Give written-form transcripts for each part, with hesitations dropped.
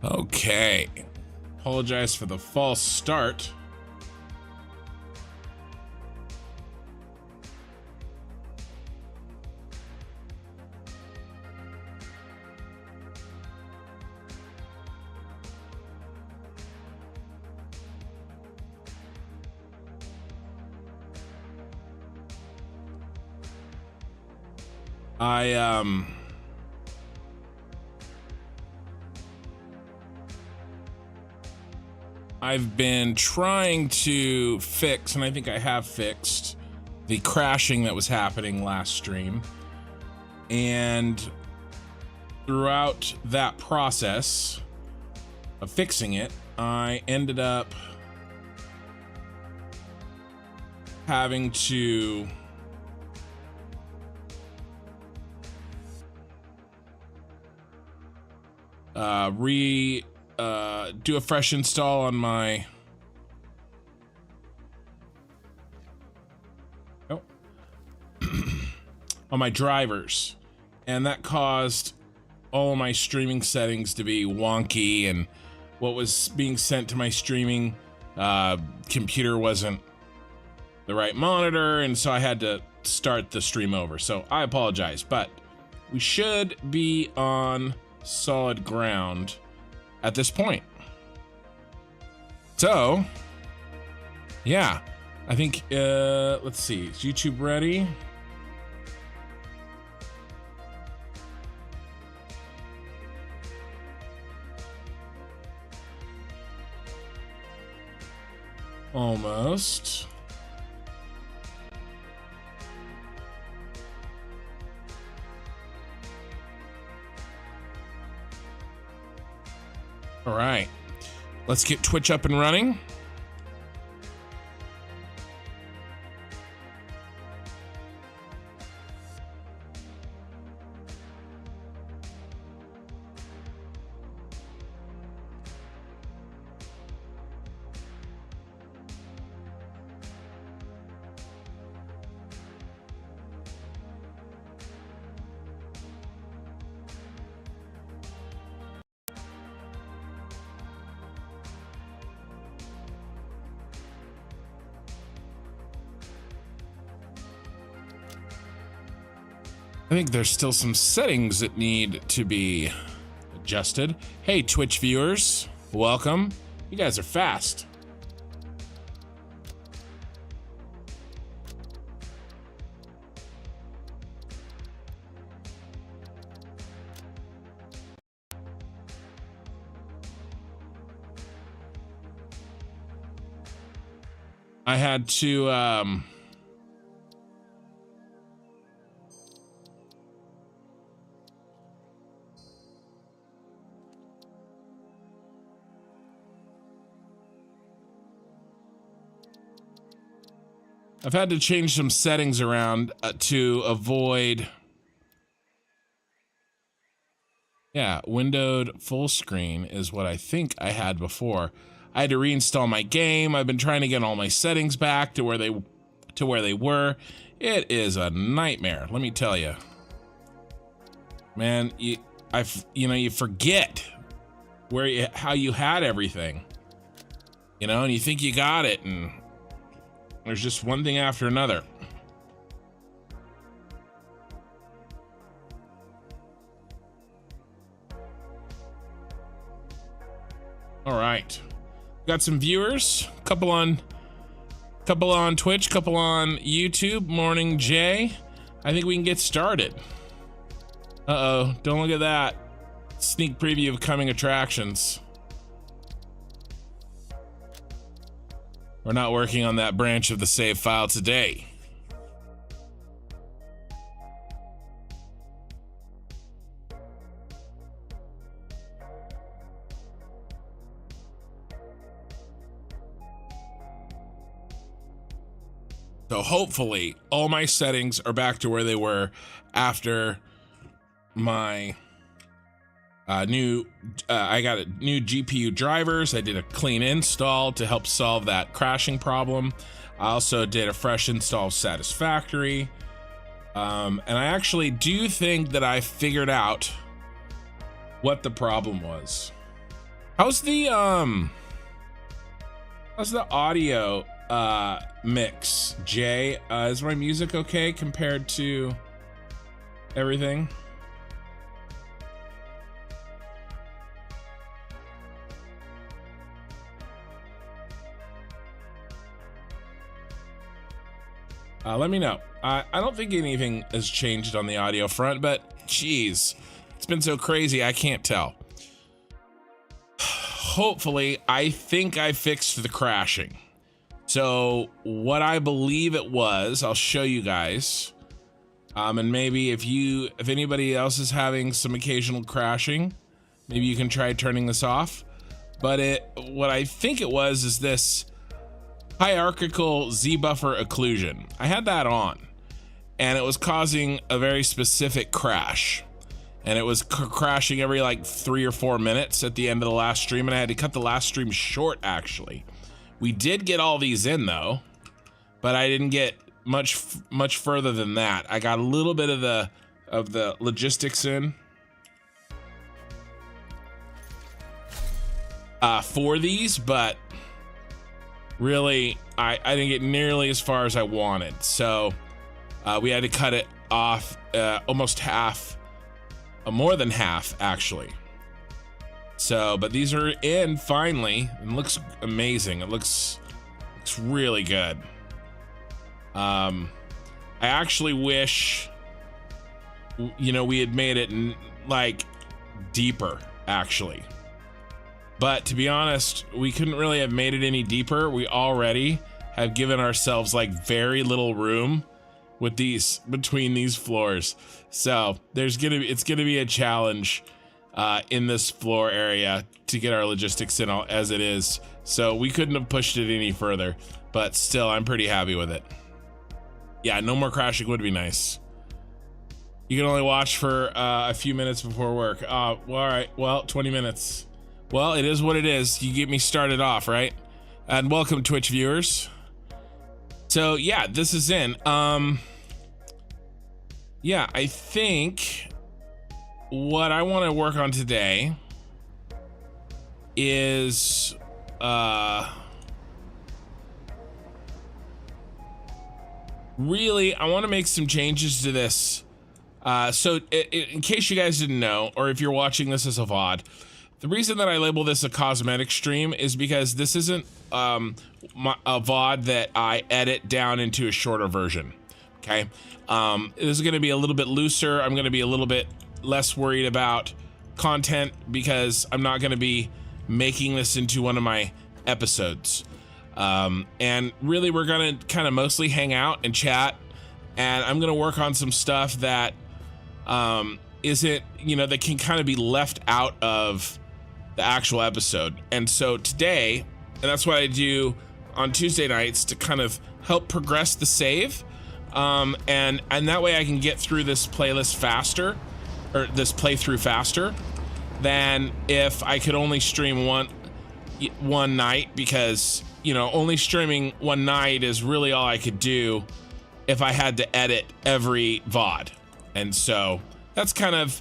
Okay. Apologize for the false start. I've been trying to fix, and I think I have fixed, the crashing that was happening last stream. And throughout that process of fixing it, I ended up having to do a fresh install on my on my drivers, and that caused all my streaming settings to be wonky, and what was being sent to my streaming computer wasn't the right monitor, and so I had to start the stream over. So I apologize, but we should be on solid ground at this point. So yeah, I think let's see, is YouTube ready? Almost. All right, let's get Twitch up and running. I think there's still some settings that need to be adjusted. Hey, Twitch viewers, welcome. You guys are fast. I had to I've had to change some settings around to avoid, yeah, windowed full screen is what I think I had before. I had to reinstall my game. I've been trying to get all my settings back to where they were. It is a nightmare, let me tell you. Man, you forget how you had everything. You know, and you think you got it, and there's just one thing after another. All right, got some viewers, couple on Twitch, couple on YouTube. Morning, Jay. I think we can get started. Uh-oh, don't look at that. Sneak preview of coming attractions. We're not working on that branch of the save file today. So hopefully all my settings are back to where they were after my I got a new GPU drivers. I did a clean install to help solve that crashing problem. I also did a fresh install of Satisfactory. And I actually do think that I figured out what the problem was. How's the audio mix, Jay? Is my music okay compared to everything? Let me know. I don't think anything has changed on the audio front, but geez, it's been so crazy I can't tell. Hopefully, I think I fixed the crashing. So what I believe it was, I'll show you guys. And maybe if anybody else is having some occasional crashing, maybe you can try turning this off. But what I think it was is this hierarchical Z buffer occlusion. I had that on and it was causing a very specific crash, and it was crashing every like 3 or 4 minutes at the end of the last stream, and I had to cut the last stream short. Actually, we did get all these in though, but I didn't get much further than that. I got a little bit of the logistics in for these, but really I didn't get nearly as far as I wanted. So we had to cut it off almost half, more than half actually. So, but these are in finally, and looks amazing. It looks really good. I actually wish, we had made it like deeper actually. But to be honest, we couldn't really have made it any deeper. We already have given ourselves like very little room with between these floors. So it's gonna be a challenge in this floor area to get our logistics in as it is. So we couldn't have pushed it any further, but still I'm pretty happy with it. Yeah, no more crashing would be nice. You can only watch for a few minutes before work. Well, all right, well, 20 minutes. Well, it is what it is. You get me started off, right? And welcome, Twitch viewers. So yeah, this is in. Yeah, I think what I want to work on today is really, I want to make some changes to this. So in case you guys didn't know, or if you're watching this as a VOD, the reason that I label this a cosmetic stream is because this isn't a VOD that I edit down into a shorter version. Okay, this is going to be a little bit looser. I'm going to be a little bit less worried about content because I'm not going to be making this into one of my episodes. And really, we're going to kind of mostly hang out and chat, and I'm going to work on some stuff that isn't, that can kind of be left out of the actual episode. And so today, and that's what I do on Tuesday nights to kind of help progress the save, and that way I can get through this playlist faster, or this playthrough faster than if I could only stream one night, because only streaming one night is really all I could do if I had to edit every VOD. And so that's kind of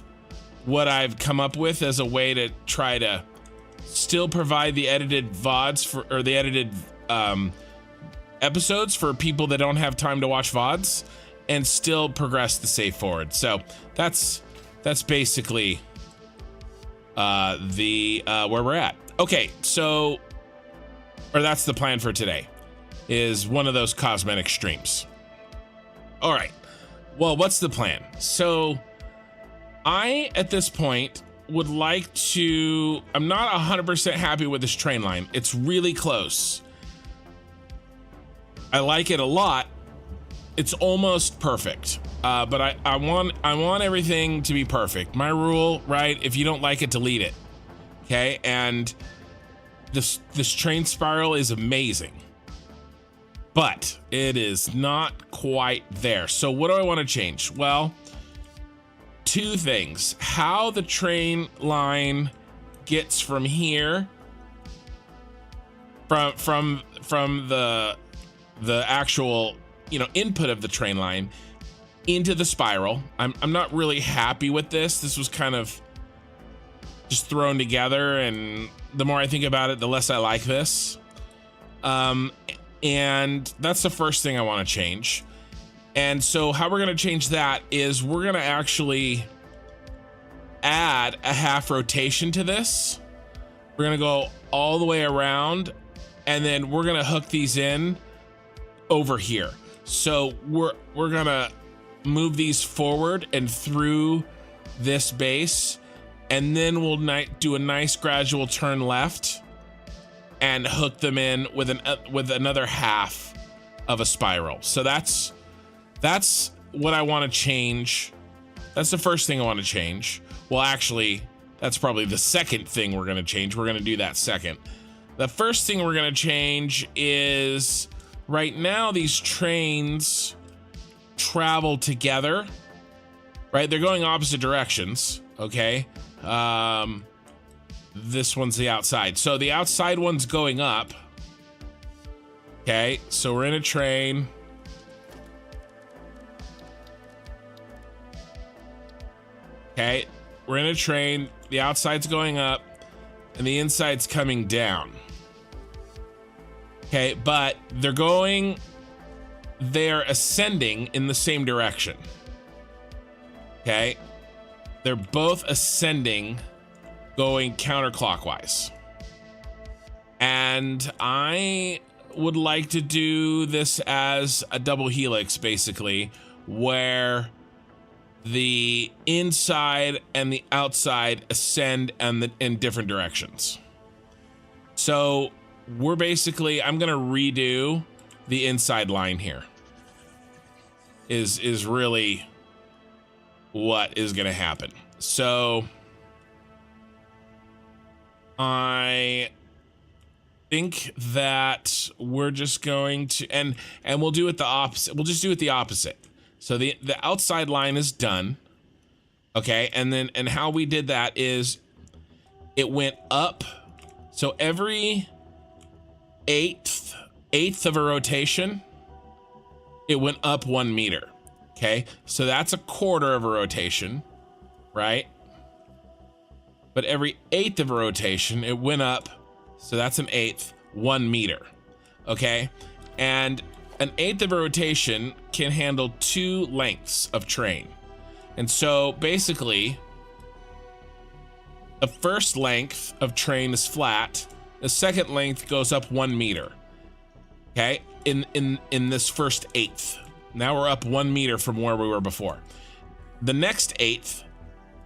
what I've come up with as a way to try to still provide the edited VODs or the edited episodes for people that don't have time to watch VODs, and still progress the save forward. So that's basically where we're at. Okay, so, or that's the plan for today, is one of those cosmetic streams. All right, well, what's the plan? So I, at this point, would like to, I'm not 100% happy with this train line. It's really close. I like it a lot. It's almost perfect. But I want everything to be perfect. My rule, right? If you don't like it, delete it. Okay, and this train spiral is amazing, but it is not quite there. So what do I want to change? Well, two things: how the train line gets from here, from the actual input of the train line into the spiral. I'm not really happy with this. This was kind of just thrown together, and the more I think about it, the less I like this. And that's the first thing I want to change. And so how we're going to change that is we're going to actually add a half rotation to this. We're going to go all the way around, and then we're going to hook these in over here. So we're going to move these forward and through this base, and then we'll do a nice gradual turn left and hook them in with another half of a spiral. So that's what I want to change. That's the first thing I want to change. Well, actually, that's probably the second thing we're going to change. We're going to do that second. The first thing we're going to change is right now these trains travel together, right? They're going opposite directions, okay? This one's the outside. So the outside one's going up. Okay, so we're in a train. Okay, we're in a train. The outside's going up and the inside's coming down. Okay, but they're ascending in the same direction. Okay, they're both ascending, going counterclockwise. And I would like to do this as a double helix, basically, where the inside and the outside ascend in different directions. So we're basically, I'm gonna redo the inside line here. Is really what is gonna happen. So I think that we're just going to, and we'll do it the opposite. We'll just do it the opposite. So the outside line is done. Okay, and how we did that is it went up. So every eighth of a rotation, it went up 1 meter. Okay, so that's a quarter of a rotation, right? But every eighth of a rotation, it went up. So that's an eighth, 1 meter. Okay, and an eighth of a rotation can handle 2 lengths of train. And so basically, the first length of train is flat. The second length goes up 1 meter. Okay, in this first eighth. Now we're up 1 meter from where we were before. The next eighth,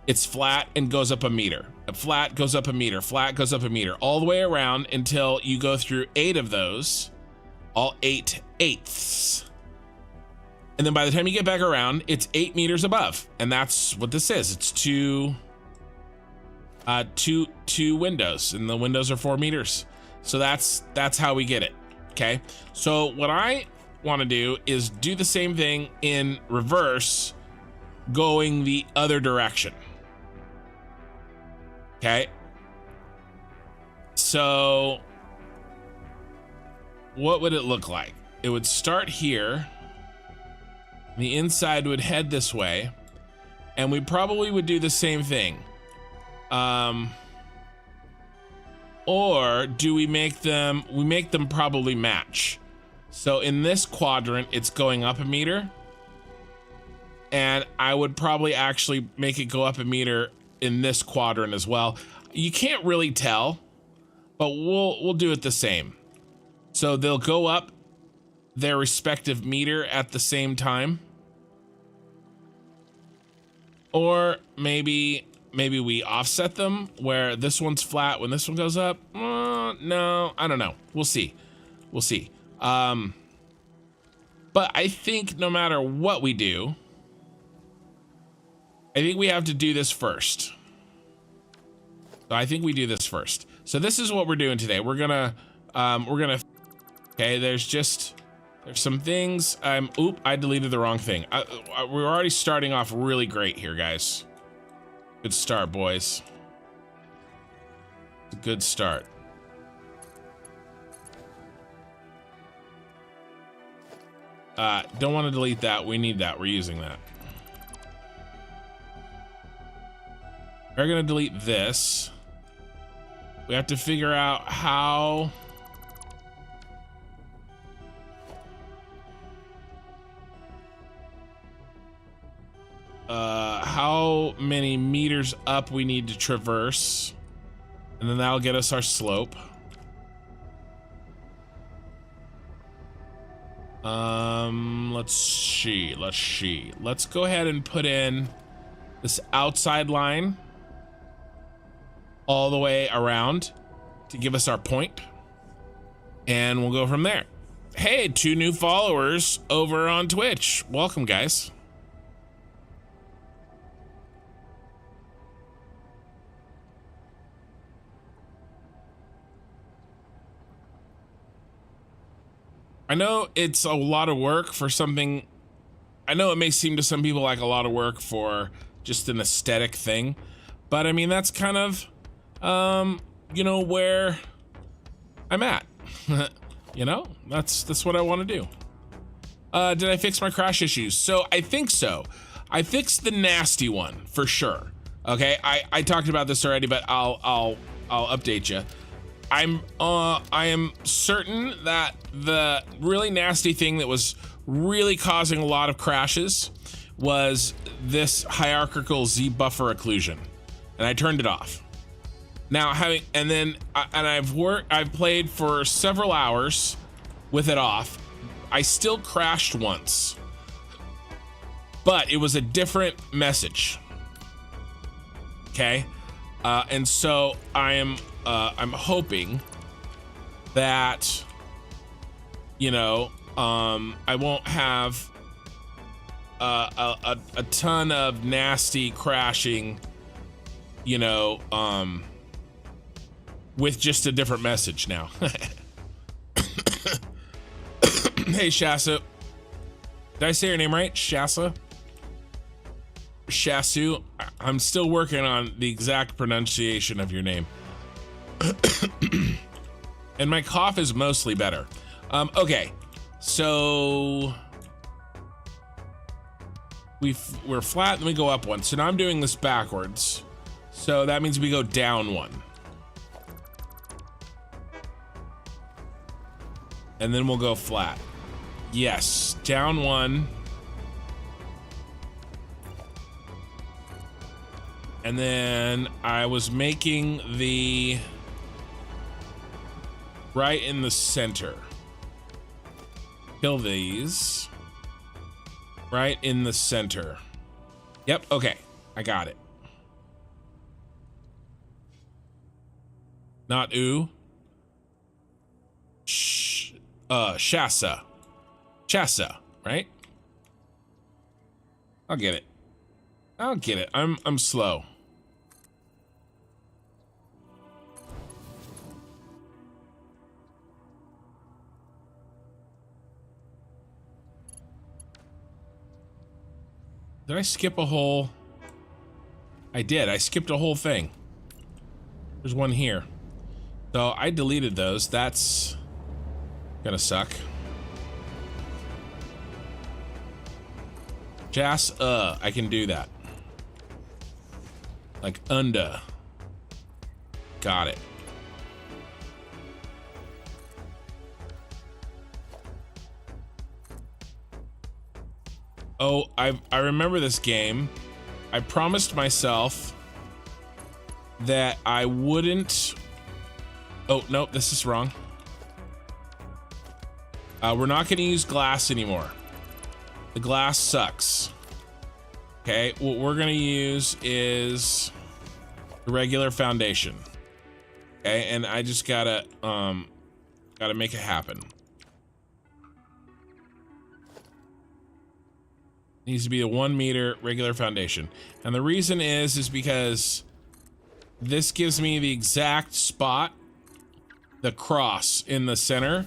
it's flat and goes up 1 meter. Flat goes up 1 meter. Flat goes up 1 meter. All the way around until you go through 8 of those. All 8 eighths. And then by the time you get back around, it's 8 meters above. And that's what this is. It's two windows, and the windows are 4 meters. So that's how we get it. Okay. So what I want to do is do the same thing in reverse, going the other direction. Okay. So what would it look like? It would start here. The inside would head this way, and we probably would do the same thing. Or do we make them probably match. So in this quadrant, it's going up 1 meter, and I would probably actually make it go up 1 meter in this quadrant as well. You can't really tell, but we'll do it the same. So they'll go up their respective meter at the same time. Or maybe we offset them where this one's flat when this one goes up. No, I don't know. We'll see. But I think no matter what we do, I think we have to do this first. So I think we do this first. So this is what we're doing today. We're gonna, okay, there's some things. Oop, I deleted the wrong thing. We're already starting off really great here, guys. Good start, boys. It's a good start. Don't want to delete that. We need that. We're using that. We're gonna delete this. We have to figure out how many meters up we need to traverse, and then that'll get us our slope. Let's see. Let's go ahead and put in this outside line all the way around to give us our point, and we'll go from there. Hey, 2 new followers over on Twitch. Welcome, guys. I know it's a lot of work for something. I know it may seem to some people like a lot of work for just an aesthetic thing, but I mean, that's kind of, you know, where I'm at. You know, that's what I want to do. Did I fix my crash issues? So I think so. I fixed the nasty one for sure. Okay, I talked about this already, but I'll update you. I am certain that the really nasty thing that was really causing a lot of crashes was this hierarchical Z buffer occlusion, and I turned it off. Now I've played for several hours with it off. I still crashed once, but it was a different message. Okay, and so I'm hoping that, you know, I won't have a ton of nasty crashing, you know, with just a different message now. Hey, Shasa. Did I say your name right? Shasa? Shasu? I'm still working on the exact pronunciation of your name. And my cough is mostly better. Okay, so we're flat and we go up one. So now I'm doing this backwards. So that means we go down one. And then we'll go flat. Yes, down one. And then I was making the right in the center. Kill these. Right in the center. Yep, okay. I got it. Not ooh. Shasa. Chasa, right? I'll get it. I'll get it. I'm slow. Did I skip a whole? I did. I skipped a whole thing. There's one here. So I deleted those. That's gonna suck. Just, I can do that. Like, under. Got it. Oh, I remember this game. I promised myself that I wouldn't... Oh, nope, this is wrong. We're not gonna use glass anymore. The glass sucks. Okay, what we're gonna use is the regular foundation. Okay, and I just gotta make it happen. Needs to be a 1 meter regular foundation. And the reason is because this gives me the exact spot, the cross in the center,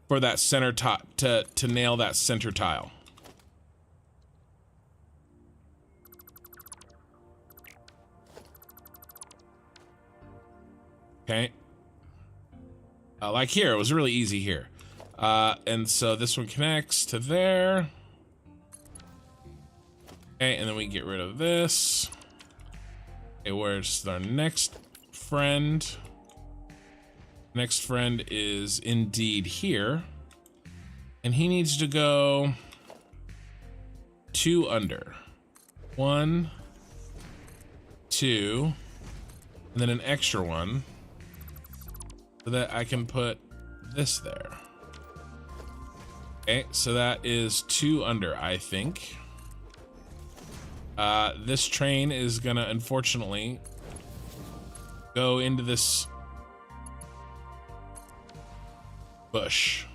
for that center to nail that center tile. Okay. Like here, it was really easy here. And so this one connects to there. Okay, and then we get rid of this. Okay, where's our next friend? Next friend is indeed here. And he needs to go 2 under. 1, 2, and then an extra one so that I can put this there. Okay, so that is 2 under, I think. This train is gonna unfortunately go into this bush,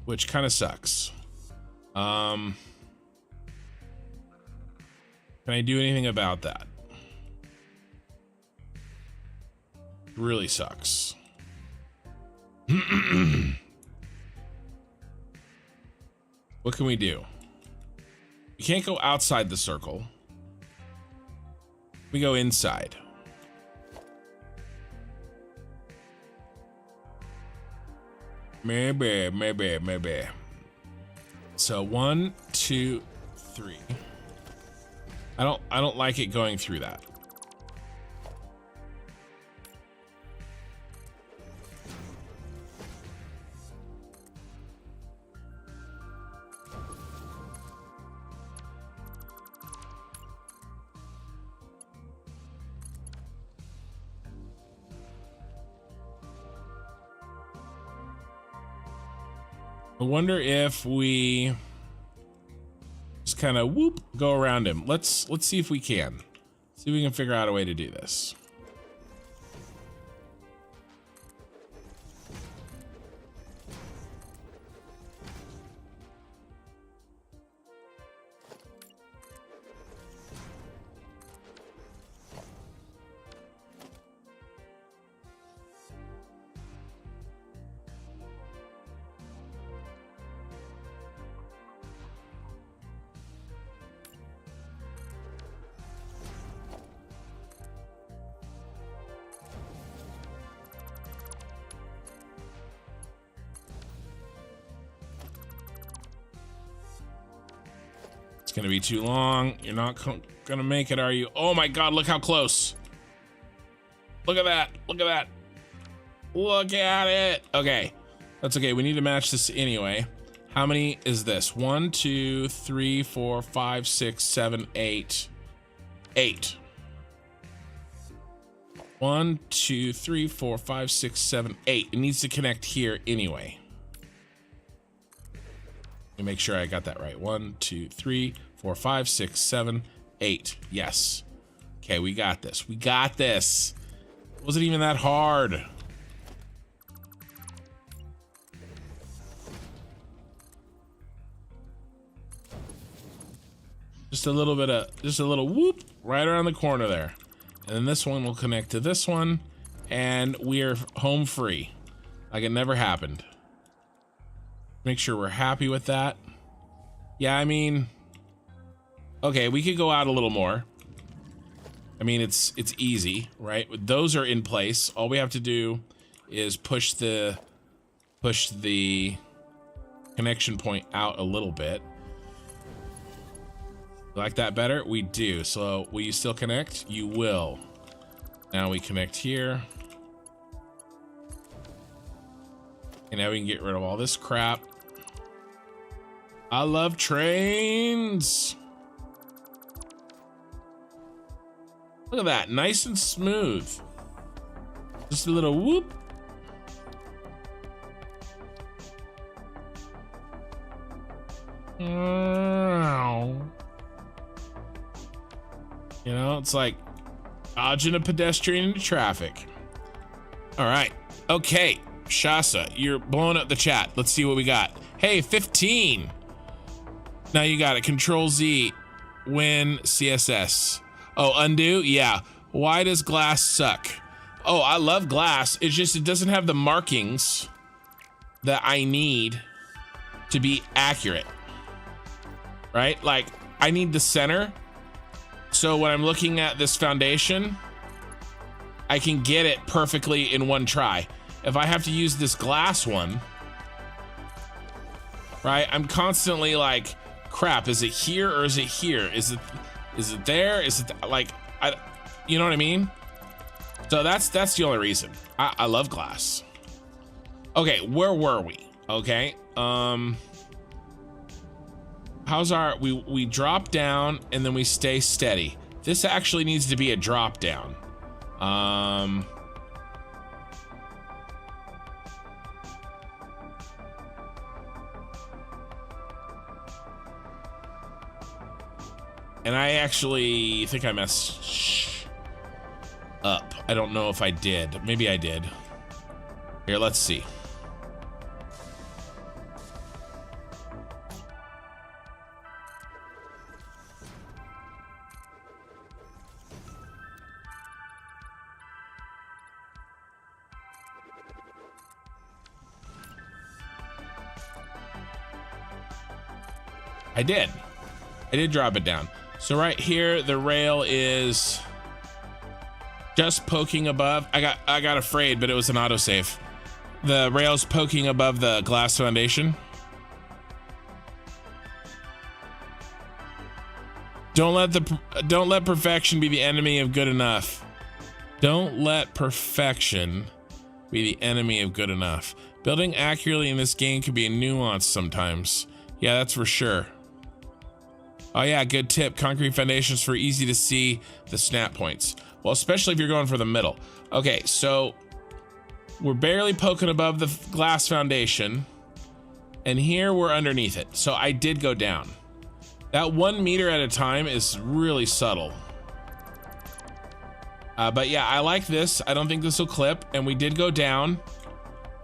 which kind of sucks. Can I do anything about that? Really sucks. What can we do? We can't go outside the circle. We go inside. Maybe. So 1, 2, 3. I don't like it going through that. I wonder if we just kind of whoop go around him. Let's see if we can. See if we can figure out a way to do this. It's gonna be too long. You're not gonna make it, are you? Oh my God, look how close. Look at that, look at that. Look at it. Okay, that's okay. We need to match this anyway. How many is this? 1, 2, 3, 4, 5, 6, 7, 8. 8. 1, 2, 3, 4, 5, 6, 7, 8. It needs to connect here anyway. Let me make sure I got that right. 1, 2, 3, 4, 5, 6, 7, 8. Yes. Okay, we got this. We got this. It wasn't even that hard. Just a little bit of, just a little whoop right around the corner there. And then this one will connect to this one, and we are home free. Like it never happened. Make sure we're happy with that. Yeah, I mean, okay, we could go out a little more. I mean, it's easy, right? Those are in place. All we have to do is push the connection point out a little bit. Like that better? We do. So will you still connect? You will. Now we connect here. And now we can get rid of all this crap. I love trains. Look at that, nice and smooth. Just a little whoop. You know, it's like dodging a pedestrian into traffic. All right, okay, Shasa, you're blowing up the chat. Let's see what we got. Hey, 15. Now you got it. Control Z, win CSS. Oh, undo? Yeah. Why does glass suck? Oh, I love glass. It's just, it doesn't have the markings that I need to be accurate. Right? Like, I need the center. So when I'm looking at this foundation, I can get it perfectly in one try. If I have to use this glass one, right? I'm constantly like, crap, is it here or is it here? Is it there? Is it like, you know what I mean? So that's the only reason. I love glass. Okay, where were we? Okay, how's our, we drop down and then we stay steady. This actually needs to be a drop down. And I actually think I messed up. I don't know if I did. Maybe I did. Here, let's see. I did drop it down. So right here, the rail is just poking above. I got afraid, but it was an autosave. The rail's poking above the glass foundation. Don't let perfection be the enemy of good enough. Don't let perfection be the enemy of good enough. Building accurately in this game can be a nuance sometimes. Yeah, that's for sure. Oh yeah, good tip. Concrete foundations for easy to see the snap points. Well, especially if you're going for the middle. Okay, so we're barely poking above the glass foundation, and here we're underneath it. So I did go down. That 1 meter at a time is really subtle. But yeah, I like this. I don't think this will clip, and we did go down.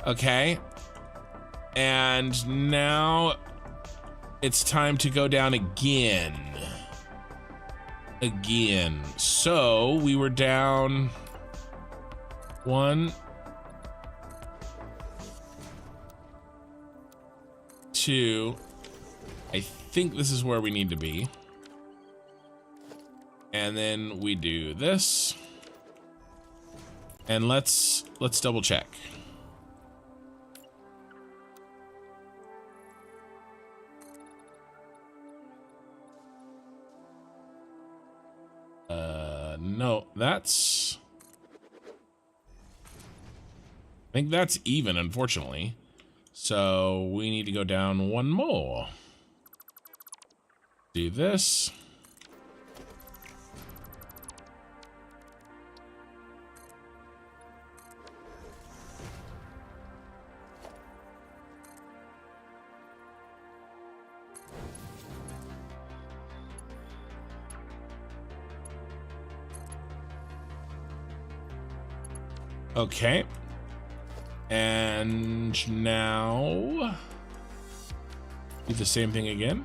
Okay. And now it's time to go down again. So we were down 1, 2. I think this is where we need to be. And then we do this. And let's double check. No, I think that's even, unfortunately. So we need to go down 1 more. Do this. Okay. And now do the same thing again.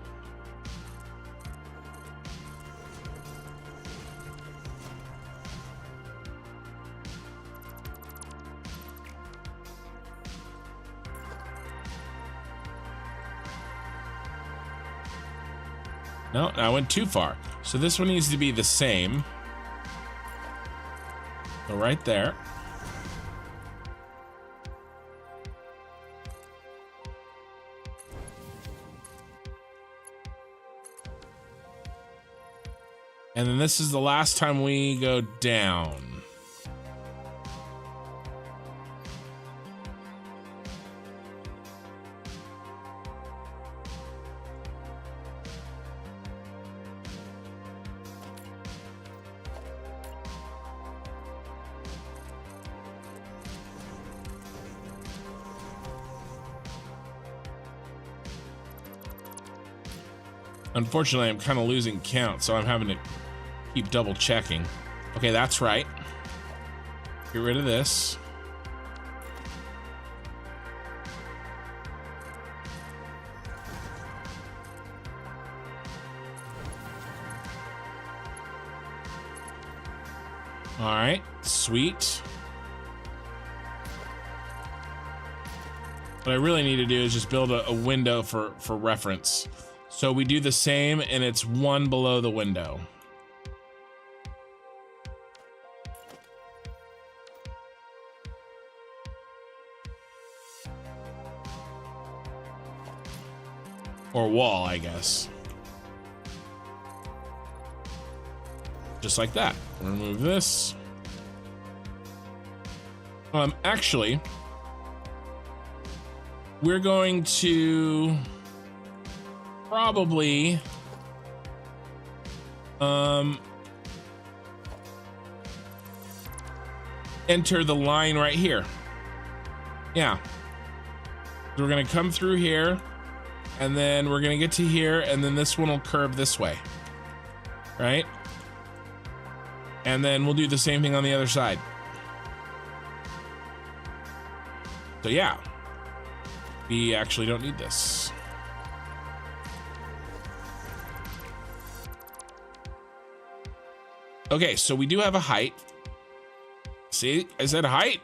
No, I went too far. So this one needs to be the same. So right there. And then this is the last time we go down. Unfortunately, I'm kind of losing count, so I'm having to keep double checking. Okay, that's right. Get rid of this. All right, sweet. What I really need to do is just build a window for reference. So we do the same, and it's 1 below the window. Or wall, I guess. Just like that. Remove this. Actually, we're going to probably enter the line right here. Yeah. So we're gonna come through here, and then we're gonna get to here, and then this one will curve this way, right? And then we'll do the same thing on the other side. So yeah, we actually don't need this. Okay, so we do have a height. See, I said height.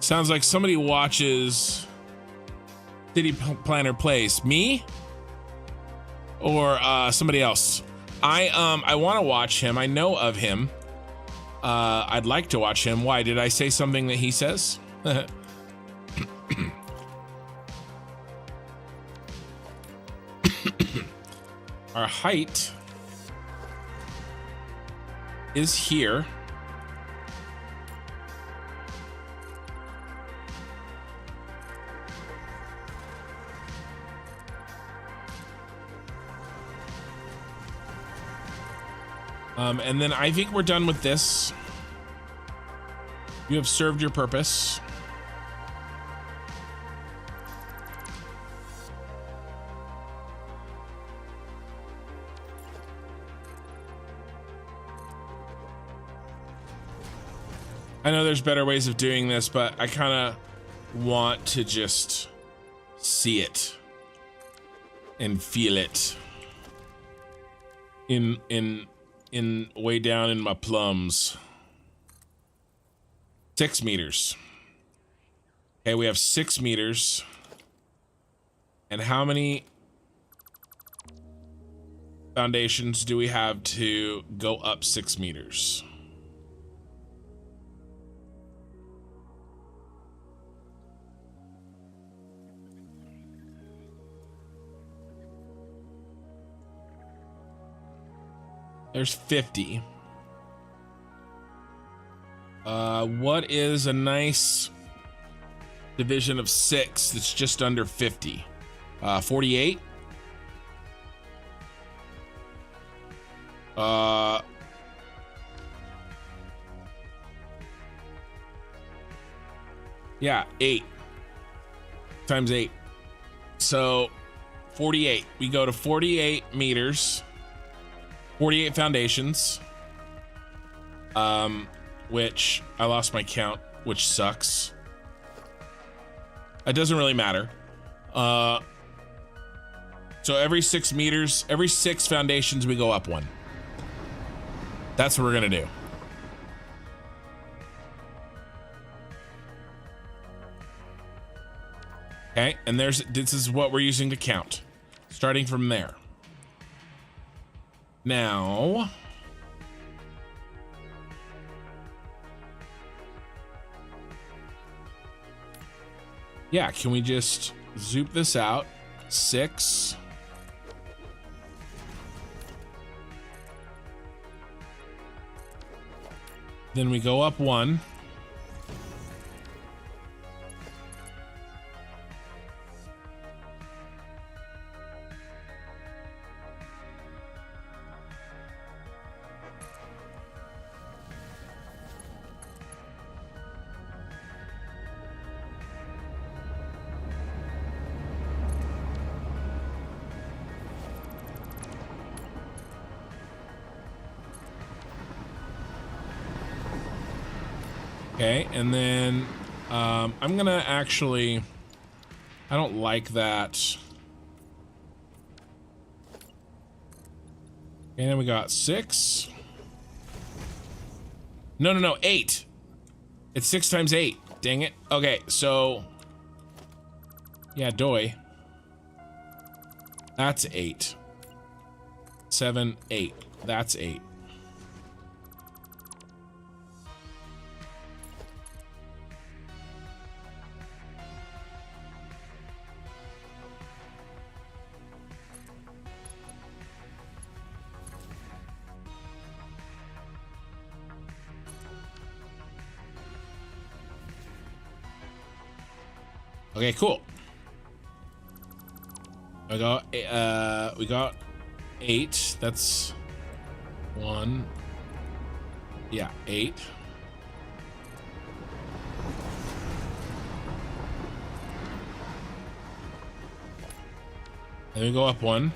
Sounds like somebody watches City Planner Plays. Me? Or somebody else? I want to watch him. I know of him. I'd like to watch him. Why? Did I say something that he says? Our height is here. And then I think we're done with this. You have served your purpose. I know there's better ways of doing this, but I kind of want to just see it and feel it in way down in my plums. 6 meters. Okay, we have 6 meters. And how many foundations do we have to go up 6 meters? There's 50. What is a nice division of 6 that's just under 50? 48? Yeah, 8 times 8. So 48. We go to 48 meters. 48 foundations, which I lost my count, which sucks. It doesn't really matter. So every 6 meters, every 6 foundations, we go up 1. That's what we're gonna do. Okay, and this is what we're using to count, starting from there. Now, yeah, can we just zoop this out? 6. Then we go up 1. Okay, and then I'm gonna actually, I don't like that. And then we got 6. No, 8. It's 6 times 8. Dang it. Okay, so yeah, doy. That's 8. 7, 8. That's 8. Okay, cool. We got 8. That's 1. Yeah, 8. Then we go up 1.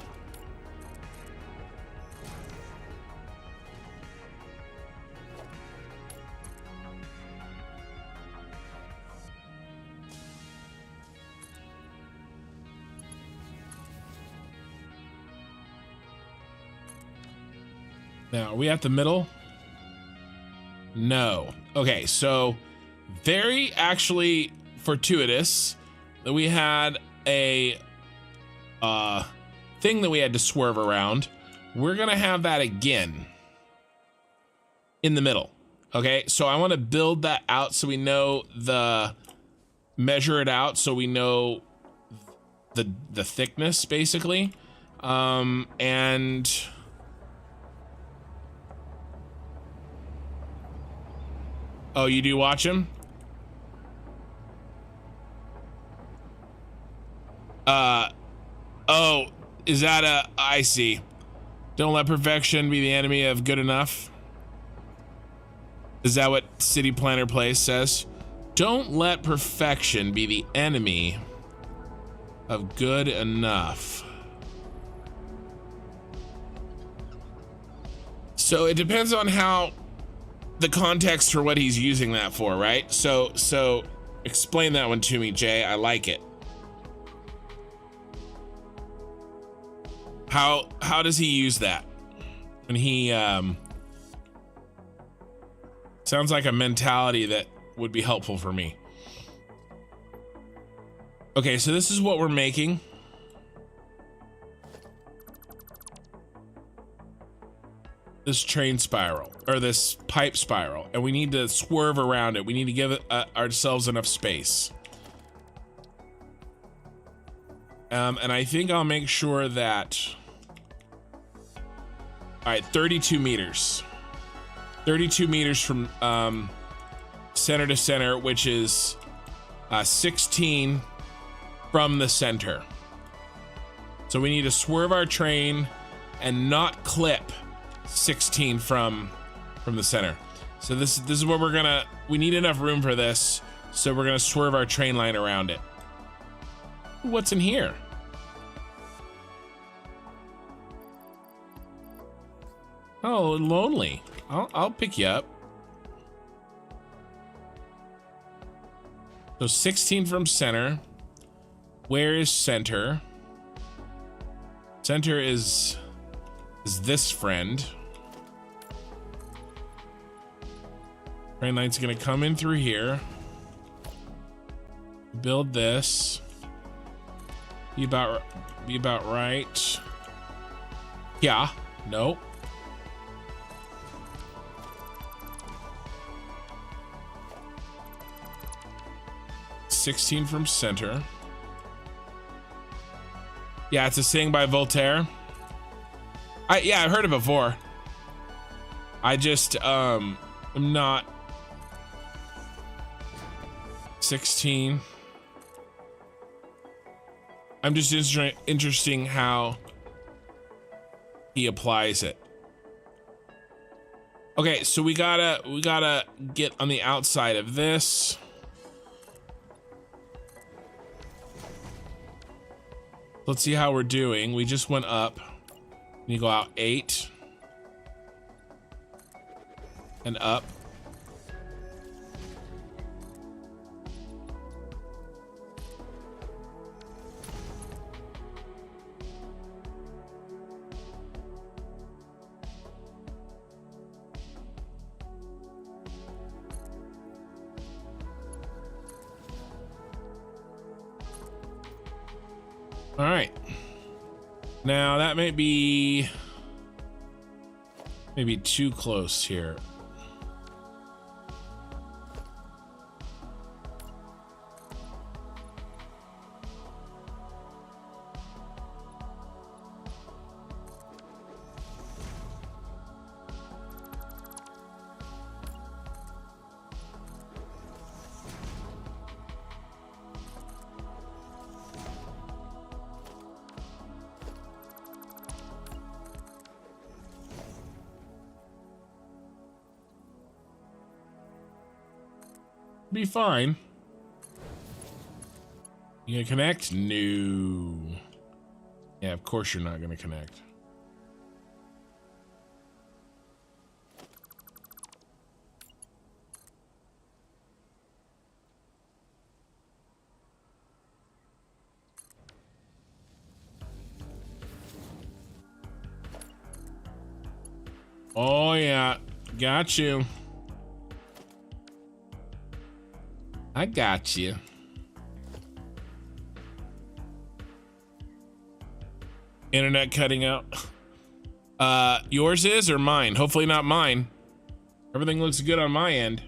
Now, are we at the middle? No. Okay, so very actually fortuitous that we had a thing that we had to swerve around. We're gonna have that again in the middle. Okay, so I want to build that out so we know measure it out so we know the thickness basically. And oh, you do watch him? Oh, is that I see. Don't let perfection be the enemy of good enough. Is that what City Planner Place says? Don't let perfection be the enemy of good enough. So it depends on how the context for what he's using that for, right? So explain that one to me, Jay. I like it. How does he use that? And he sounds like a mentality that would be helpful for me. Okay, so this is what we're making. This train spiral, or this pipe spiral, and we need to swerve around it. We need to give ourselves enough space. And I think I'll make sure that, all right, 32 meters. 32 meters from center to center, which is 16 from the center. So we need to swerve our train and not clip 16 from the center. So this is what we need enough room for this, so we're gonna swerve our train line around it. What's in here? Oh, lonely. I'll pick you up. So 16 from center. Where is center? Center is this friend. Train line's gonna come in through here. Build this. Be about right. Yeah. Nope. $16 from center. Yeah, it's a saying by Voltaire. Yeah, I've heard it before. I just am not 16. I'm just interesting how he applies it. Okay, so we gotta get on the outside of this. Let's see how we're doing. We just went up. You go out 8 and up. All right. Now that may be maybe too close here. Be fine. You gonna connect? No. Yeah, of course you're not gonna connect. Oh yeah, got you. I got you. Internet cutting out. Yours is or mine? Hopefully not mine. Everything looks good on my end.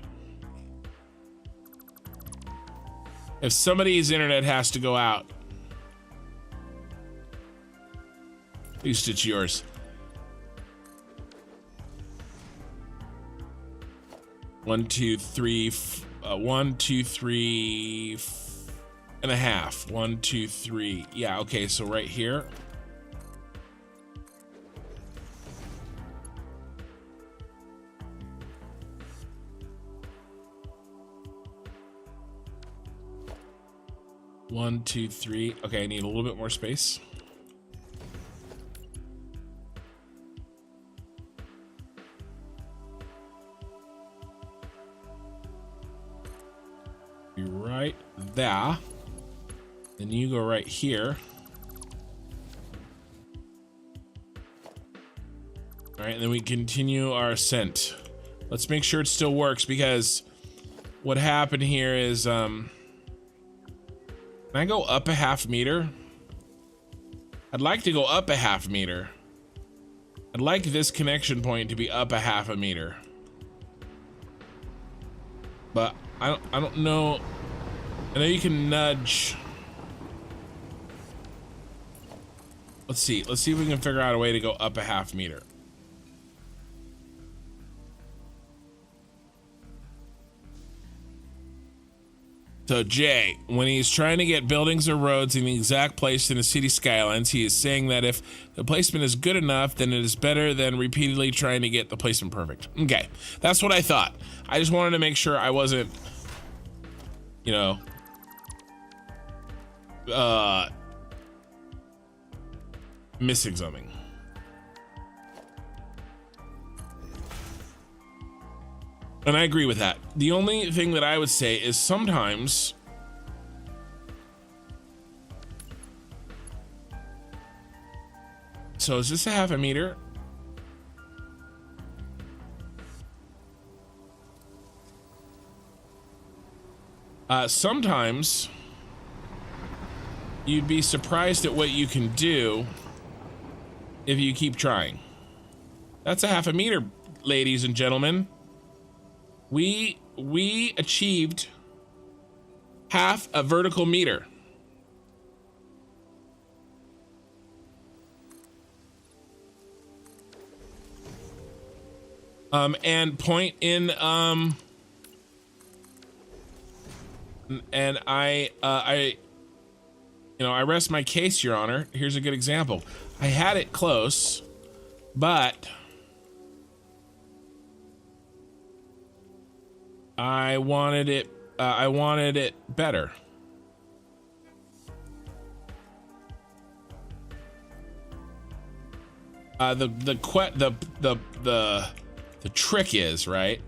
If somebody's internet has to go out, at least it's yours. 1, 2, 3, 1, 2, 3 and a half. 1, 2, 3. Yeah, okay, so right here. One, two, three. Okay, I need a little bit more space. Be right there. Then you go right here. All right, and then we continue our ascent. Let's make sure it still works, because what happened here is, can I go up a half meter? I'd like to go up a half meter. I'd like this connection point to be up a half a meter. But I don't know. I know you can nudge. Let's see if we can figure out a way to go up a half meter. So Jay, when he's trying to get buildings or roads in the exact place in the city skylines, he is saying that if the placement is good enough, then it is better than repeatedly trying to get the placement perfect. Okay, that's what I thought. I just wanted to make sure I wasn't, you know, missing something. And I agree with that. The only thing that I would say is sometimes so is this a half a meter? Sometimes you'd be surprised at what you can do if you keep trying. That's a half a meter, ladies and gentlemen. We achieved half a vertical meter. And point in, and I rest my case, Your Honor. Here's a good example. I had it close, but I wanted it better. The trick is, right?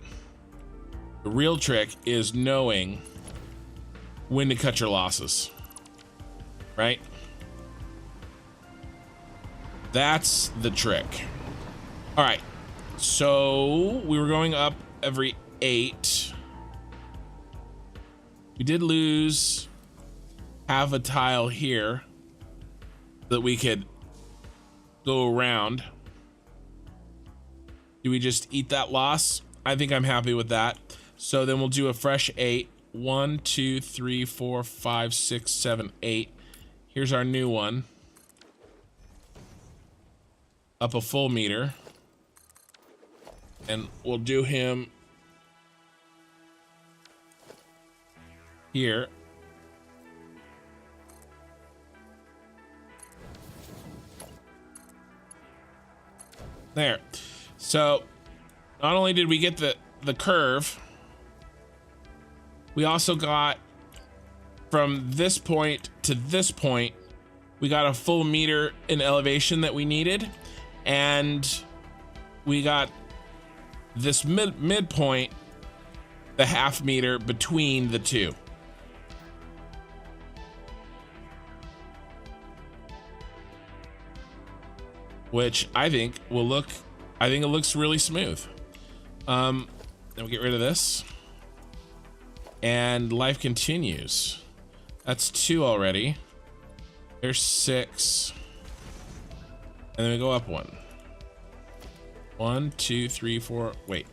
The real trick is knowing when to cut your losses, right? That's the trick. All right, so we were going up every 8. We did lose half a tile here that we could go around. Do we just eat that loss? I think I'm happy with that. So then we'll do a fresh 8. 1, 2, 3, 4, 5, 6, 7, 8. Here's our new one. Up a full meter. And we'll do him here. There. So not only did we get the curve, We also got from this point to this point, we got a full meter in elevation that we needed, and we got this midpoint, the half meter between the two. Which I think will look, I think it looks really smooth. Then we'll get rid of this. And life continues. That's 2 already. There's 6. And then we go up 1. 1, 2, 3, 4, wait.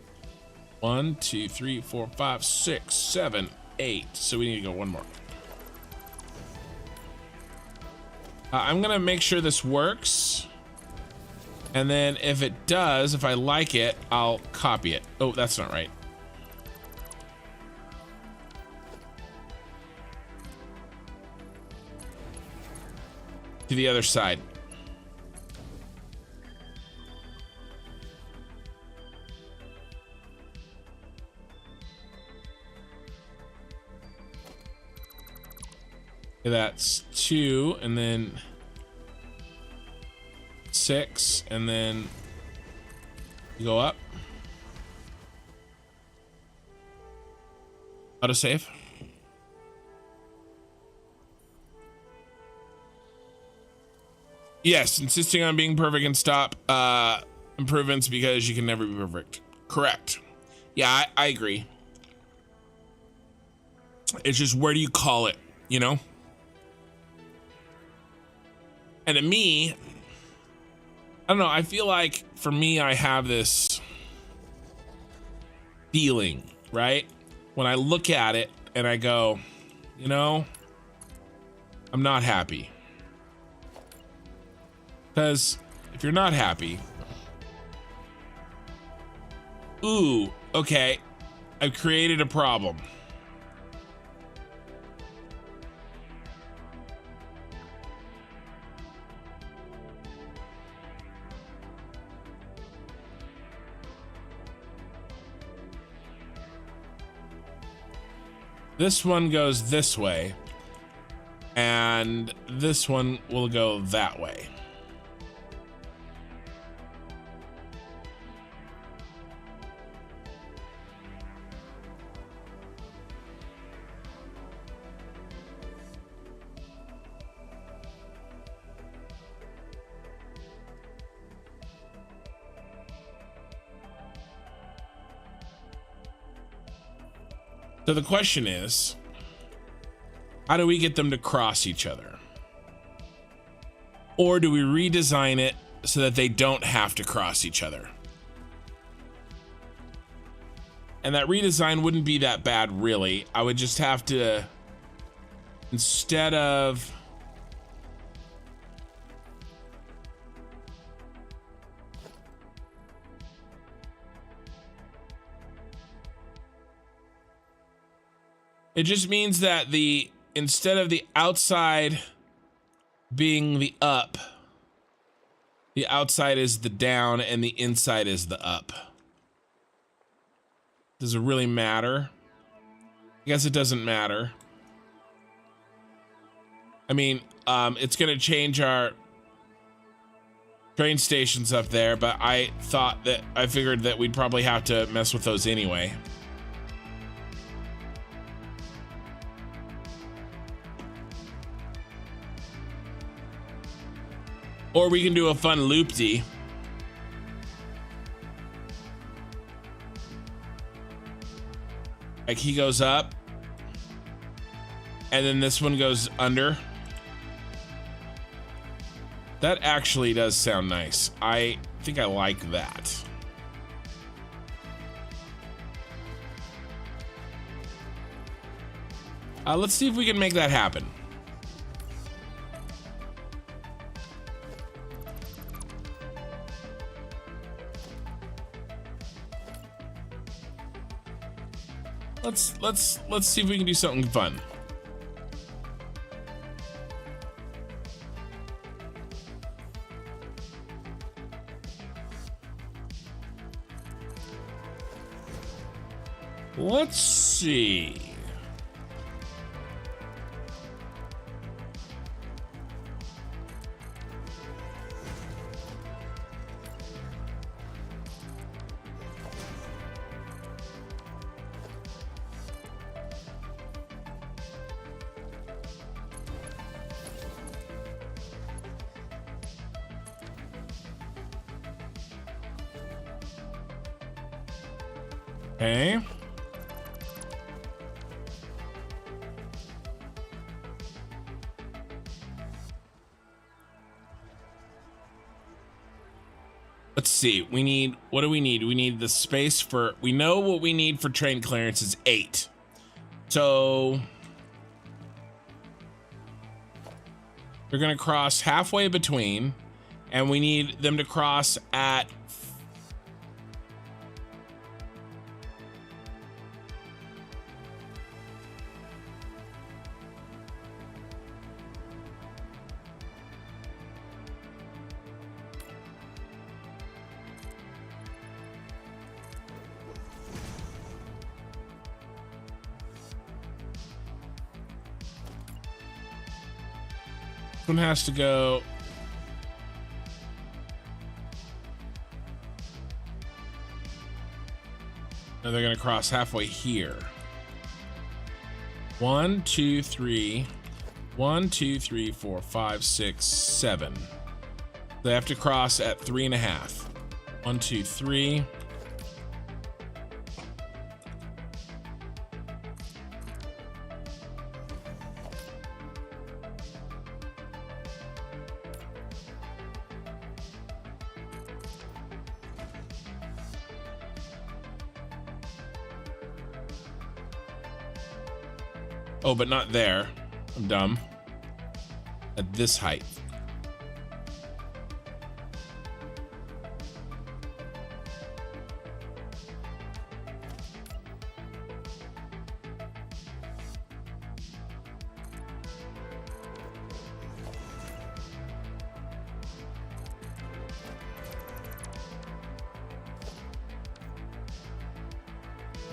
1, 2, 3, 4, 5, 6, 7, 8. So we need to go 1 more. I'm gonna make sure this works. And then if it does, if I like it, I'll copy it. Oh, that's not right. To the other side. Okay, that's 2, and then 6, and then you go up. Autosave. Yes, insisting on being perfect and stop improvements because you can never be perfect. Correct. Yeah, I agree. It's just, where do you call it, you know? And to me, I don't know, I feel like for me, I have this feeling, right? When I look at it and I go, you know, I'm not happy. Because if you're not happy, ooh, okay, I've created a problem. This one goes this way, and this one will go that way. So the question is, how do we get them to cross each other? Or do we redesign it so that they don't have to cross each other? And that redesign wouldn't be that bad, really. I would just have to, instead of it just means that instead of the outside being the up, the outside is the down and the inside is the up. Does it really matter? I guess it doesn't matter. I mean, it's gonna change our train stations up there, but I figured that we'd probably have to mess with those anyway. Or we can do a fun loop-de. Like he goes up, and then this one goes under. That actually does sound nice. I think I like that. Let's see if we can make that happen. Let's see if we can do something fun. Let's see. Okay. Let's see. We need, what do we need? We need the space for, we know what we need for train clearance is 8. So they're going to cross halfway between, and we need them to cross at one has to go. No, they're gonna cross halfway here. 1, 2, 3. 1, 2, 3, 4, 5, 6, 7. They have to cross at 3.5. 1, 2, 3. Oh, but not there. I'm dumb. At this height.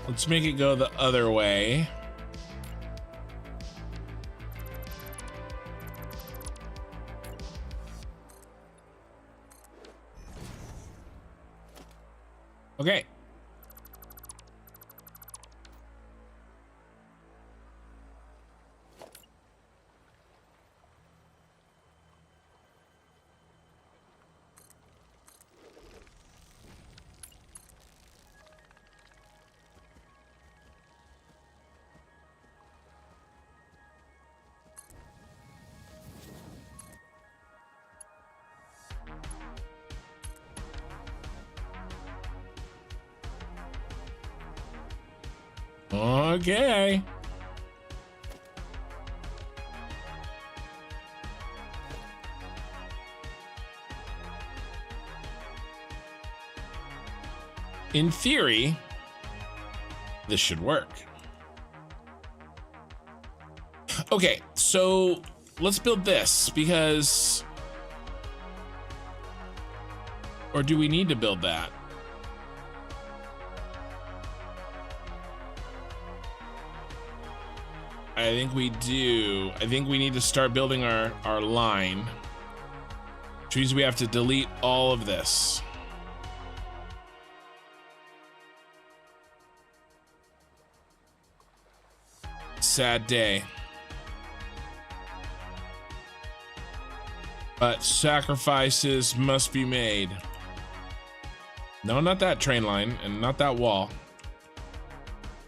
Let's make it go the other way. Okay. Okay. In theory, this should work. Okay, so let's build this because, or do we need to build that? I think we do. I think we need to start building our line, which means we have to delete all of this. Sad day. But sacrifices must be made. No, not that train line and not that wall.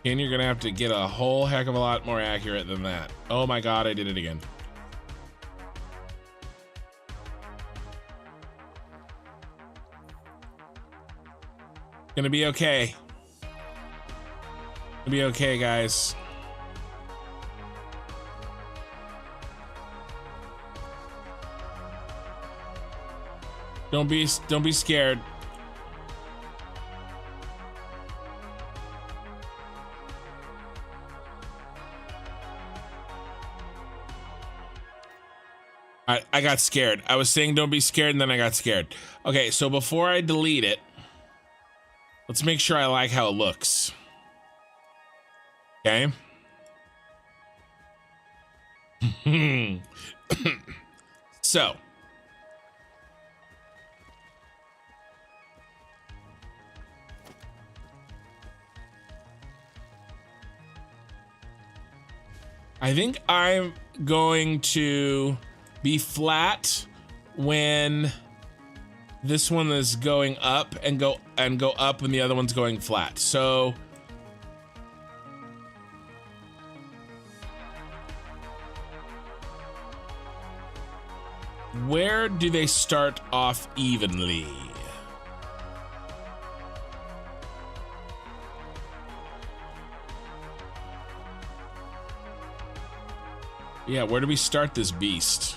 And you're gonna have to get a whole heck of a lot more accurate than that. Oh my god, I did it again. Gonna be okay. Gonna be okay, guys. Don't be scared. I got scared. I was saying don't be scared, and then I got scared. Okay, so before I delete it, let's make sure I like how it looks. Okay. So. I think I'm going to be flat when this one is going up and go up when the other one's going flat. So where do they start off evenly? Yeah, where do we start this beast?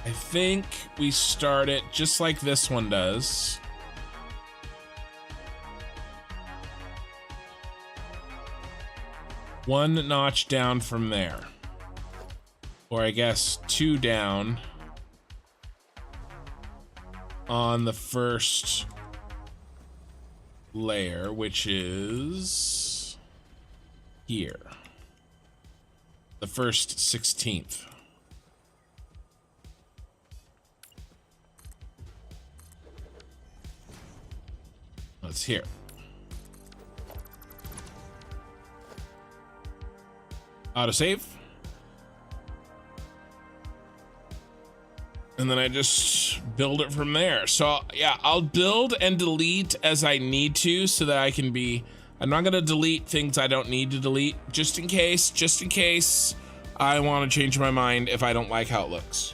I think we start it just like this one does. One notch down from there. Or I guess 2 down on the first layer, which is here. The first 16th. Let's hear. Autosave. And then I just build it from there. So yeah, I'll build and delete as I need to so that I can be, I'm not gonna delete things I don't need to delete just in case I want to change my mind if I don't like how it looks.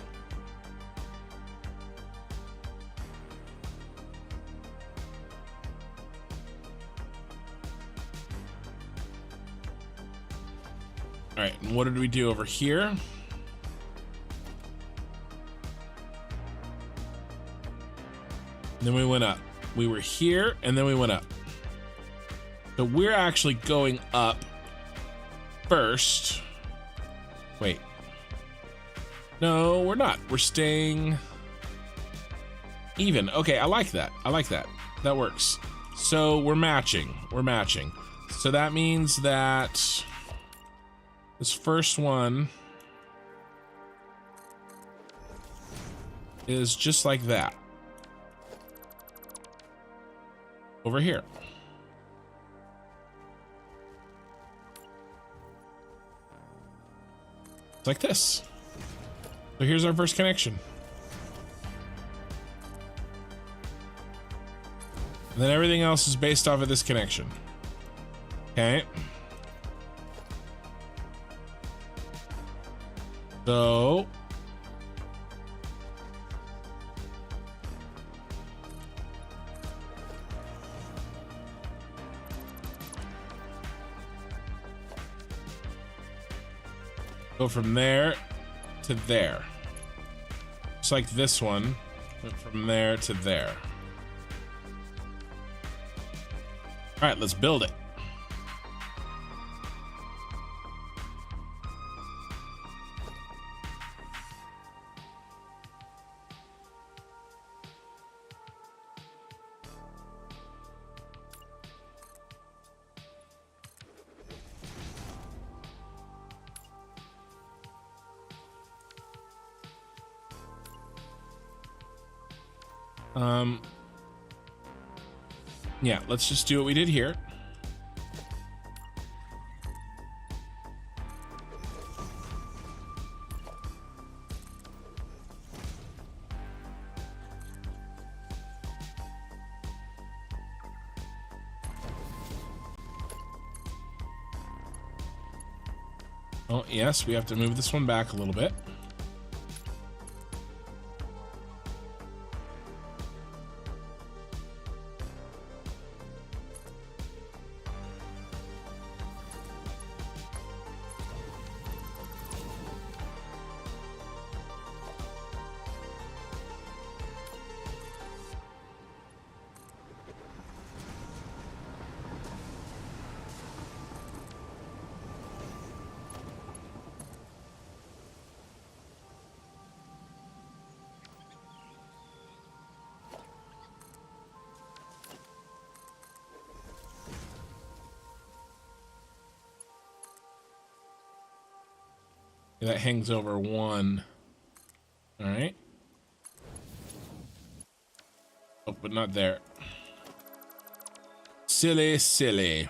All right, and what did we do over here? And then we went up. We were here, and then we went up. So we're actually going up first. Wait. No, we're not. We're staying even. Okay, I like that. I like that. That works. So we're matching. We're matching. So that means that this first one is just like that. Over here. It's like this. So here's our first connection. And then everything else is based off of this connection. Okay. So go from there to there. Just like this one went from there to there. All right, let's build it. Yeah, let's just do what we did here. Oh, yes, we have to move this one back a little bit. That hangs over one. All right. Oh, but not there. Silly, silly.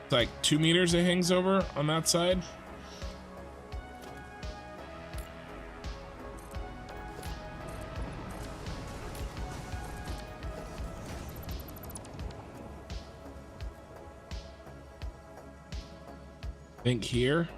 It's like 2 meters it hangs over on that side. Think here.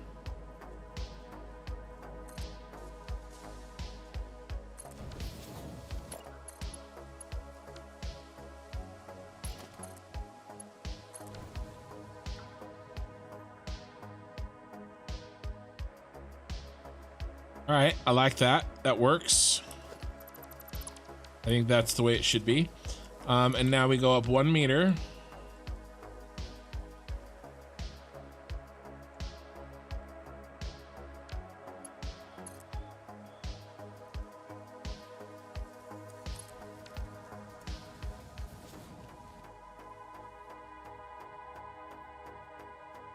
All right, I like that. That works. I think that's the way it should be. And now we go up 1 meter.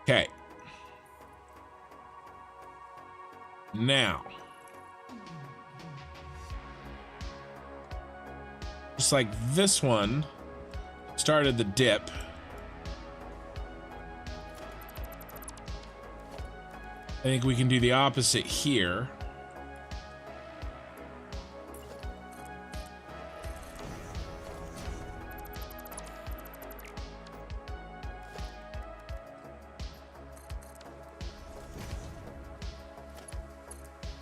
Okay. Now, just like this one started the dip, I think we can do the opposite here.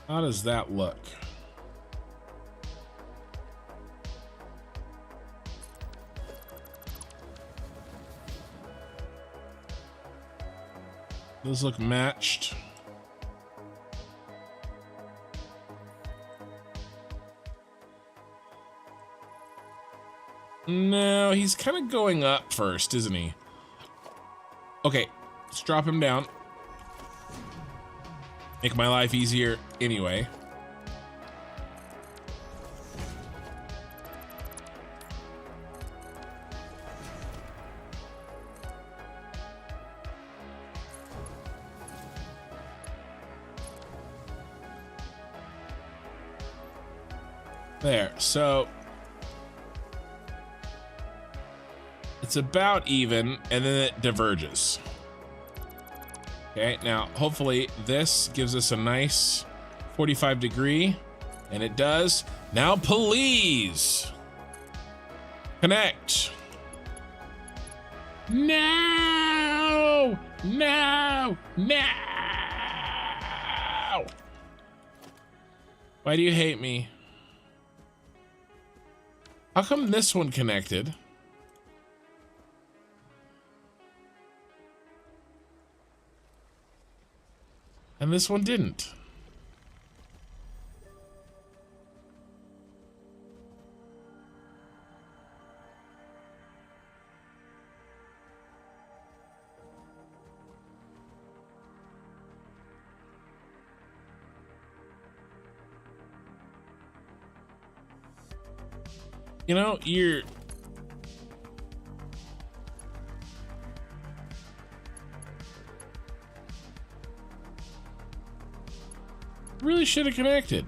How does that look? Those look matched. No, he's kind of going up first, isn't he? Okay, let's drop him down. Make my life easier anyway. There, so it's about even, and then it diverges. Okay, now hopefully this gives us a nice 45 degree, and it does. Now please connect. No, no, no. Why do you hate me? How come this one connected? And this one didn't. You know, you're... really should have connected.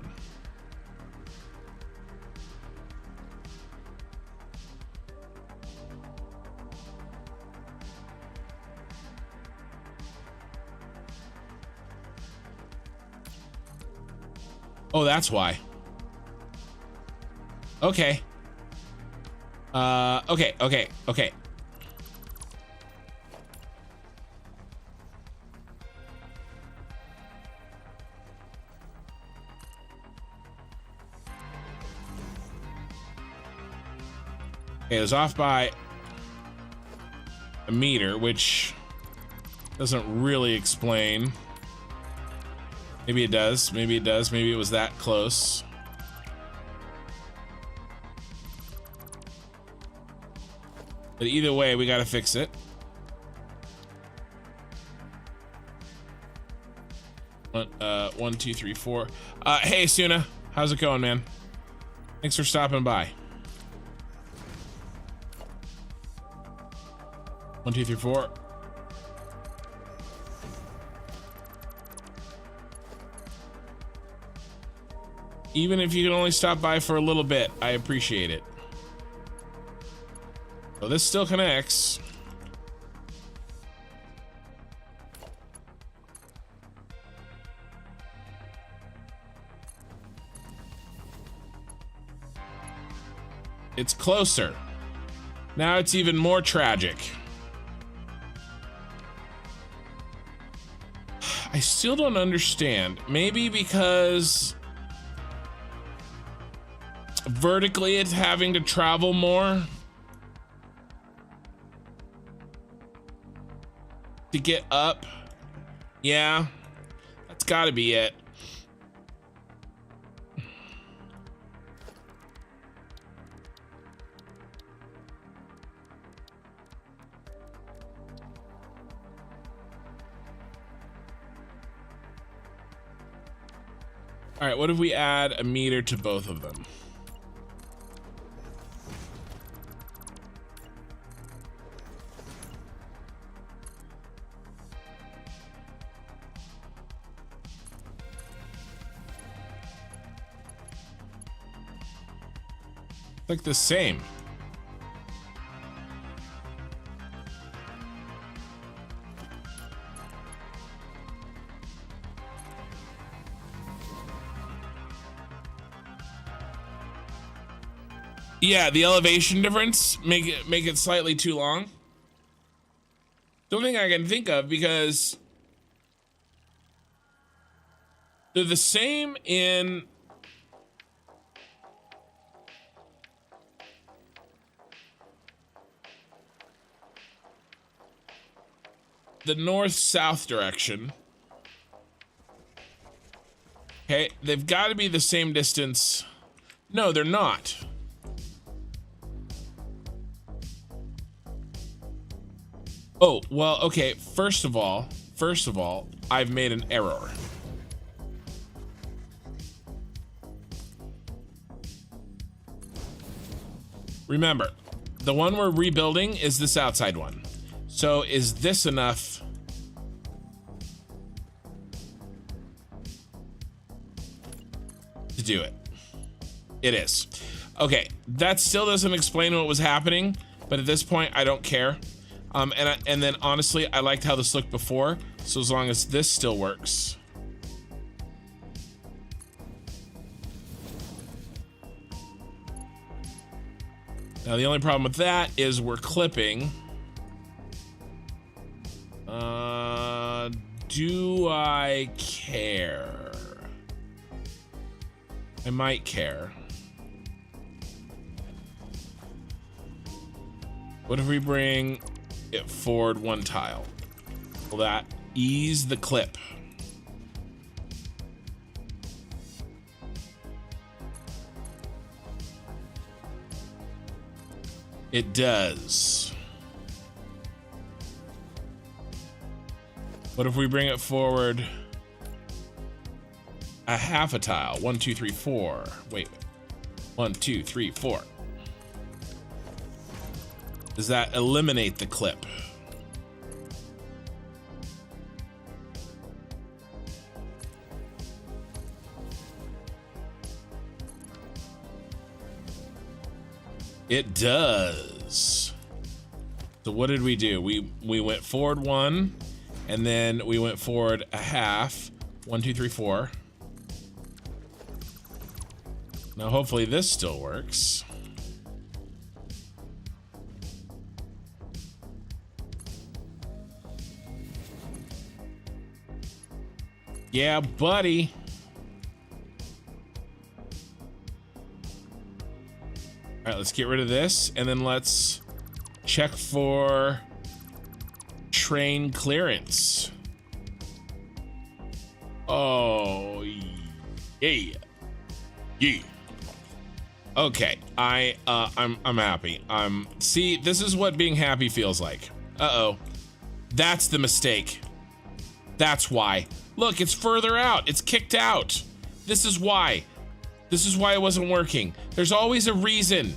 Oh, that's why. Okay. Okay. Okay. It was off by a meter, which doesn't really explain. Maybe it does. Maybe it does. Maybe it was that close. But either way, we gotta fix it. One, two, three, four. Hey, Suna, how's it going, man? Thanks for stopping by. 1, 2, 3, 4. Even if you can only stop by for a little bit, I appreciate it. So this still connects. It's closer. Now it's even more tragic. I still don't understand. Maybe because vertically it's having to travel more to get up. Yeah, that's gotta be it. All right, what if we add a meter to both of them? Like the same. Yeah, the elevation difference make it slightly too long. The only thing I can think of, because they're the same in the north-south direction. Okay, they've got to be the same distance. No, they're not. Oh, well, okay, first of all, I've made an error. Remember, the one we're rebuilding is this outside one. So is this enough? To do it? It is. Okay, that still doesn't explain what was happening, but at this point, I don't care. And then honestly, I liked how this looked before, so as long as this still works. Now the only problem with that is we're clipping. Do I care? I might care. What if we bring it forward one tile? Will that ease the clip? It does. What if we bring it forward a half a tile? 1, 2, 3, 4. Wait. 1, 2, 3, 4. Does that eliminate the clip? It does. So what did we do? We went forward one, and then we went forward a half. 1, 2, 3, 4. Now hopefully this still works. Yeah, buddy. All right, let's get rid of this, and then let's check for train clearance. Oh, yeah, yeah. Okay, I'm happy. See, this is what being happy feels like. Uh-oh, that's the mistake. That's why. Look, it's further out. It's kicked out. This is why. This is why it wasn't working. There's always a reason.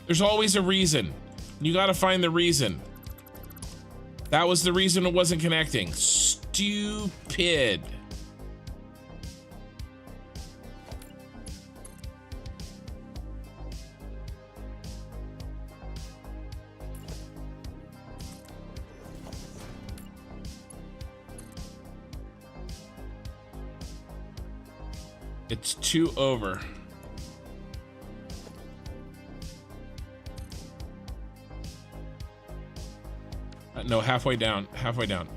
There's always a reason. You gotta find the reason. That was the reason it wasn't connecting. Stupid. It's 2 over. No, halfway down. Halfway down.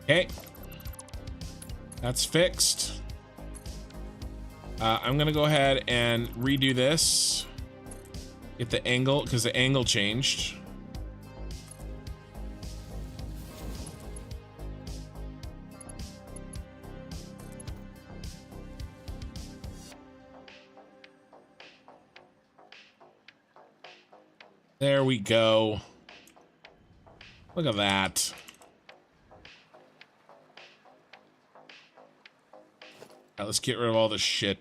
Okay. That's fixed. I'm gonna go ahead and redo this. Get the angle, because the angle changed. There we go. Look at that. All right, let's get rid of all this shit.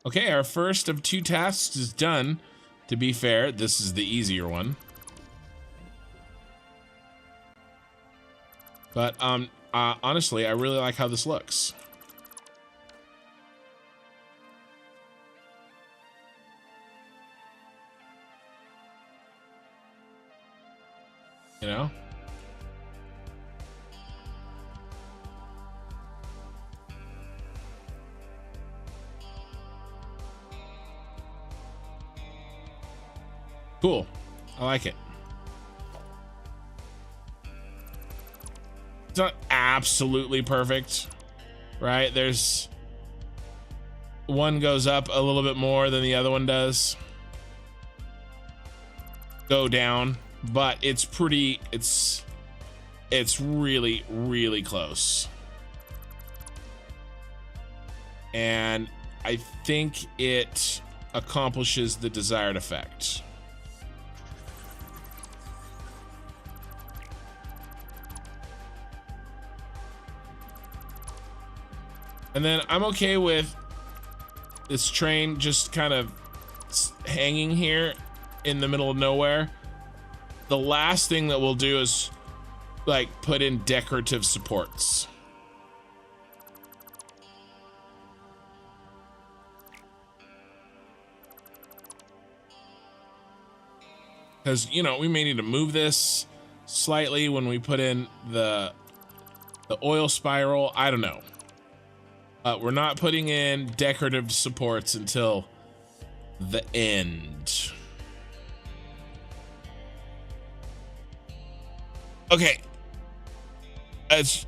Okay, our first of 2 tasks is done. To be fair, this is the easier one. But honestly, I really like how this looks. You know? Cool. I like it. It's not absolutely perfect, right? There's one goes up a little bit more than the other one does. Go down, but it's pretty, it's really, really close. And I think it accomplishes the desired effect. And then I'm okay with this train just kind of hanging here in the middle of nowhere. The last thing that we'll do is like put in decorative supports. Because, you know, we may need to move this slightly when we put in the oil spiral. I don't know. We're not putting in decorative supports until the end. Okay. It's,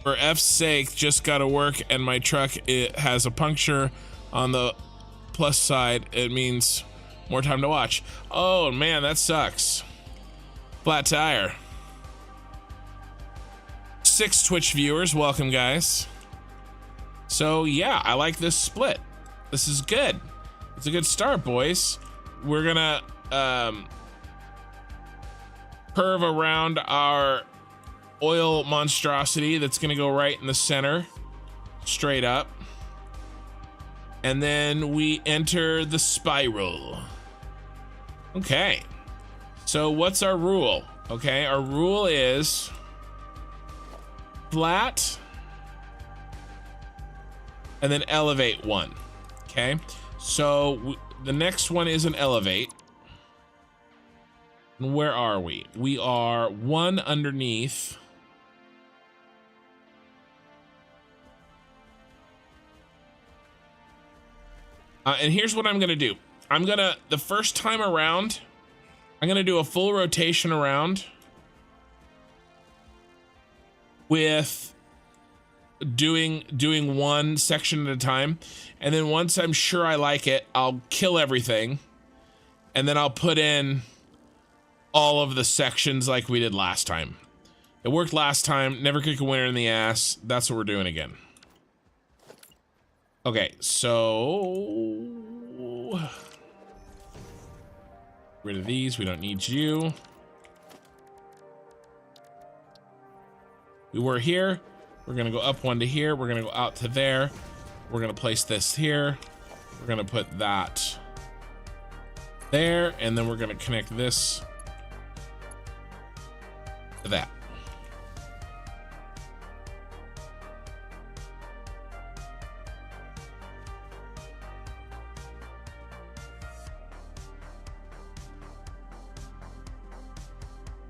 for F's sake, just gotta work, and my truck, it has a puncture on the plus side. It means more time to watch. Oh man, that sucks. Flat tire. 6 Twitch viewers, welcome guys. So yeah, I like this split. This is good. It's a good start, boys. We're gonna curve around our oil monstrosity that's gonna go right in the center, straight up. And then we enter the spiral. Okay, so what's our rule? Okay, our rule is flat and then elevate 1. Okay, so the next one is an elevate. And where are we? We are 1 underneath. And here's what I'm gonna do. The first time around, I'm gonna do a full rotation around with doing 1 section at a time. And then once I'm sure I like it, I'll kill everything and then I'll put in all of the sections like we did last time. It worked last time. Never kick a winner in the ass. That's what we're doing again. Okay, so rid of these. We don't need you. We were here. We're gonna go up one to here. We're gonna go out to there. We're gonna place this here. We're gonna put that there, and then we're gonna connect this to that.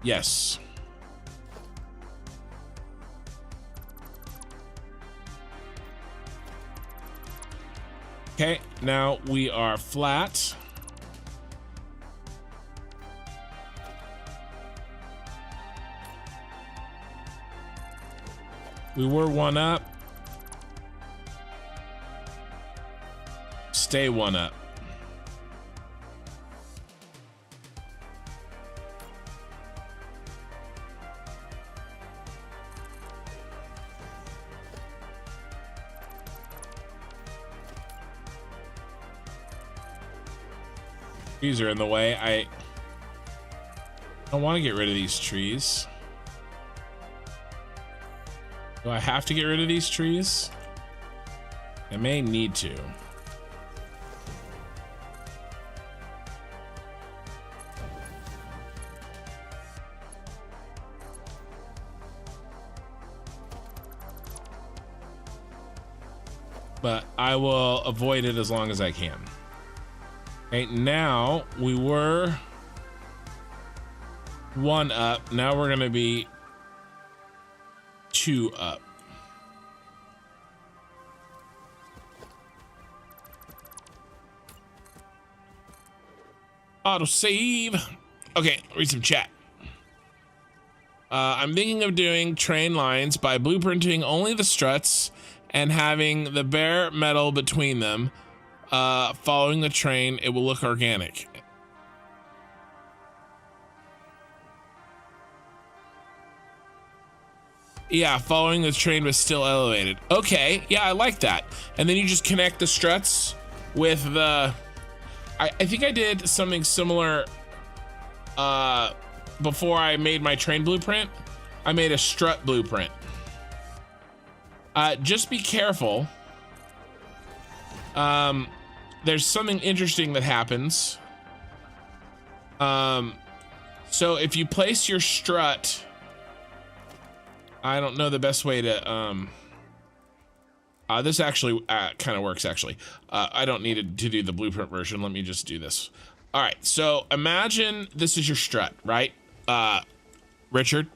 Yes. Okay, now we are flat. We were one up. Stay one up. Trees are in the way. I don't want to get rid of these trees. Do I have to get rid of these trees? I may need to. But I will avoid it as long as I can. Okay, now we were one up. Now we're gonna be two up. Auto save. Okay, read some chat. I'm thinking of doing train lines by blueprinting only the struts and having the bare metal between them. Following the train, it will look organic. Yeah, following the train was still elevated. Okay, yeah, I like that. And then you just connect the struts with the... I think I did something similar before I made my train blueprint. I made a strut blueprint. Just be careful. There's something interesting that happens. So if you place your strut, I don't know the best way to, this actually kind of works actually. I don't need to do the blueprint version. Let me just do this. All right, so imagine this is your strut, right? Richard,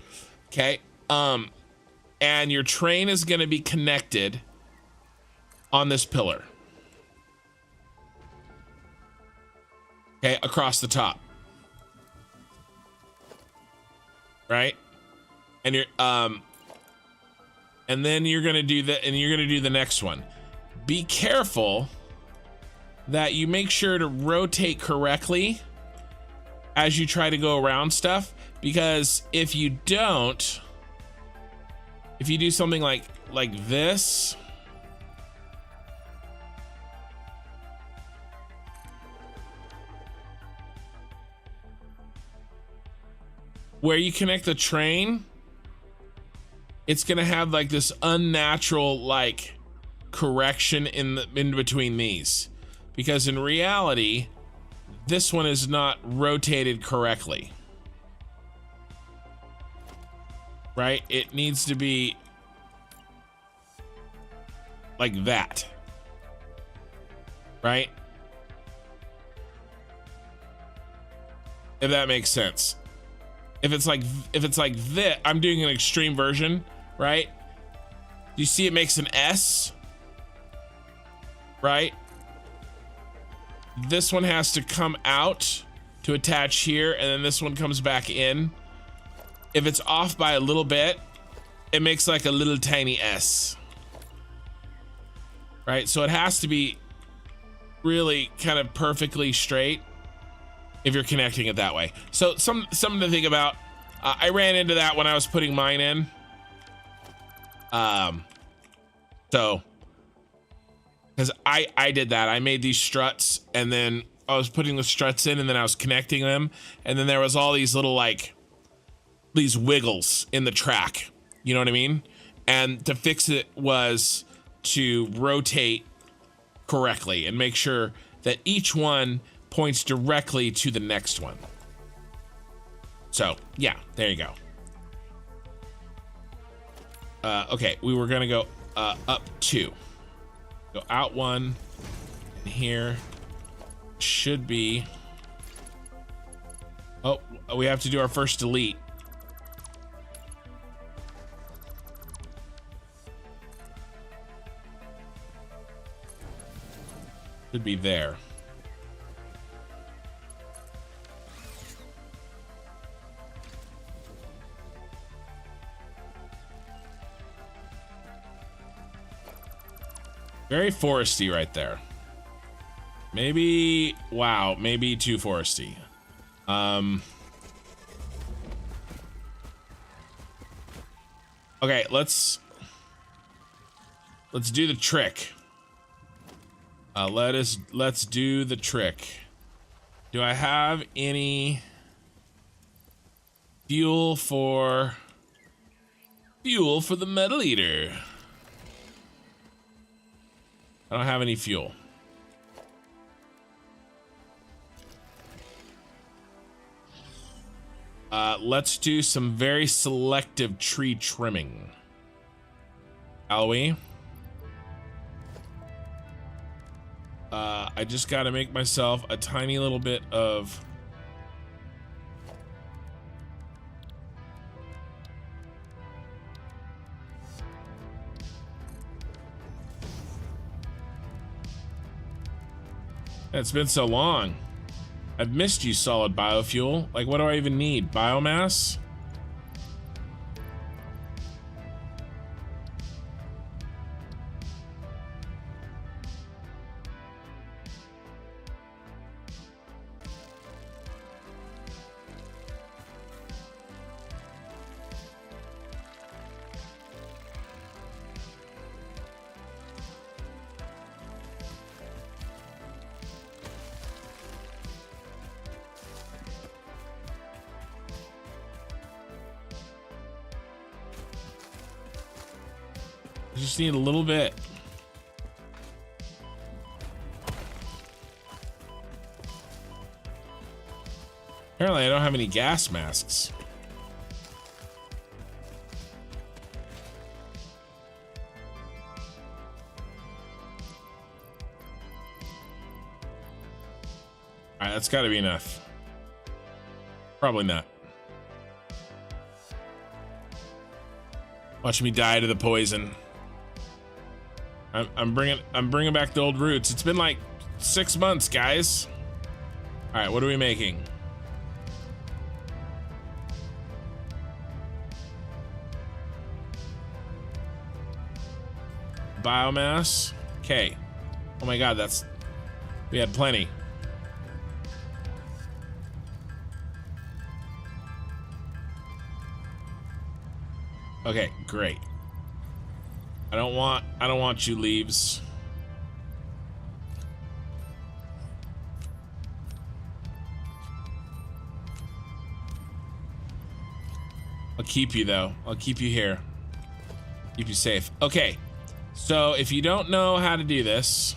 okay? And your train is gonna be connected on this pillar. Okay, across the top. Right? And you're and then you're gonna do that, and you're gonna do the next one. Be careful that you make sure to rotate correctly as you try to go around stuff, because if you don't, if you do something like this, where you connect the train, it's gonna have like this unnatural like correction in between these, because in reality this one is not rotated correctly, right? It needs to be like that, right? If that makes sense. If it's like this, I'm doing an extreme version, right? You see it makes an S, right? This one has to come out to attach here, and then this one comes back in. If it's off by a little bit, it makes like a little tiny S, right? So it has to be really kind of perfectly straight. if you're connecting it that way. So something to think about. I ran into that when I was putting mine in. So, because I did that. I made these struts, and then I was putting the struts in, and then I was connecting them, and then there was all these little, like, these wiggles in the track. You know what I mean? And to fix it was to rotate correctly and make sure that each one points directly to the next one. So, yeah, there you go. Okay, we were gonna go up 2. Go out 1, and here should be... Oh, we have to do our first delete. Should be there. Very foresty right there. Maybe, wow, maybe too foresty. Okay, let's do the trick. Let's do the trick. Do I have any fuel for the metal eater? I don't have any fuel. Let's do some very selective tree trimming. Shall we? I just gotta make myself a tiny little bit of... It's been so long. I've missed you, solid biofuel. Like, what do I even need? Biomass? Just need a little bit. Apparently I don't have any gas masks. All right, that's got to be enough. Probably not. Watch me die to the poison. I'm bringing back the old roots. It's been like 6 months, guys. All right, what are we making? Biomass. Okay. Oh my God, we had plenty. Okay, great. I don't want you leaves. I'll keep you though. I'll keep you here. Keep you safe. Okay. So if you don't know how to do this,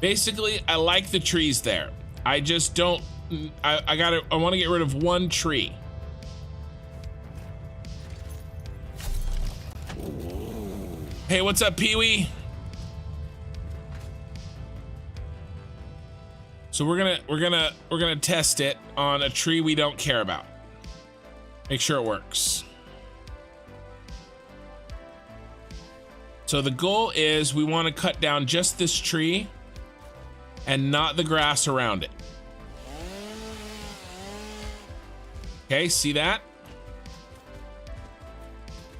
basically I like the trees there. I just don't, I want to get rid of one tree. Hey, what's up, Pee-wee? So we're gonna test it on a tree we don't care about. Make sure it works. So the goal is we want to cut down just this tree and not the grass around it. Okay, see that?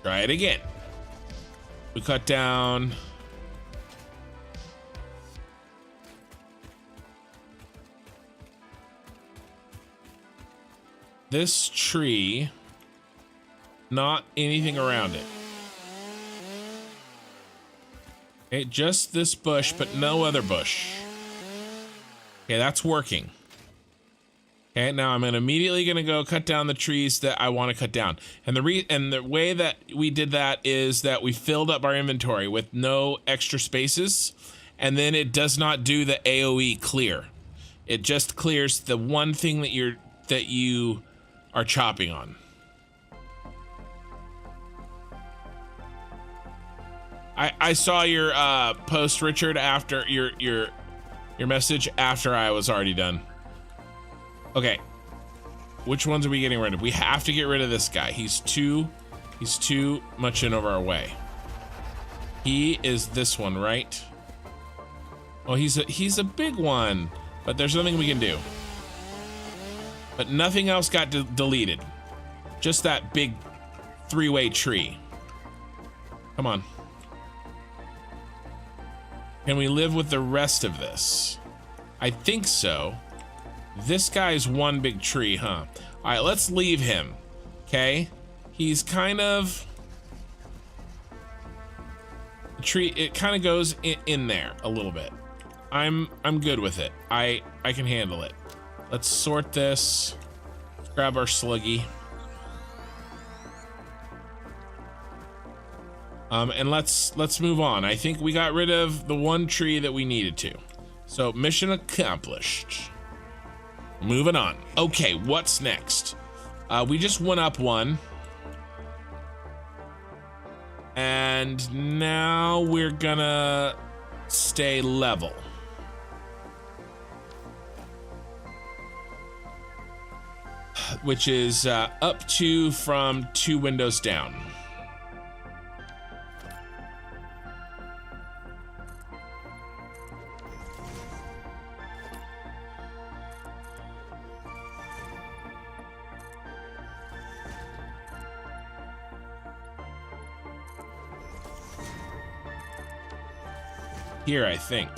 Try it again. We cut down this tree, not anything around it. Okay, just this bush, but no other bush. Okay, that's working. Okay, now I'm immediately gonna go cut down the trees that I want to cut down. And the way that we did that is that we filled up our inventory with no extra spaces, and then it does not do the AoE clear. It just clears the one thing that you are chopping on. I saw your post, Richard, after your message after I was already done. Okay, which ones are we getting rid of? We have to get rid of this guy. He's too much in over our way. He is this one, right? Oh, he's a big one, but there's nothing we can do. But nothing else got deleted. Just that big three-way tree. Come on. Can we live with the rest of this? I think so. This guy's one big tree, huh? All right, let's leave him. Okay, he's kind of the tree. It kind of goes in there a little bit. I'm good with it. I can handle it. Let's sort this. Let's grab our sluggy. And let's move on. I think we got rid of the one tree that we needed to. So mission accomplished. Moving on. Okay, what's next? We just went up one. And now we're gonna stay level. Which is up to from 2 windows down. Here, I think.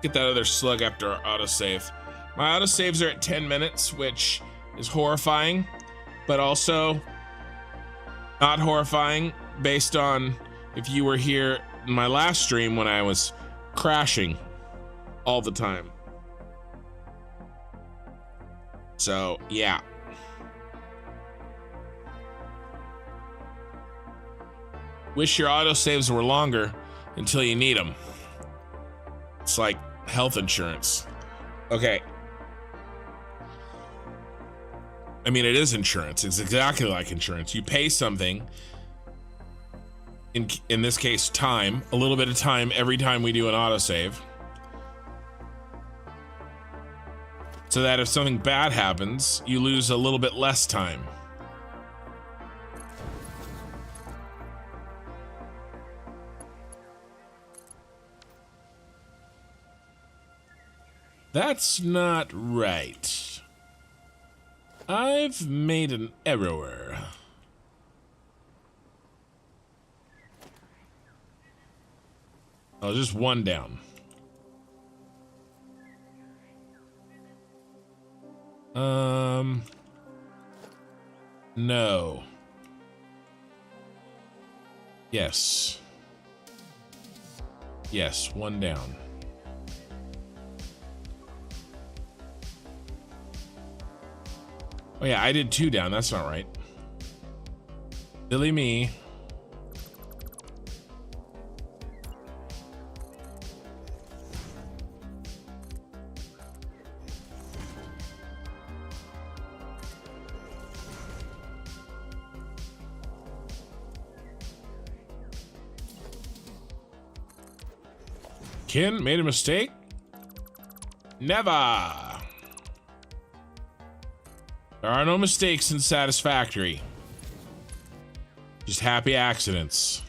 Get that other slug after our autosave. My autosaves are at 10 minutes, which is horrifying, but also not horrifying based on if you were here in my last stream when I was crashing all the time. So, yeah. Wish your autosaves were longer until you need them. It's like health insurance. Okay. I mean, it is insurance. It's exactly like insurance. You pay something, in this case, time, a little bit of time every time we do an autosave, so that if something bad happens, you lose a little bit less time. That's not right. I've made an error. Oh, just one down. No. Yes. Yes, one down. Oh yeah, I did 2 down. That's not right. Silly me. Ken made a mistake? Never. There are no mistakes in Satisfactory. Just happy accidents.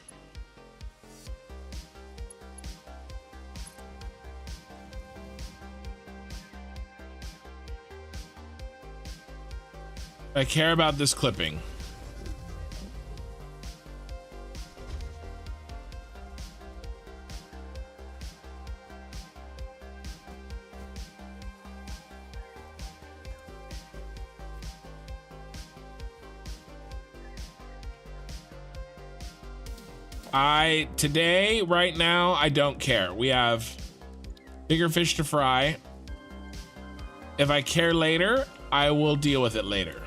I care about this clipping. Today, right now, I don't care. We have bigger fish to fry. If I care later, I will deal with it later.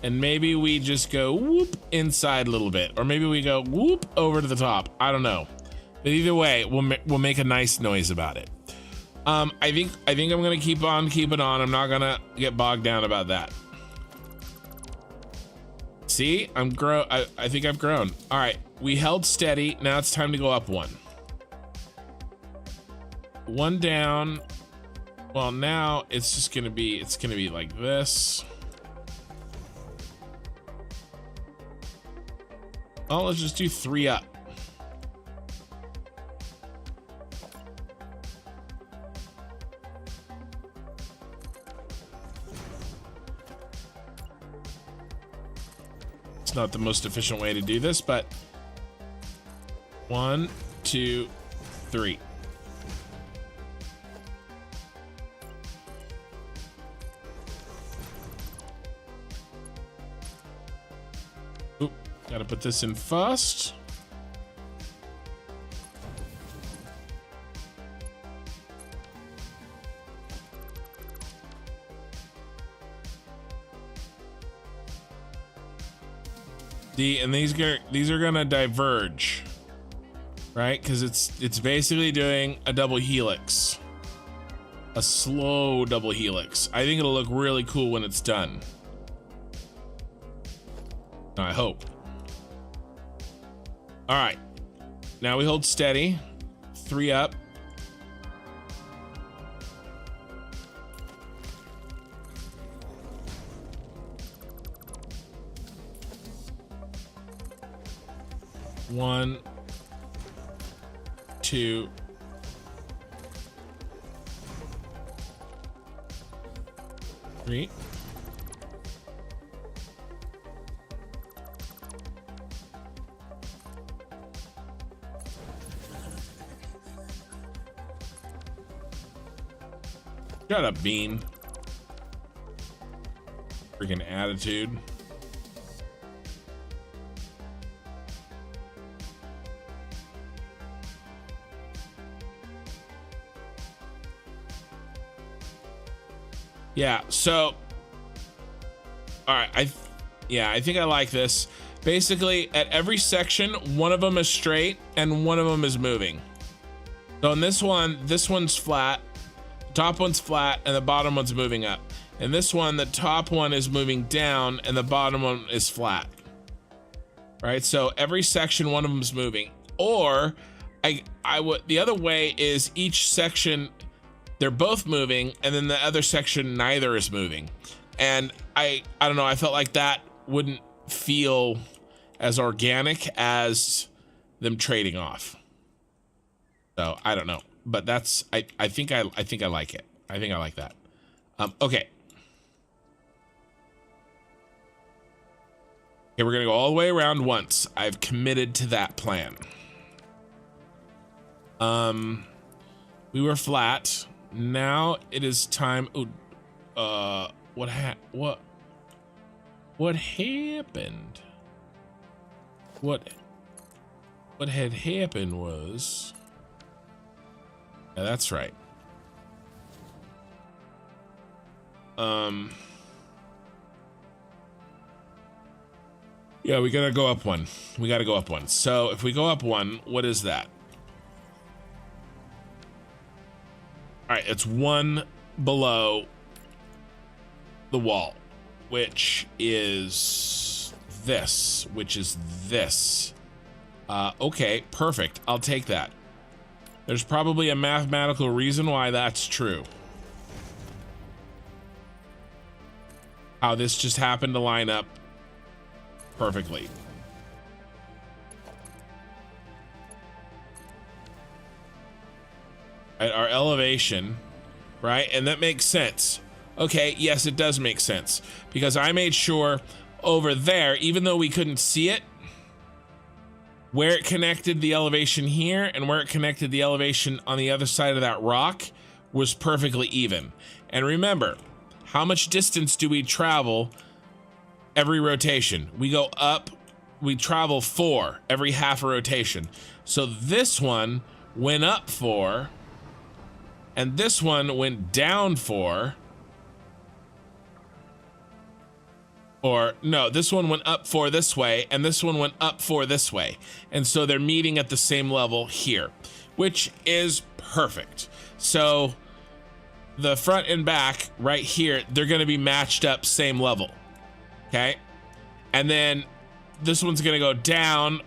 And maybe we just go whoop inside a little bit, or maybe we go whoop over to the top. I don't know, but either way, we'll make a nice noise about it. I think I'm gonna keep on keeping on. I'm not gonna get bogged down about that. See, I think I've grown. All right, we held steady. Now it's time to go up one. One down. Well, now it's just gonna be, like this. Oh, let's just do 3 up. It's not the most efficient way to do this, but 1, 2, 3. Oop, gotta put this in first. And these are gonna diverge, right? Because it's basically doing a double helix, a slow double helix. I think it'll look really cool when it's done. I hope. All right, now we hold steady, 3 up. One, 2, 3. Shut up, Bean. Freaking attitude. Yeah, so all right, I think I like this. Basically, at every section, one of them is straight and one of them is moving. So in this one's flat, the top one's flat, and the bottom one's moving up. In this one, the top one is moving down and the bottom one is flat. Right? So every section, one of them is moving. Or the other way is each section, they're both moving, and then the other section, neither is moving. And I don't know, I felt like that wouldn't feel as organic as them trading off. So I don't know, but that's, I think I like it. I think I like that. Okay. Okay, we're gonna go all the way around once. I've committed to that plan. We were flat. Now it is time. What happened? What had happened was, yeah, that's right. Yeah, we gotta go up one. We gotta go up one. So if we go up one, what is that? All right, it's one below the wall, which is this, okay, perfect. I'll take that. There's probably a mathematical reason why that's true. How this just happened to line up perfectly. At our elevation, right? And that makes sense. Okay, yes, it does make sense, because I made sure over there, even though we couldn't see it, where it connected the elevation here and where it connected the elevation on the other side of that rock was perfectly even. And remember, how much distance do we travel every rotation? We go up we travel 4 every half a rotation. So this one went up 4, and this one went down 4. Or no, this one went up 4 this way, and this one went up 4 this way. And so they're meeting at the same level here, which is perfect. So the front and back right here, they're gonna be matched up same level, okay? And then this one's gonna go down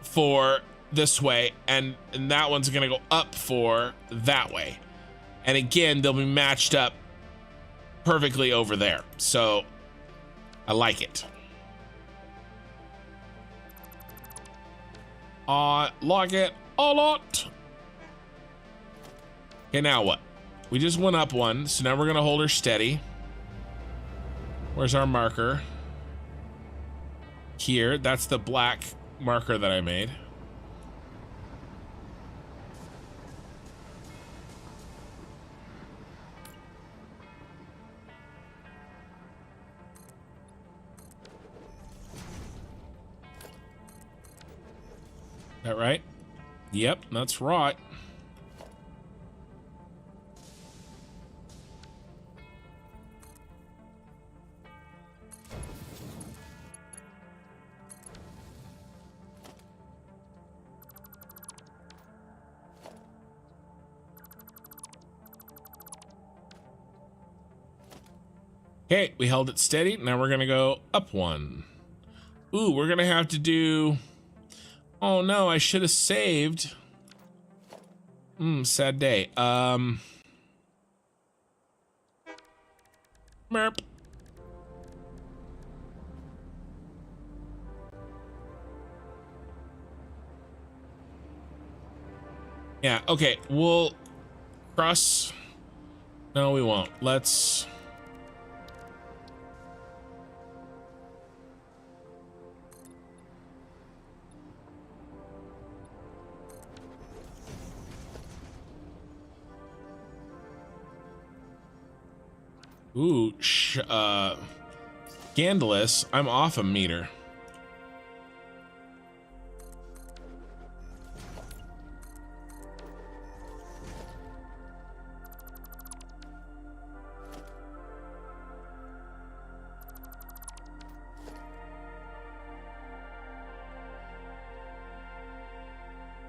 4 this way, and that one's gonna go up 4 that way. And again, they'll be matched up perfectly over there. So I like it. I like it a lot. Okay, now what? We just went up 1, so now we're gonna hold her steady. Where's our marker? Here, that's the black marker that I made. That right? Yep, that's right. Okay, we held it steady. Now we're gonna go up 1. Ooh, we're gonna have to do... Oh no, I should have saved. Sad day. Merp. Yeah, okay, we'll cross. No, we won't. Let's... Ooh, scandalous. I'm off a meter.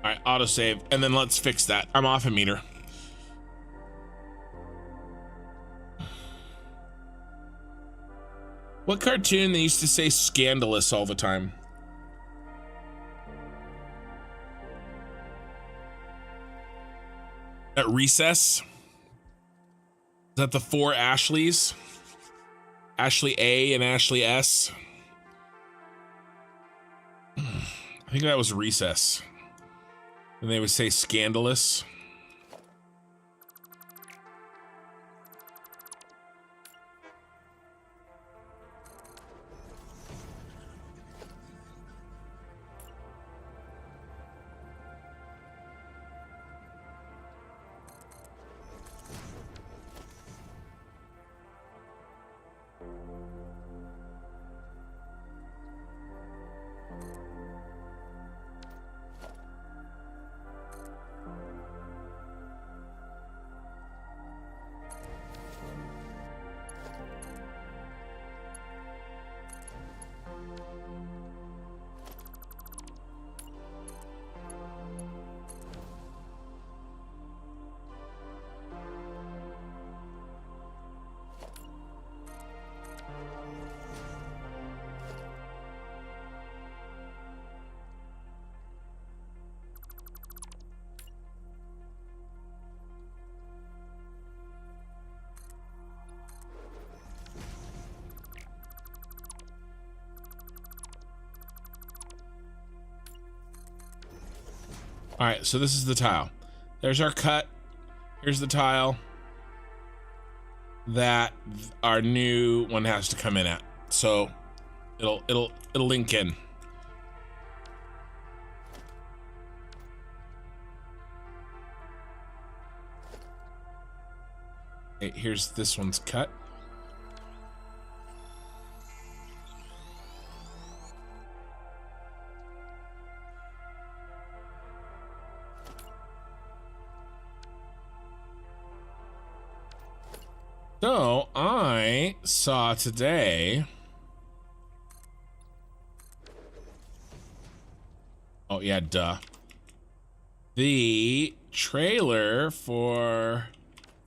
All right, autosave, and then let's fix that. I'm off a meter. What cartoon they used to say scandalous all the time? At Recess? Is that the 4 Ashleys? Ashley A and Ashley S? I think that was Recess. And they would say scandalous. All right, so this is the tile. There's our cut. Here's the tile that our new one has to come in at. So it'll link in. Okay, here's this one's cut. So I saw today. Oh yeah, duh. The trailer for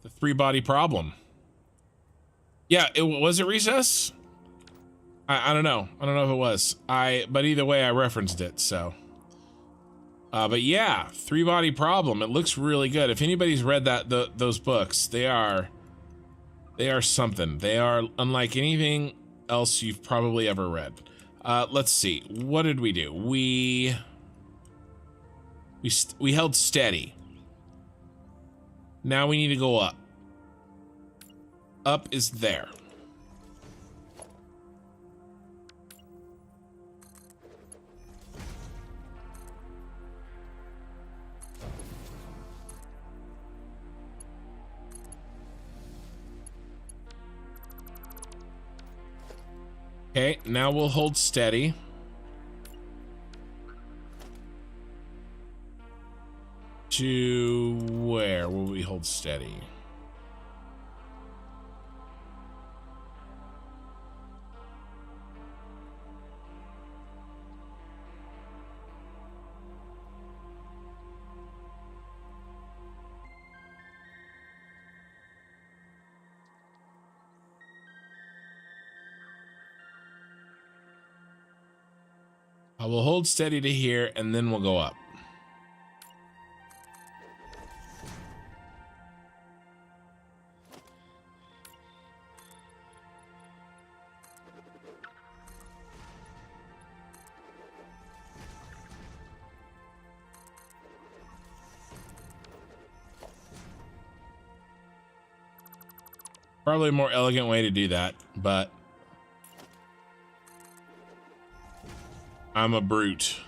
the 3-body problem. Yeah, was it Recess? I don't know. I don't know if it was. But either way, I referenced it. So. But yeah, 3-body problem. It looks really good. If anybody's read those books, they are something. They are unlike anything else you've probably ever read. Let's see. What did we do? We held steady. Now we need to go up. Up is there. Okay, now we'll hold steady. To where will we hold steady? I will hold steady to here, and then we'll go up. Probably a more elegant way to do that, but I'm a brute.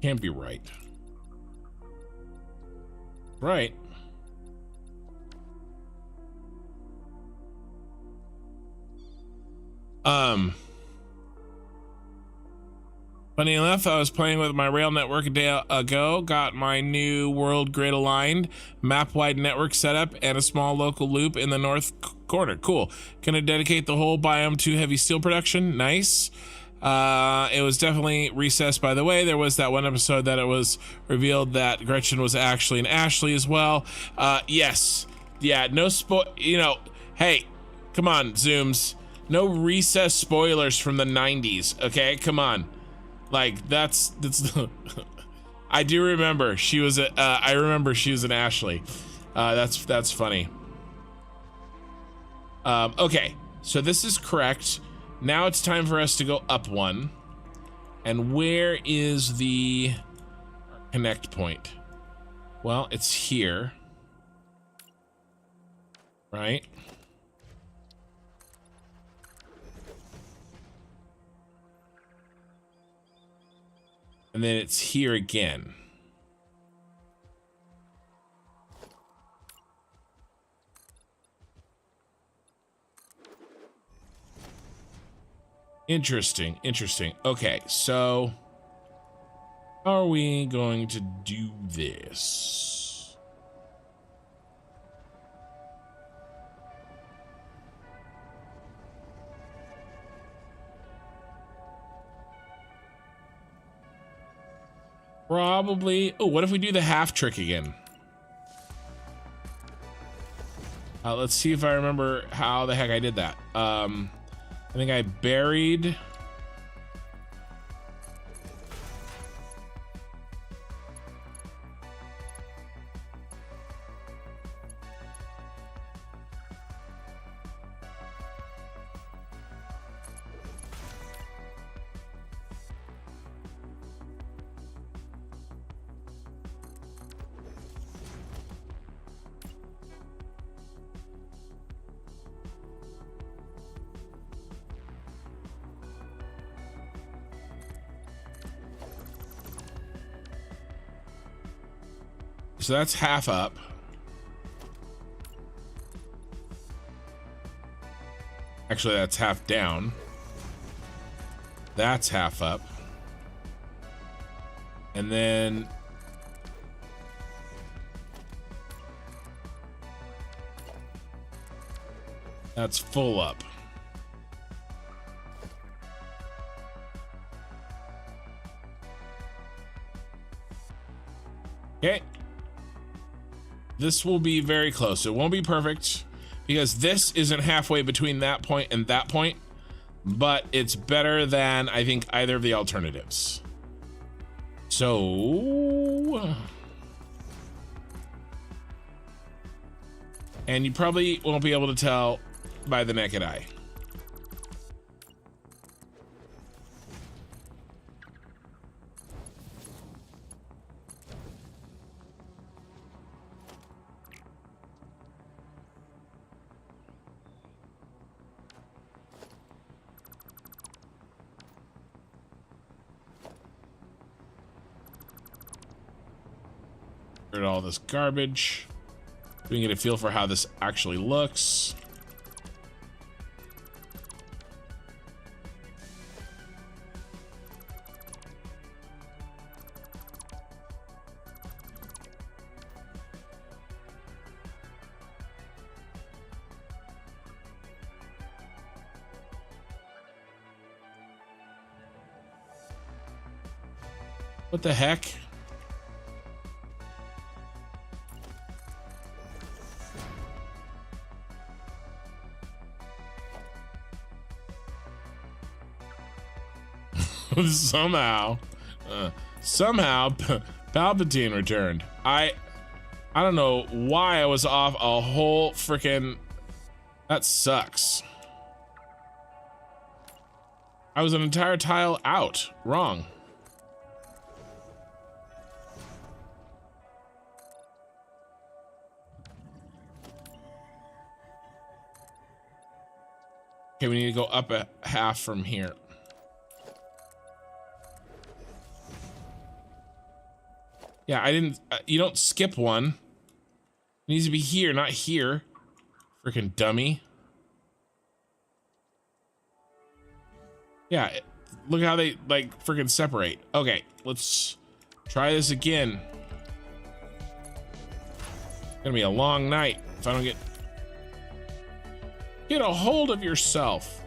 Can't be right. Right. Funny enough, I was playing with my rail network a day ago, got my new world grid aligned, map-wide network setup, and a small local loop in the north corner. Cool. Gonna dedicate the whole biome to heavy steel production. Nice. It was definitely Recess, by the way. There was that one episode that it was revealed that Gretchen was actually an Ashley as well. Yes. Yeah, no hey, come on, Zooms. No Recess spoilers from the 90s, okay? Come on. Like, that's I do remember she was I remember she was an Ashley. That's funny. Okay, so this is correct. Now it's time for us to go up one. And where is the connect point? Well, it's here. Right? And then it's here again. Interesting, interesting. Okay, so how are we going to do this? Probably. Oh, what if we do the half trick again? Let's see if I remember how the heck I did that. I think I buried. So that's half up. Actually, that's half down. That's half up. And then that's full up. Okay. This will be very close. It won't be perfect because this isn't halfway between that point and that point, but it's better than I think either of the alternatives. So, and you probably won't be able to tell by the naked eye. Rid of all this garbage. We can get a feel for how this actually looks. What the heck? somehow Palpatine returned. I don't know why I was off a whole freaking. That sucks. I was an entire tile out. Wrong. Okay, we need to go up a half from here. Yeah, I didn't, you don't skip one. It needs to be here, not here. Freaking dummy. Yeah, look how they, like, freaking separate. Okay, let's try this again. It's gonna be a long night if I don't get a hold of yourself.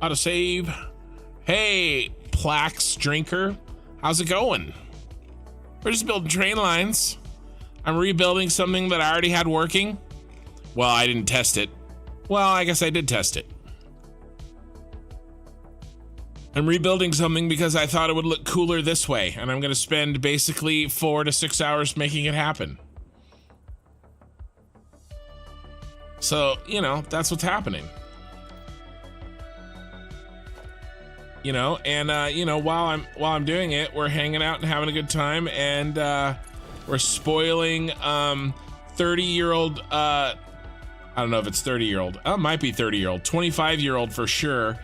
Autosave. Hey, Plax Drinker. How's it going? We're just building train lines. I'm rebuilding something that I already had working. Well, I didn't test it. Well, I guess I did test it. I'm rebuilding something because I thought it would look cooler this way, and I'm going to spend basically 4 to 6 hours making it happen. So, you know, that's what's happening. You know, and you know, while I'm doing it, we're hanging out and having a good time, and we're spoiling 30-year-old I don't know if it's 30-year-old. It might be 30-year-old, 25-year-old for sure.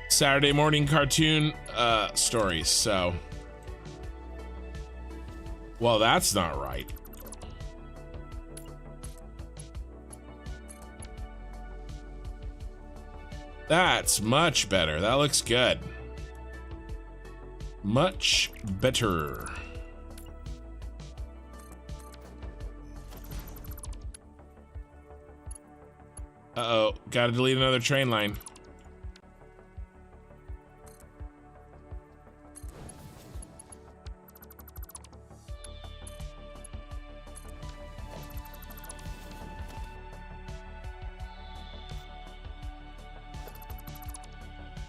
Saturday morning cartoon stories. So, well, that's not right. That's much better. That looks good. Much better. Uh-oh, gotta delete another train line.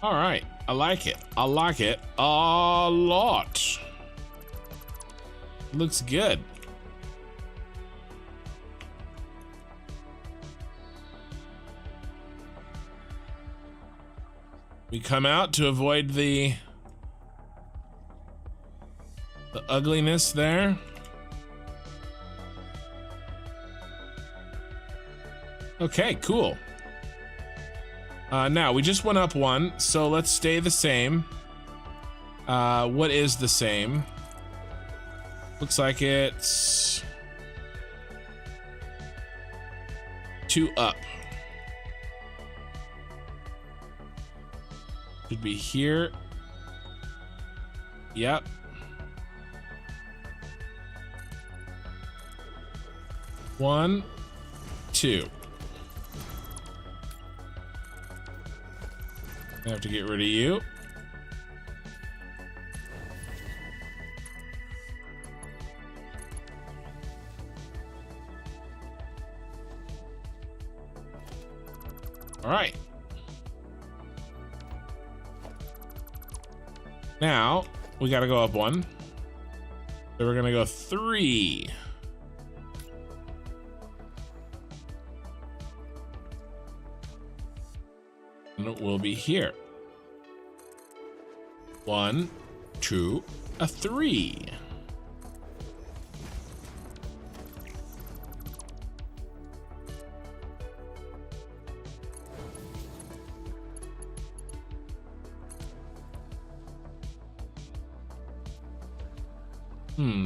All right, I like it. I like it a lot. Looks good. We come out to avoid the ugliness there. Okay, cool. Now we just went up one, so let's stay the same. What is the same? Looks like it's 2 up. Should be here. Yep. One, 2. I have to get rid of you. All right. Now we got to go up 1. So we're gonna go 3. And it will be here. 1, 2, a 3.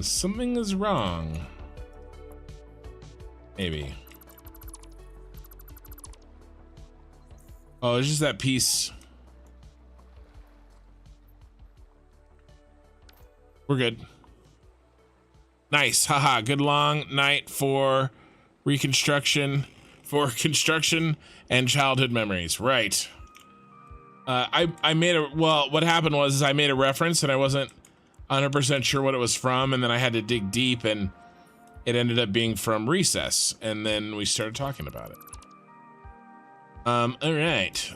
Something is wrong. Maybe. Oh, it's just that piece. We're good. Nice. Haha. Good long night for reconstruction, for construction and childhood memories. Right. I made a, well, what happened was is I made a reference and I wasn't 100% sure what it was from, and then I had to dig deep, and it ended up being from Recess, and then we started talking about it. All right.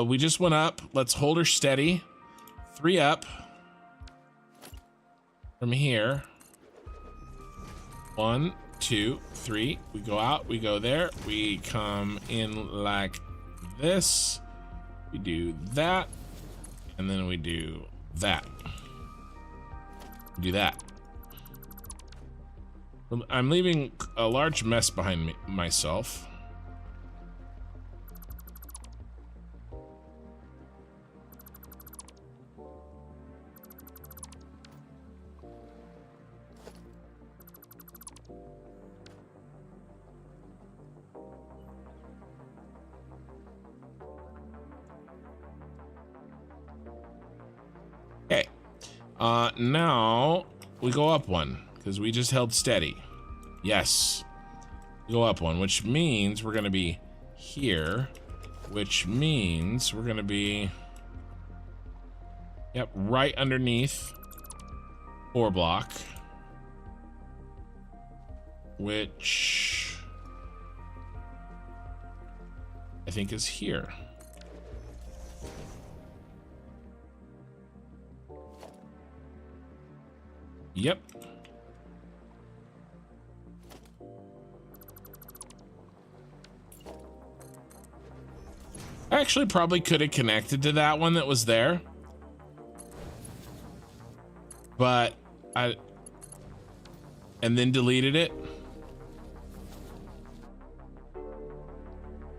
We just went up. Let's hold her steady. 3 up. From here. 1, 2, 3. We go out, we go there. We come in like this. We do that. And then we do that. Do that. I'm leaving a large mess behind me, myself. Okay. Now we go up 1 because we just held steady. Yes. We go up 1, which means we're going to be here, which means we're going to be, yep, right underneath 4 block, which I think is here. Yep. I actually probably could have connected to that one that was there. But and then deleted it.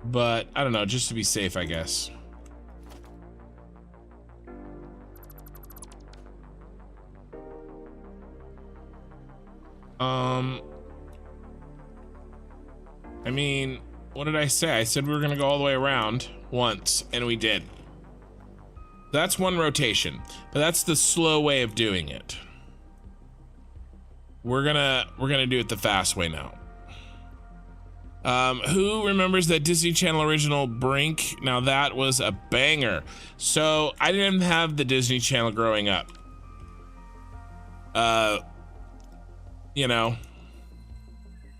But I don't know, just to be safe, I guess. I mean, what did I say? I said we were gonna go all the way around once, and we did. That's 1 rotation, but that's the slow way of doing it. We're gonna do it the fast way now. Who remembers that Disney Channel original Brink? Now that was a banger. So I didn't have the Disney Channel growing up. You know,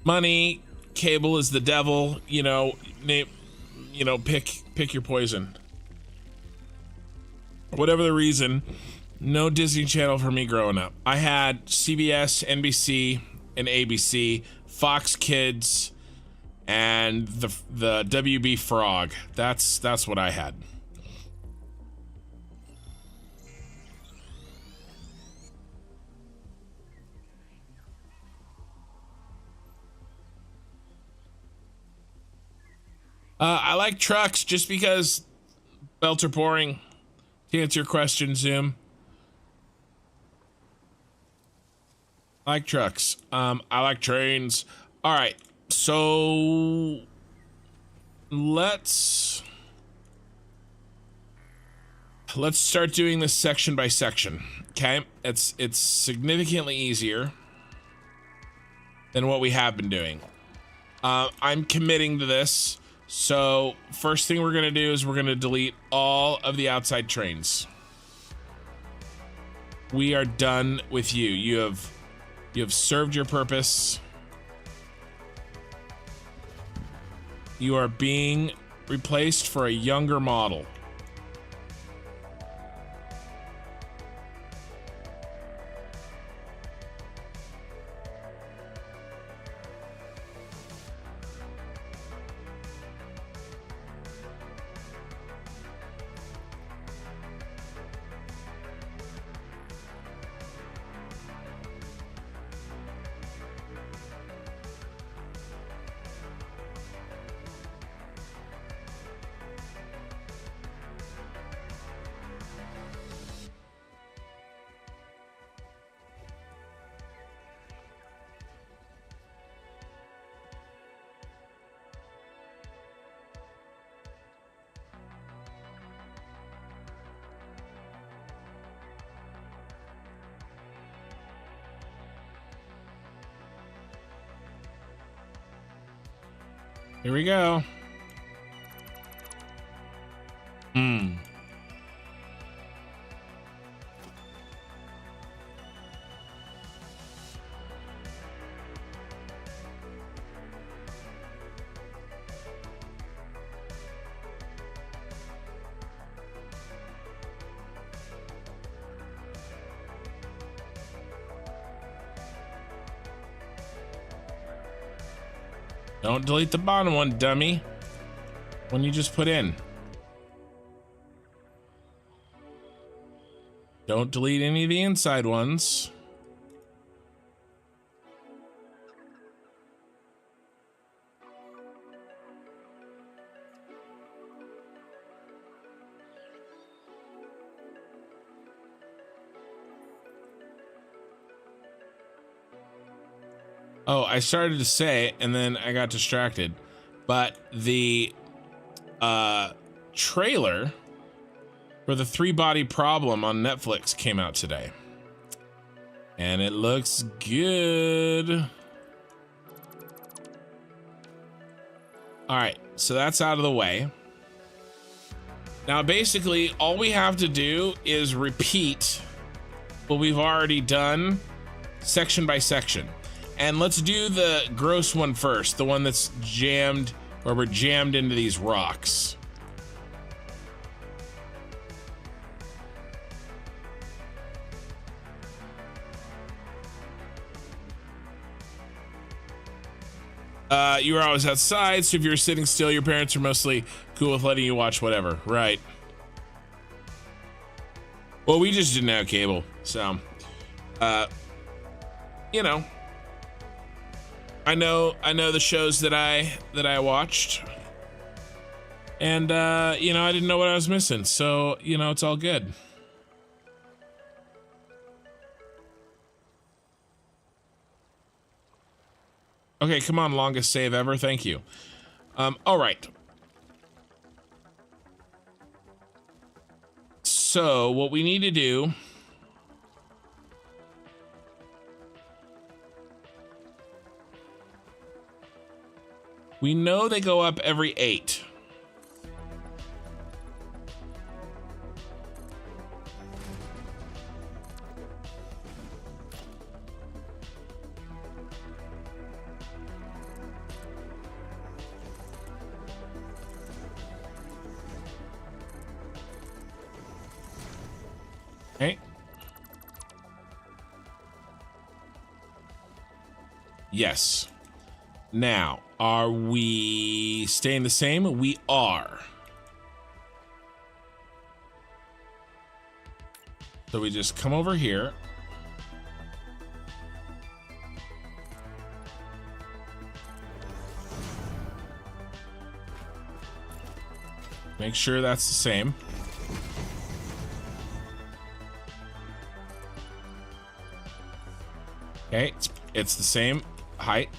money, cable is the devil, you know, pick your poison. Whatever the reason, no Disney Channel for me growing up. I had CBS, NBC, and ABC, Fox Kids, and the WB Frog. That's what I had. I like trucks just because belts are boring. To answer your question, Zoom. I like trucks. I like trains. All right, so let's start doing this section by section. Okay, it's significantly easier than what we have been doing. I'm committing to this. So first thing we're gonna do is we're gonna delete all of the outside trains. We are done with you. You have served your purpose. You are being replaced for a younger model. Here we go. Don't delete the bottom one, dummy. One you just put in. Don't delete any of the inside ones. Oh, I started to say, and then I got distracted. But the trailer for the 3-body problem on Netflix came out today. And it looks good. All right, so that's out of the way. Now, basically, all we have to do is repeat what we've already done section by section. And let's do the gross one first, the one that's jammed, where we're jammed into these rocks. You were always outside, so if you're sitting still, your parents are mostly cool with letting you watch whatever, right? Well, we just didn't have cable, so, you know. I know the shows that I watched, and you know, I didn't know what I was missing, so you know, it's all good. Okay, come on, longest save ever. Thank you. All right. So what we need to do. We know they go up every 8. Okay. Yes. Now, are we staying the same? We are. So we just come over here. Make sure that's the same. Okay, it's the same height.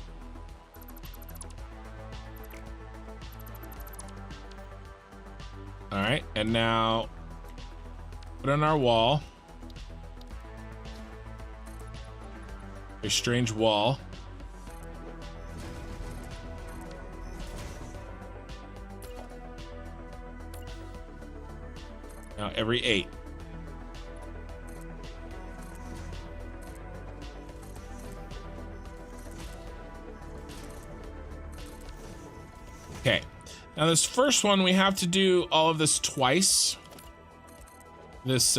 All right, and now put on our wall. A strange wall. Now every 8. Okay. Now this first one, we have to do all of this twice. This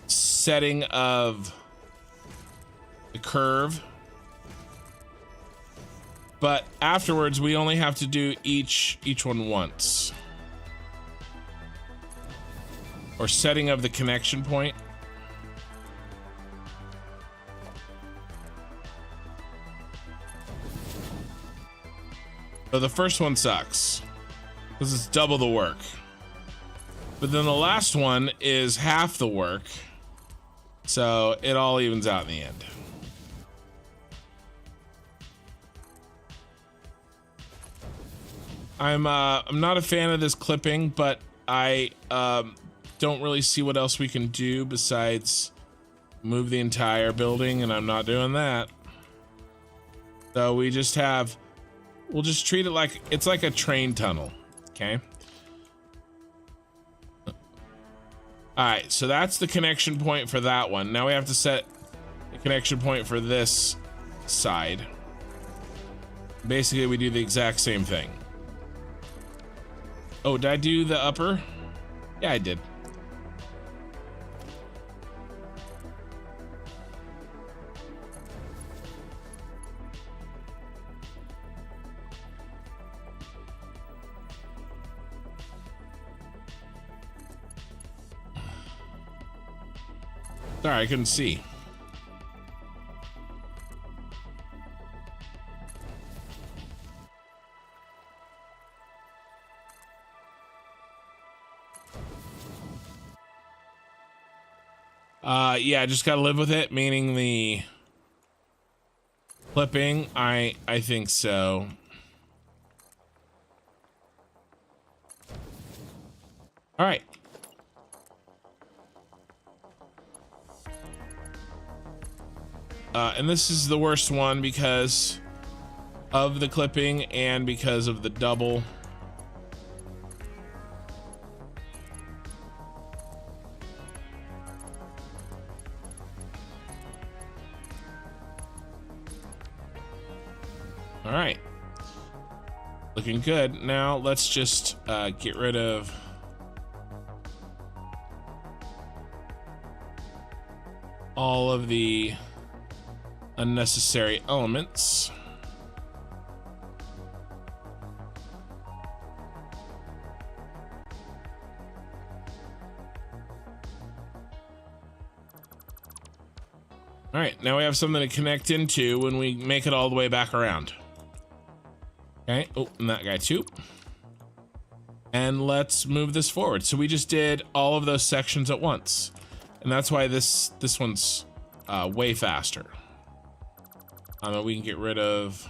setting of the curve. But afterwards, we only have to do each one once. Or setting of the connection point. So the first one sucks, because it's double the work. But then the last one is half the work, so it all evens out in the end. I'm not a fan of this clipping, but I don't really see what else we can do besides move the entire building, and I'm not doing that. So we just have, we'll just treat it like it's like a train tunnel, okay? All right, so that's the connection point for that one. Now we have to set the connection point for this side. Basically, we do the exact same thing. Oh, did I do the upper? Yeah, I did. Sorry, I couldn't see. Yeah, just gotta live with it, meaning the clipping. I think so. All right. And this is the worst one because of the clipping and because of the double. All right. Looking good. Now let's just get rid of all of the unnecessary elements. All right, now we have something to connect into when we make it all the way back around. Okay, oh, and that guy too. And let's move this forward. So we just did all of those sections at once. And that's why this one's way faster. We can get rid of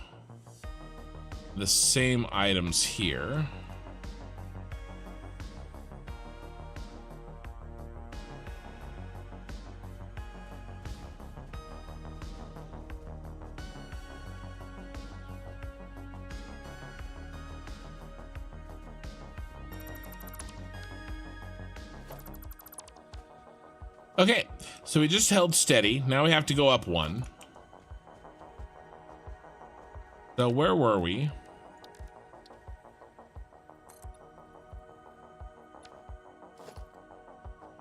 the same items here. Okay, so we just held steady. Now we have to go up one. So where were we?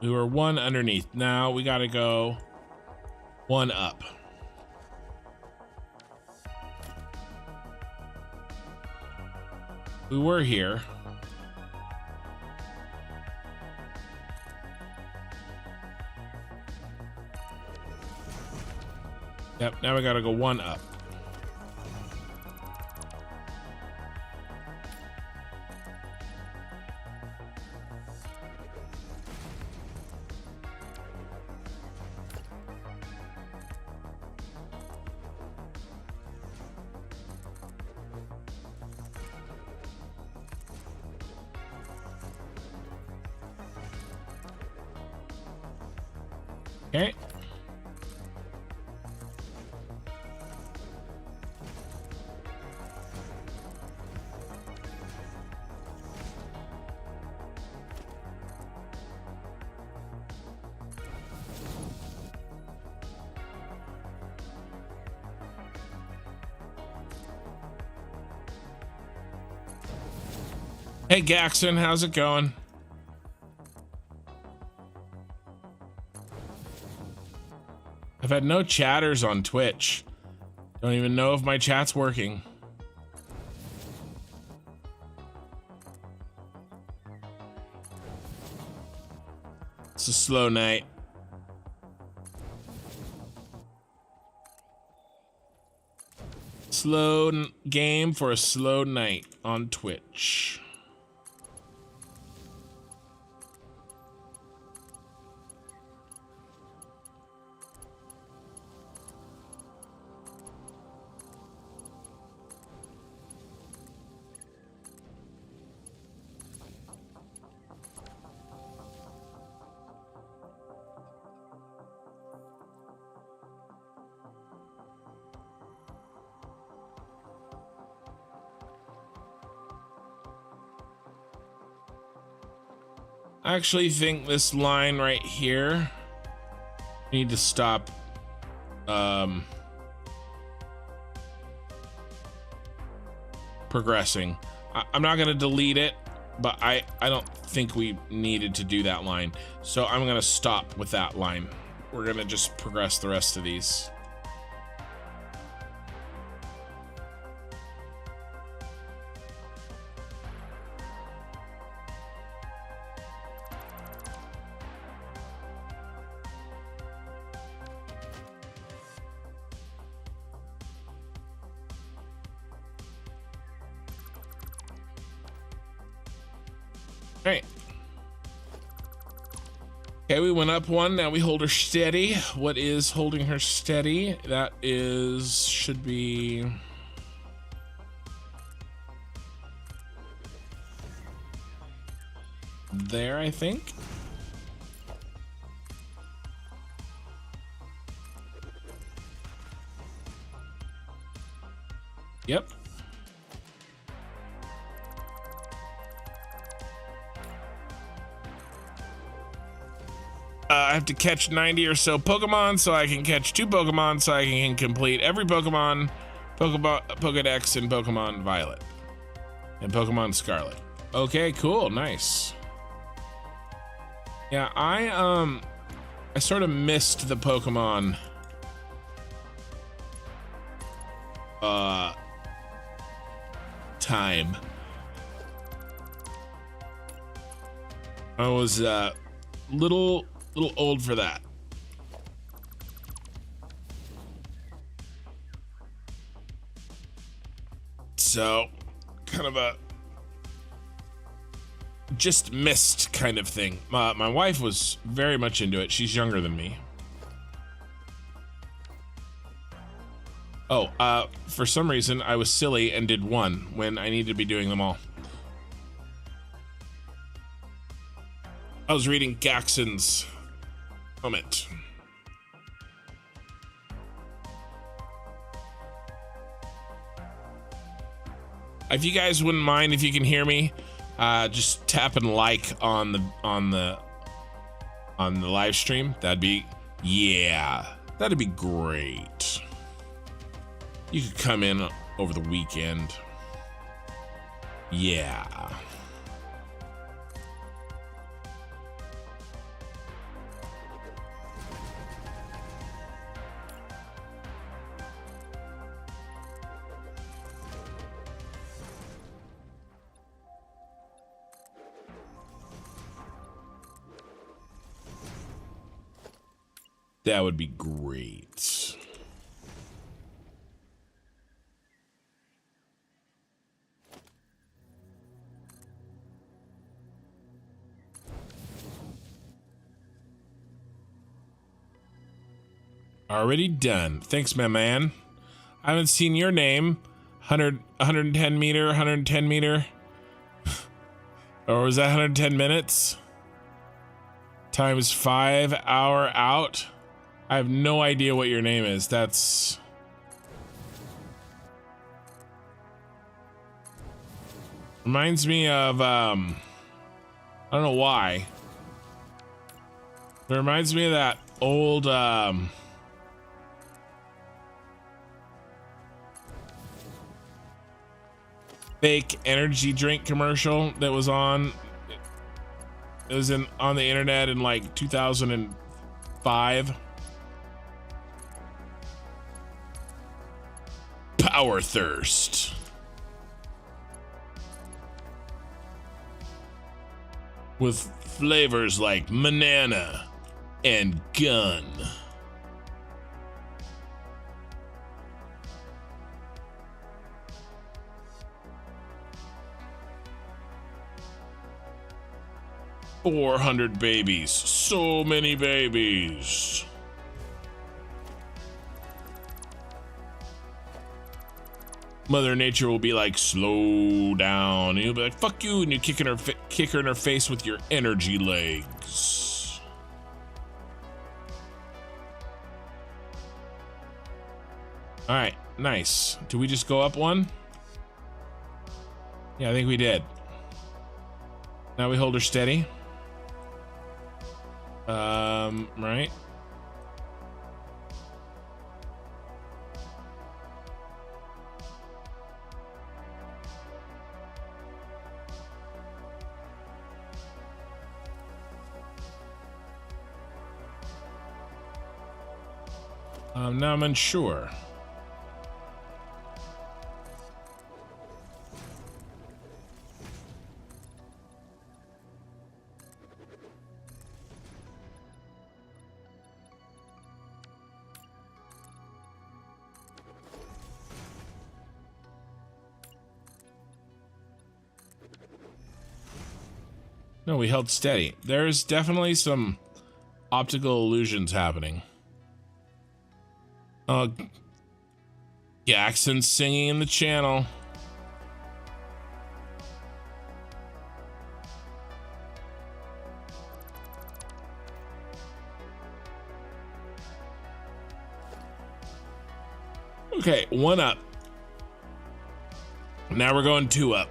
We were one underneath. Now we gotta go one up. We were here. Yep, now we gotta go one up. Okay. Hey Gaxon, how's it going? I've had no chatters on Twitch. Don't even know if my chat's working. It's a slow night. Slow game for a slow night on Twitch. I actually think this line right here need to stop progressing. I'm not gonna delete it, but I don't think we needed to do that line, so I'm gonna stop with that line. We're gonna just progress the rest of these. Alright. Okay, we went up one, now we hold her steady. What is holding her steady? That is, should be... there, I think. Yep. I have to catch 90 or so Pokemon, so I can catch 2 Pokemon, so I can complete every Pokemon, Pokedex, and Pokemon Violet, and Pokemon Scarlet. Okay, cool, nice. Yeah, I sort of missed the Pokemon time. I was little old for that. So kind of a just missed kind of thing. My wife was very much into it. She's younger than me. Oh, for some reason I was silly and did one when I needed to be doing them all. I was reading Gaxon's comment. If you guys wouldn't mind, if you can hear me, just tap and like on the live stream. That'd be, yeah, that'd be great. You could come in over the weekend. Yeah. That would be great. Already done. Thanks, my man. I haven't seen your name. 110 meter, 110 meter. Or was that 110 minutes? Times 5 hour out. I have no idea what your name is. That's... reminds me of, I don't know why. It reminds me of that old, fake energy drink commercial that was on. It was on the internet in like 2005. Power thirst. With flavors like banana and gun. $400 babies. So many babies. Mother Nature will be like, slow down. And you'll be like, fuck you. And you kick her in her face with your energy legs. All right, nice. Did we just go up one? Yeah, I think we did. Now we hold her steady. Right. Now I'm unsure. No, we held steady. There's definitely some optical illusions happening. Jackson's singing in the channel. Okay, 1 up. Now we're going 2 up.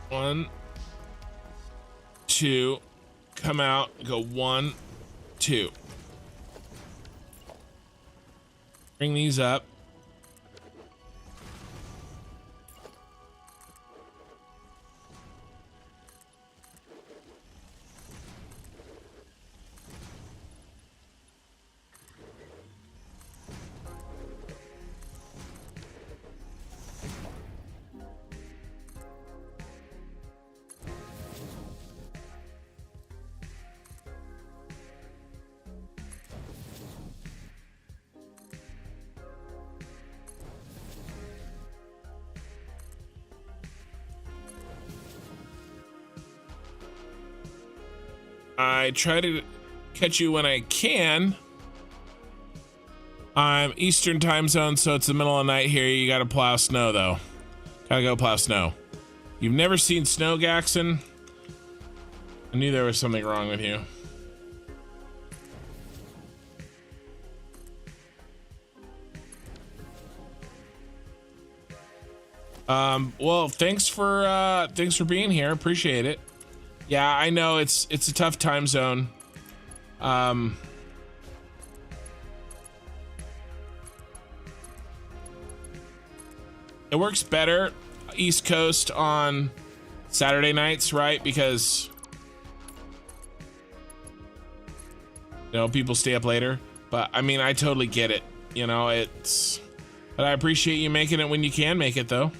One, 2, come out, go 1, 2. Bring these up. I try to catch you when I can. I'm Eastern time zone, so it's the middle of the night here. You gotta plow snow, though. Gotta go plow snow. You've never seen snow, Gaxon? I knew there was something wrong with you. Well, thanks for being here. Appreciate it. Yeah, I know it's a tough time zone. It works better East Coast on Saturday nights, right? Because you know, people stay up later. But I mean, I totally get it. You know, but I appreciate you making it when you can make it, though.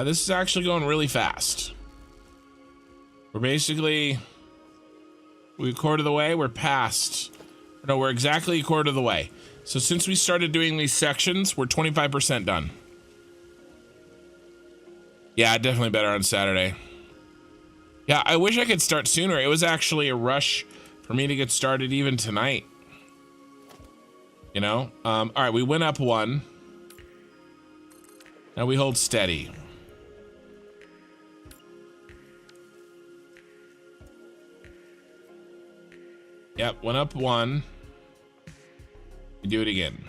This is actually going really fast. We're basically, we're a quarter of the way. We're past. No, we're exactly a quarter of the way. So since we started doing these sections, we're 25% done. Yeah, definitely better on Saturday. Yeah, I wish I could start sooner. It was actually a rush for me to get started even tonight. You know? All right, we went up one. Now we hold steady. Yep, went up one. We do it again.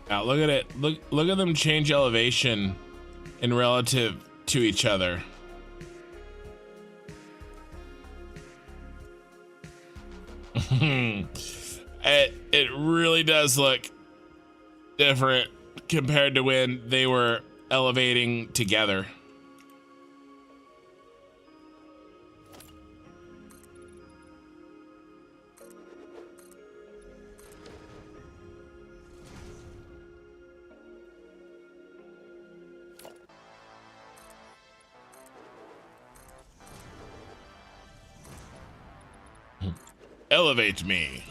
Now look at it. Look at them change elevation in relative to each other. It really does look different compared to when they were elevating together. Elevate me.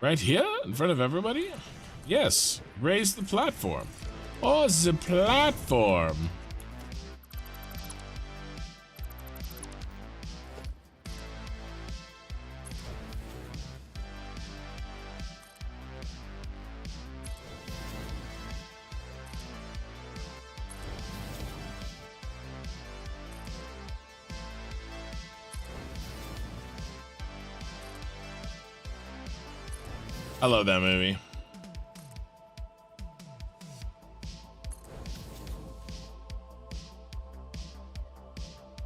Right here in front of everybody? Yes, raise the platform. Oh, the platform. I love that movie.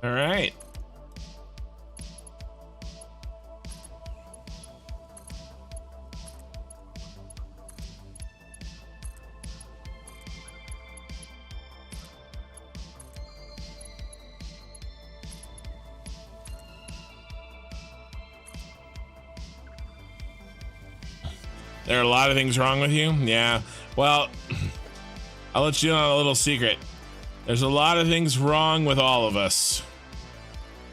All right. There are a lot of things wrong with you? Yeah. Well, I'll let you in on a little secret. There's a lot of things wrong with all of us.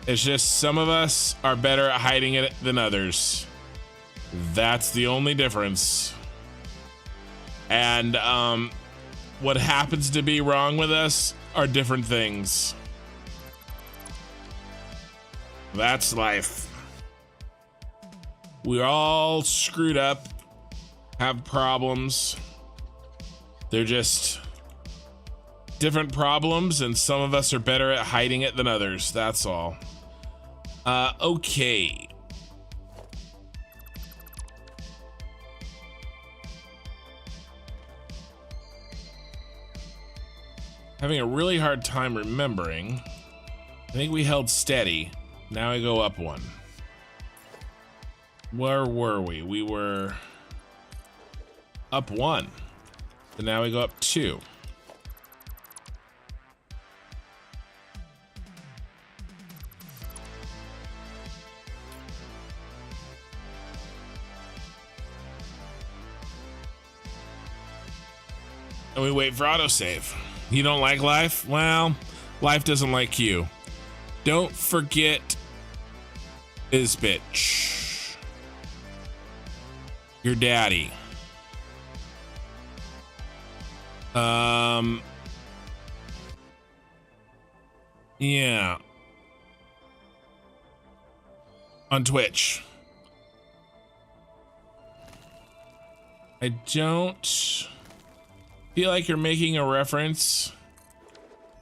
It's just some of us are better at hiding it than others. That's the only difference. And what happens to be wrong with us are different things. That's life. We're all screwed up, have problems. They're just different problems, and some of us are better at hiding it than others. That's all. Okay. Having a really hard time remembering. I think we held steady. Now I go up one. Where were we? We were up one. So now we go up two. And we wait for autosave. You don't like life? Well, life doesn't like you. Don't forget this bitch. Your daddy. Yeah. On Twitch. I don't feel like you're making a reference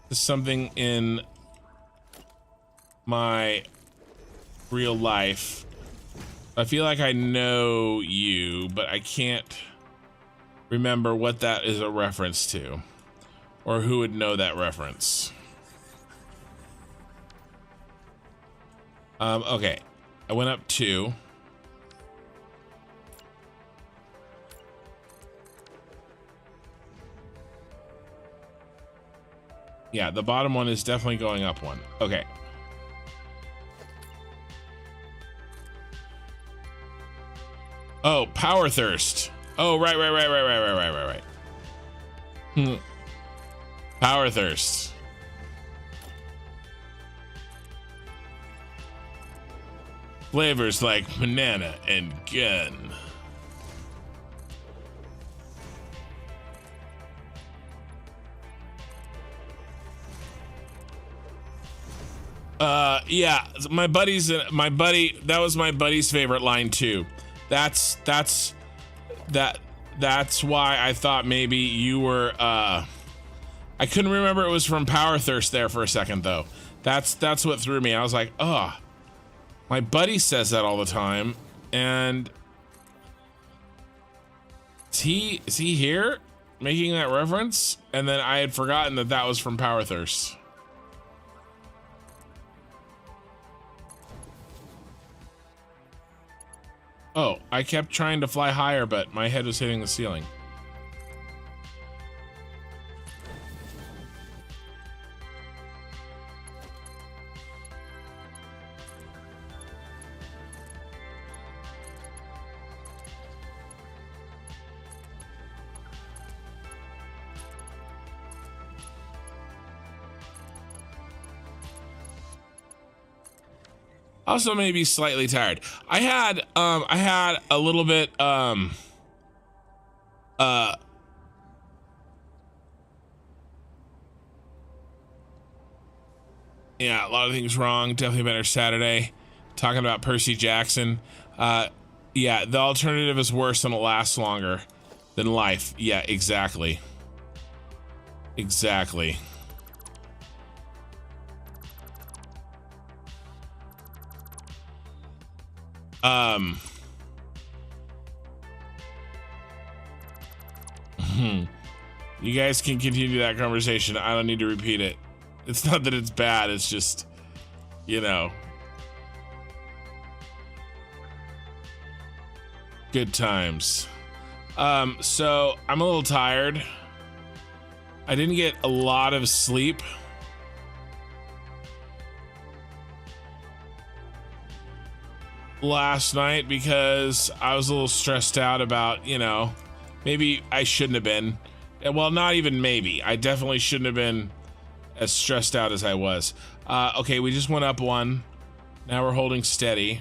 to something in my real life. I feel like I know you, but I can't remember what that is a reference to, or who would know that reference. Okay, I went up two. Yeah, the bottom one is definitely going up one. Okay. Oh, power thirst. Oh, right. Power thirst. Flavors like banana and gun. Yeah, my buddy, that was my buddy's favorite line too. That's why I thought maybe you were, I couldn't remember it was from Power Thirst there for a second though. That's what threw me. I was like, oh, my buddy says that all the time. And is he here making that reference? And then I had forgotten that was from Power Thirst. Oh, I kept trying to fly higher, but my head was hitting the ceiling. Also maybe slightly tired. I had a little bit yeah, a lot of things wrong. Definitely a better Saturday. Talking about Percy Jackson. Yeah, the alternative is worse and it lasts longer than life. Yeah, exactly. Exactly. You guys can continue that conversation. I don't need to repeat it. It's not that it's bad, it's just, you know, good times. So I'm a little tired. I didn't get a lot of sleep. Last night because I was a little stressed out about, you know, maybe I shouldn't have been. Well, not even maybe. I definitely shouldn't have been as stressed out as I was. Okay, we just went up one. Now we're holding steady.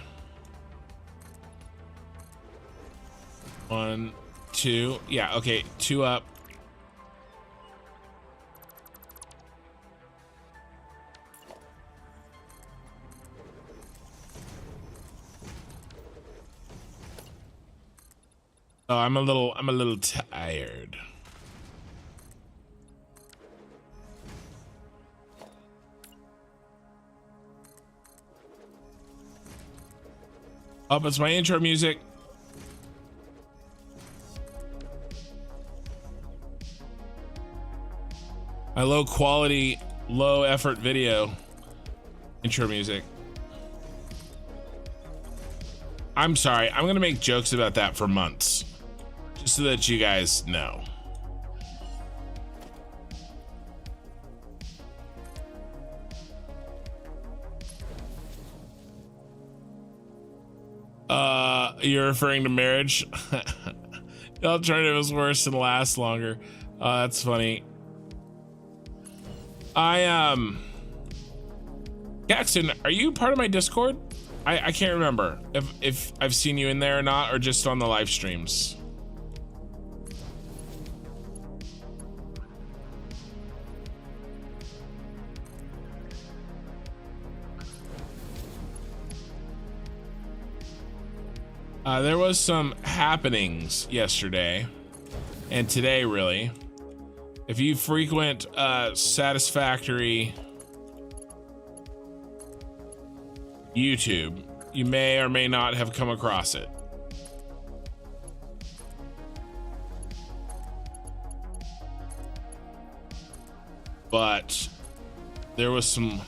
1, 2. Yeah, okay, 2 up. Oh, I'm a little tired. Oh, it's my intro music. My low quality, low effort video intro music. I'm sorry, I'm gonna make jokes about that for months. Just so that you guys know. You're referring to marriage? The alternative is worse and lasts longer. That's funny. Jackson, are you part of my Discord? I can't remember if I've seen you in there or not, or just on the live streams. There was some happenings yesterday and today, really. If you frequent Satisfactory YouTube, you may or may not have come across it. But there was some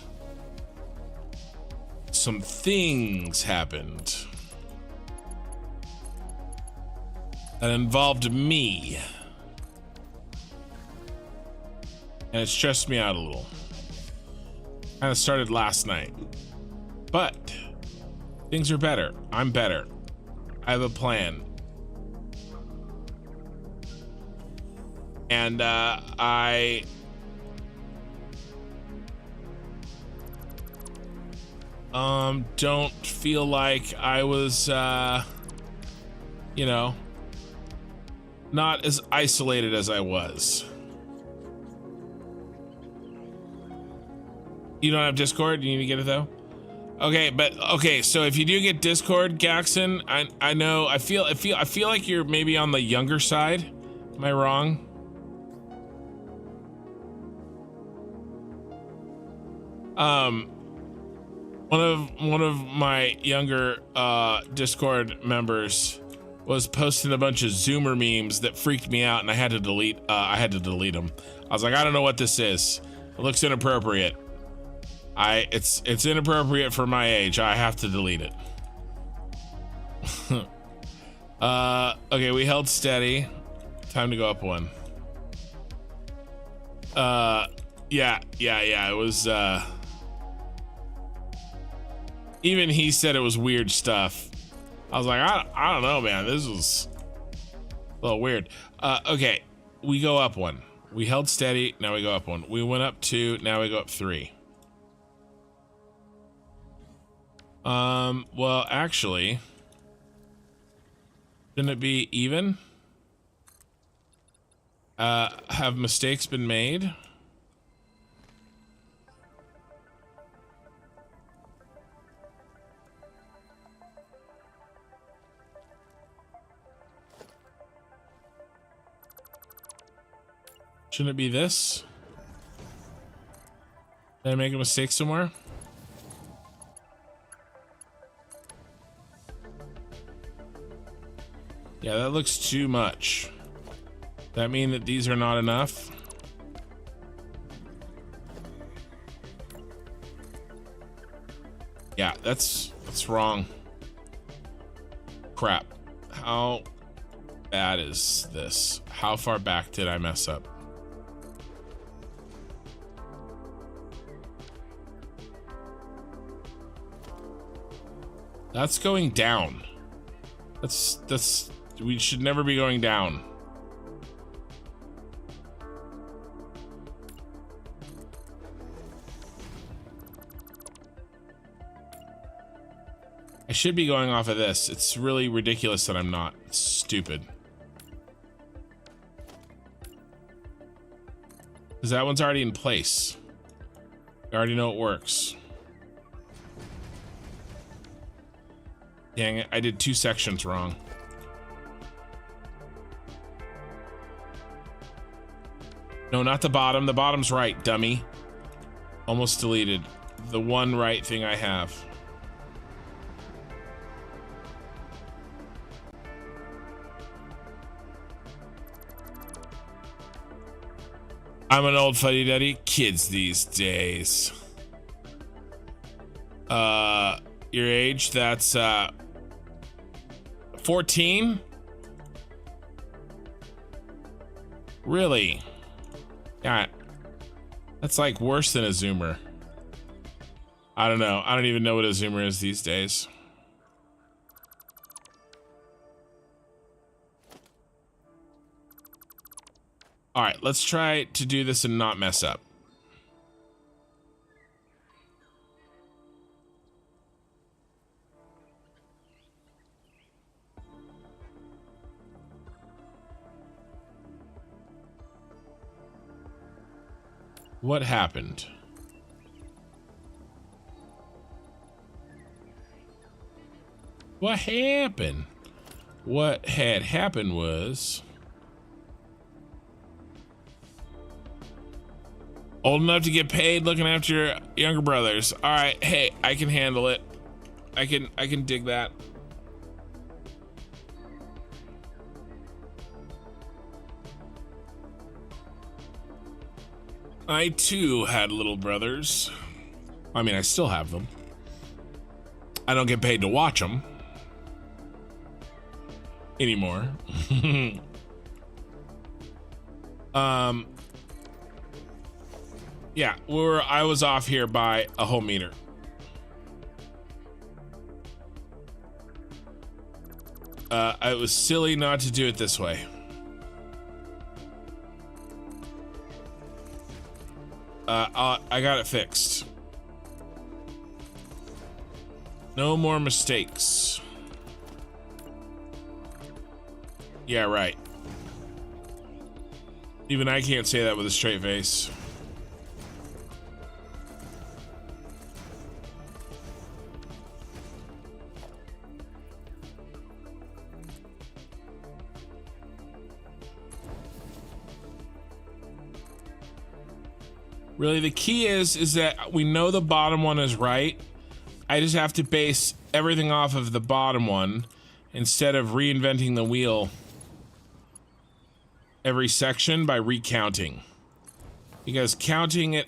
things happened that involved me. and it stressed me out a little. Kind of started last night, but things are better. I'm better. I have a plan. And I don't feel like I was you know, not as isolated as I was. You don't have Discord? You need to get it though? Okay, but okay, so if you do get Discord, Gaxon, I know I feel like you're maybe on the younger side. Am I wrong? One of my younger Discord members was posting a bunch of Zoomer memes that freaked me out, and I had to delete them. I was like, I don't know what this is. It looks inappropriate. It's inappropriate for my age. I have to delete it. Okay, we held steady. Time to go up one. Yeah. It was even he said it was weird stuff. I was like, I don't know, man. This was a little weird. Okay, we go up one. We held steady. Now we go up one. We went up 2. Now we go up 3. Well, actually, shouldn't it be even? Have mistakes been made? Shouldn't it be this? Did I make a mistake somewhere? Yeah, that looks too much. That mean that these are not enough? Yeah, that's wrong. Crap. How bad is this? How far back did I mess up? That's going down. That's we should never be going down. I should be going off of this. It's really ridiculous that I'm not. It's stupid. Because that one's already in place. I already know it works. Dang it, I did 2 sections wrong. No, not the bottom. The bottom's right, dummy. Almost deleted. The one right thing I have. I'm an old fuddy-duddy. Kids these days. Your age, that's 14? Really? God, that's like worse than a Zoomer. I don't know. I don't even know what a Zoomer is these days. All right, let's try to do this and not mess up. What happened? What happened? What had happened was old enough to get paid looking after your younger brothers. All right, hey, I can handle it. I can dig that. I too had little brothers. I mean, I still have them. I don't get paid to watch them anymore. Yeah, I was off here by a whole meter. It was silly not to do it this way. I got it fixed. No more mistakes. Yeah, right. Even I can't say that with a straight face. Really, the key is that we know the bottom one is right. I just have to base everything off of the bottom one instead of reinventing the wheel every section by recounting. Because counting it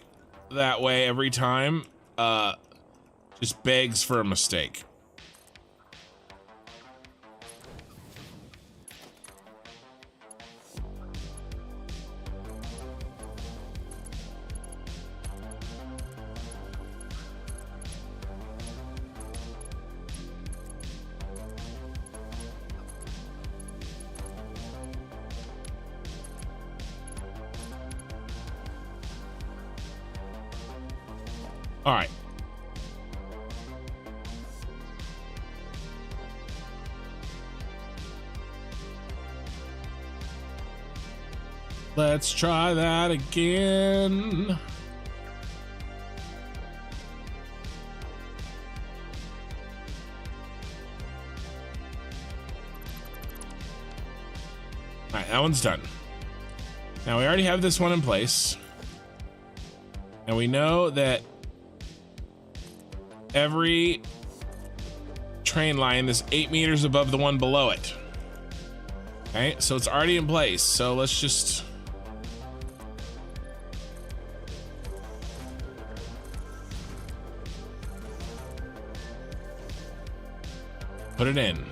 that way every time just begs for a mistake. All right. Let's try that again. All right, that one's done. Now we already have this one in place. And we know that every train line is 8 meters above the one below it. Okay, so it's already in place. So let's just put it in.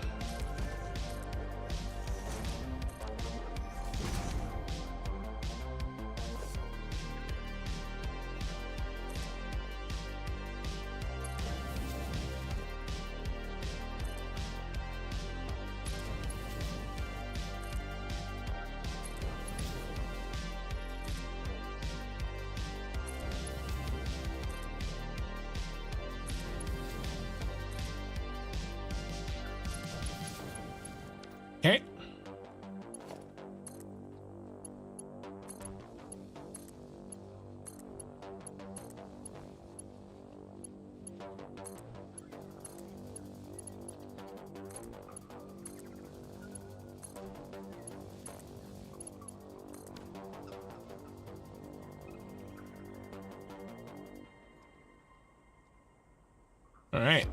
Okay. All right.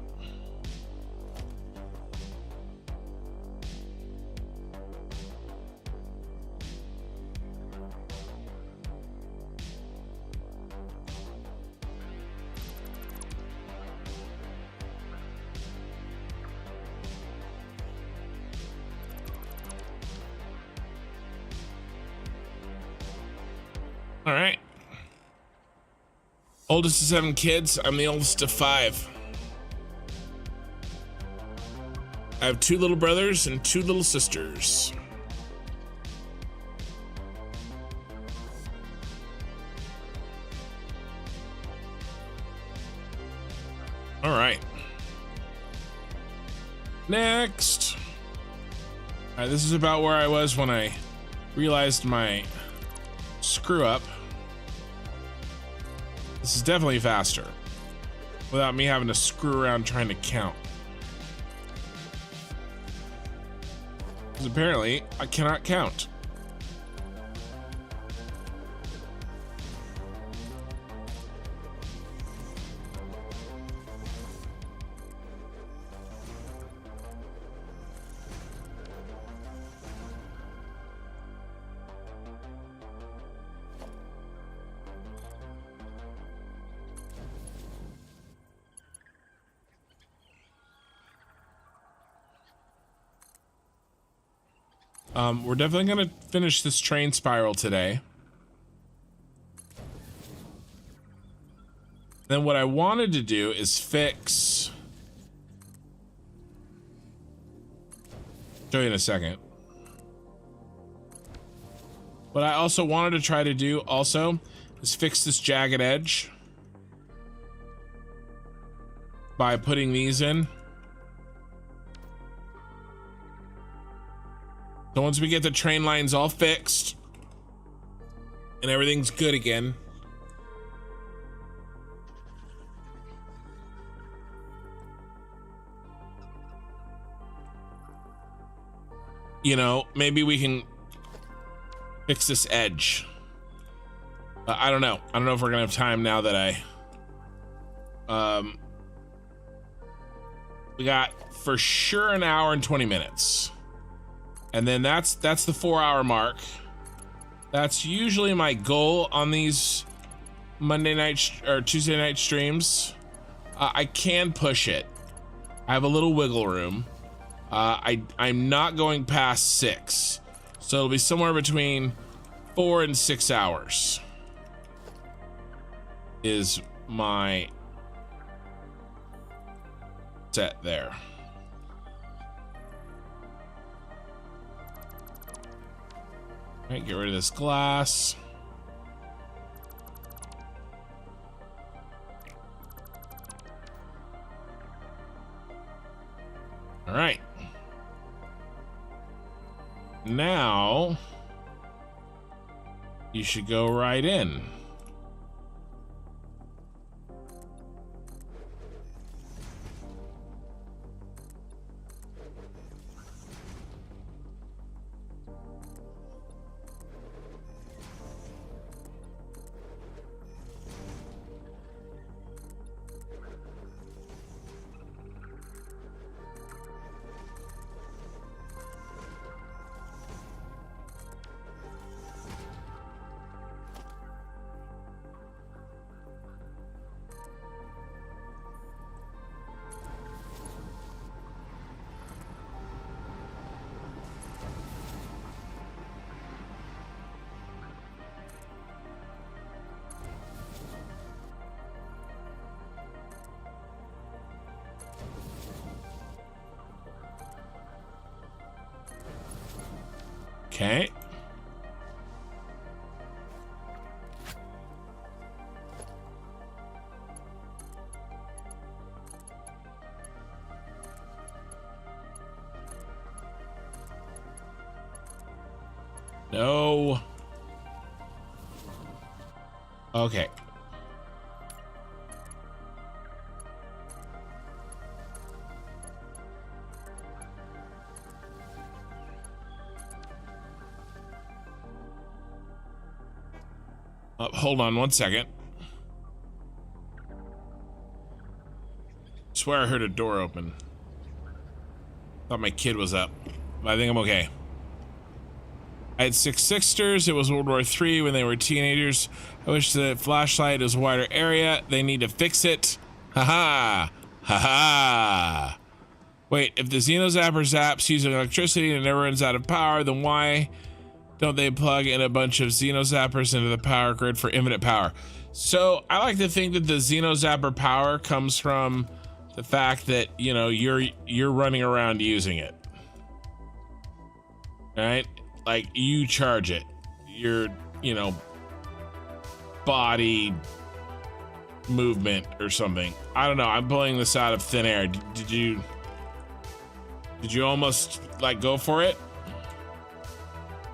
All right. Oldest of 7 kids. I'm the oldest of 5. I have 2 little brothers and 2 little sisters. All right. Next. All right, this is about where I was when I realized my screw up. This is definitely faster without me having to screw around trying to count. Because apparently I cannot count. We're definitely gonna finish this train spiral today. Then what I wanted to do is fix. Show you in a second. What I also wanted to try to do also is fix this jagged edge by putting these in. So once we get the train lines all fixed and everything's good again, you know, maybe we can fix this edge. I don't know. I don't know if we're gonna have time now that we got for sure an hour and 20 minutes. And then that's the 4-hour mark. That's usually my goal on these Monday night or Tuesday night streams. I can push it. I have a little wiggle room. I'm not going past 6, so it'll be somewhere between 4 and 6 hours is my set there. All right, get rid of this glass. All right. Now you should go right in. Okay. No. Okay. Hold on one second. Swear I heard a door open. Thought my kid was up, but I think I'm okay. I had 6 sisters. It was World War III when they were teenagers. I wish the flashlight was a wider area. They need to fix it. Haha. Haha. Wait, if the Xenozapper zaps using electricity and it never runs out of power, then why don't they plug in a bunch of Xenozappers into the power grid for infinite power? So I like to think that the Xenozapper power comes from the fact that, you know, you're running around using it. All right? Like, you charge it. Your, you know, body movement or something. I don't know. I'm pulling this out of thin air. Did you almost like go for it?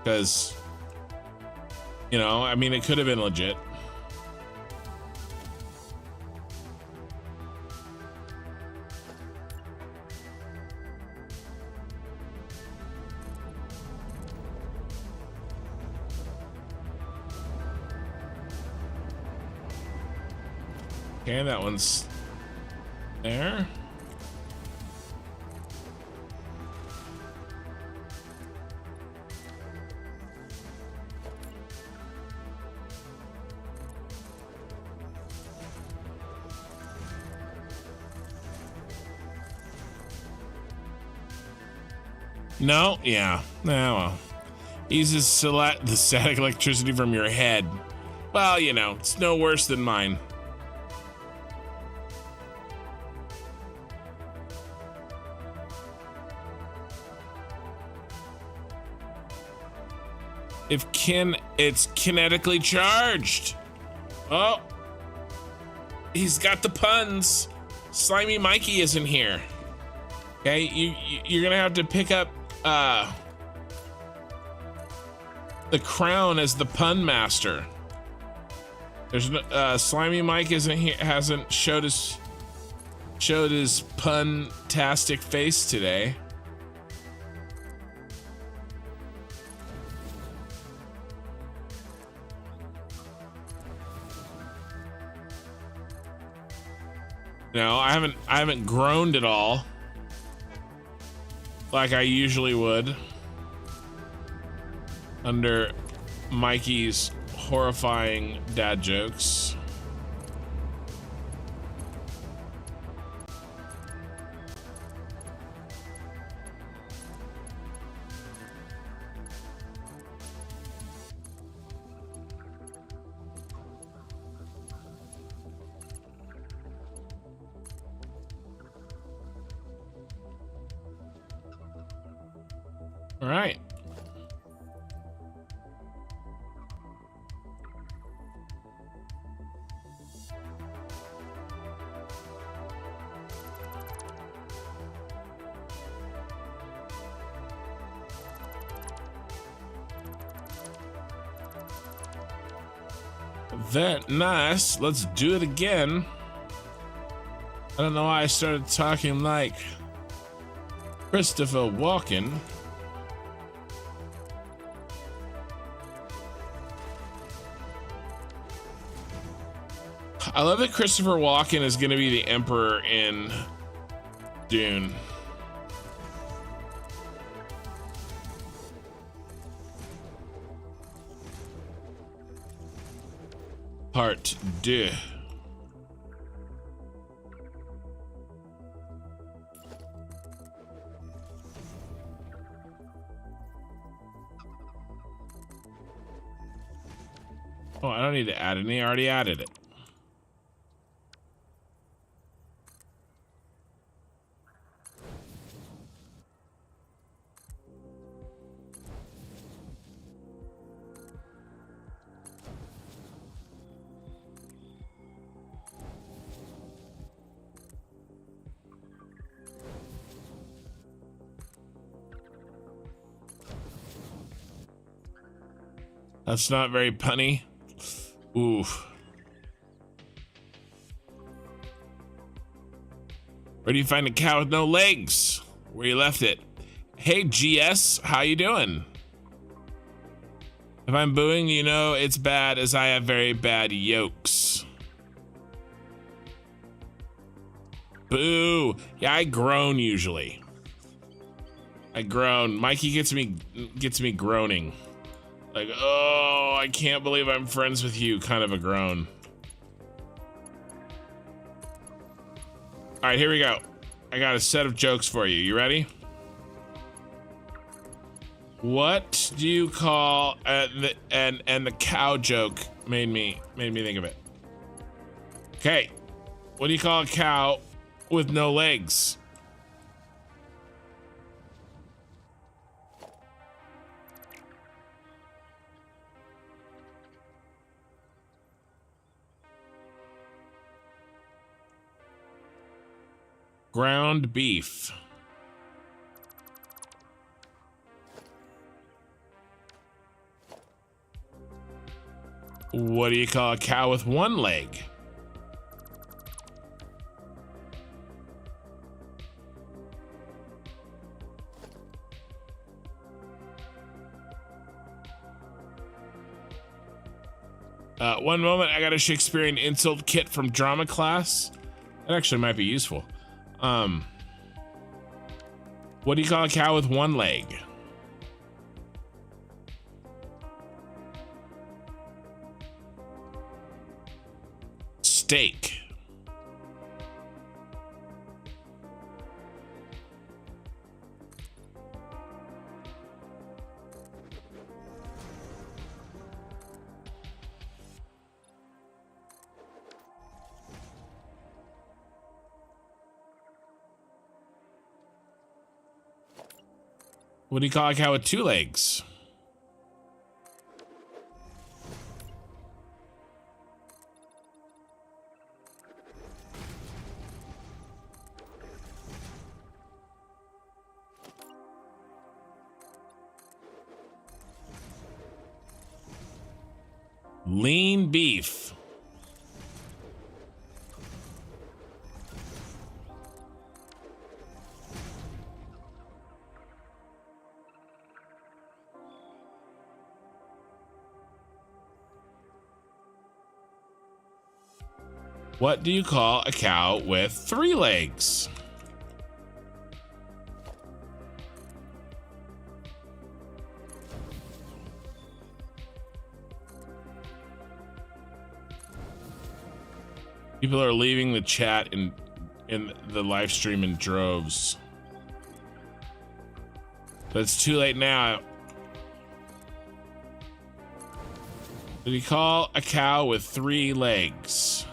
Because, you know, I mean, it could have been legit. Okay, that one's there. No, yeah. No, well. Eases the static electricity from your head. Well, you know, it's no worse than mine. It's kinetically charged. Oh, he's got the puns. Slimy Mikey isn't here. Okay, you're gonna have to pick up the crown as the pun master. There's Slimy Mike isn't here, hasn't showed his pun-tastic face today. No, I haven't groaned at all like I usually would under Mikey's horrifying dad jokes. All right. That nice. Let's do it again. I don't know why I started talking like Christopher Walken. I love that Christopher Walken is going to be the Emperor in Dune. Part 2. Oh, I don't need to add any. I already added it. That's not very punny. Oof. Where do you find a cow with no legs? Where you left it? Hey GS, how you doing? If I'm booing, you know it's bad as I have very bad yolks. Boo. Yeah, I groan usually. I groan. Mikey gets me groaning. Like, oh, I can't believe I'm friends with you, kind of a groan. All right, here we go. I got a set of jokes for you. You ready? What do you call and the cow joke made me think of it. Okay, what do you call a cow with no legs? Ground beef. What do you call a cow with one leg? One moment, I got a Shakespearean insult kit from drama class. That actually might be useful. What do you call a cow with one leg? Steak. What do you call a cow with two legs? Lean beef. What do you call a cow with 3 legs? People are leaving the chat in the live stream in droves. But it's too late now. What do you call a cow with 3 legs?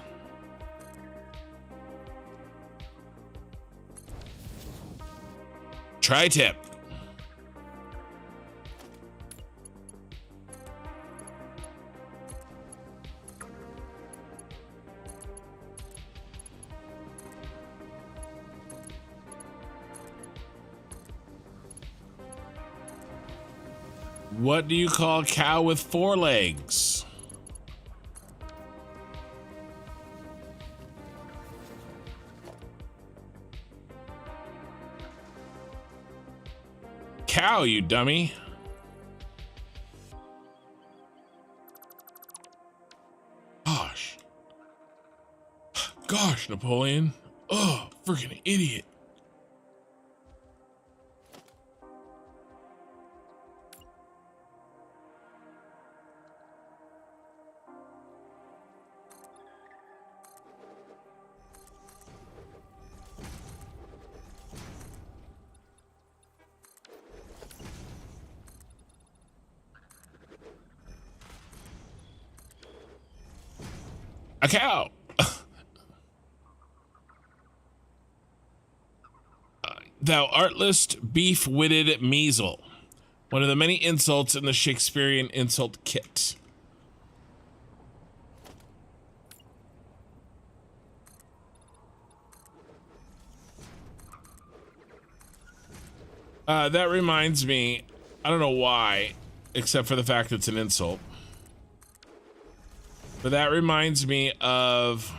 Tri-tip. What do you call a cow with 4 legs? Cow, you dummy. Gosh, Napoleon. Oh, freaking idiot. A cow. Thou artless, beef-witted measle. One of the many insults in the Shakespearean insult kit. That reminds me, I don't know why, except for the fact it's an insult. But that reminds me of,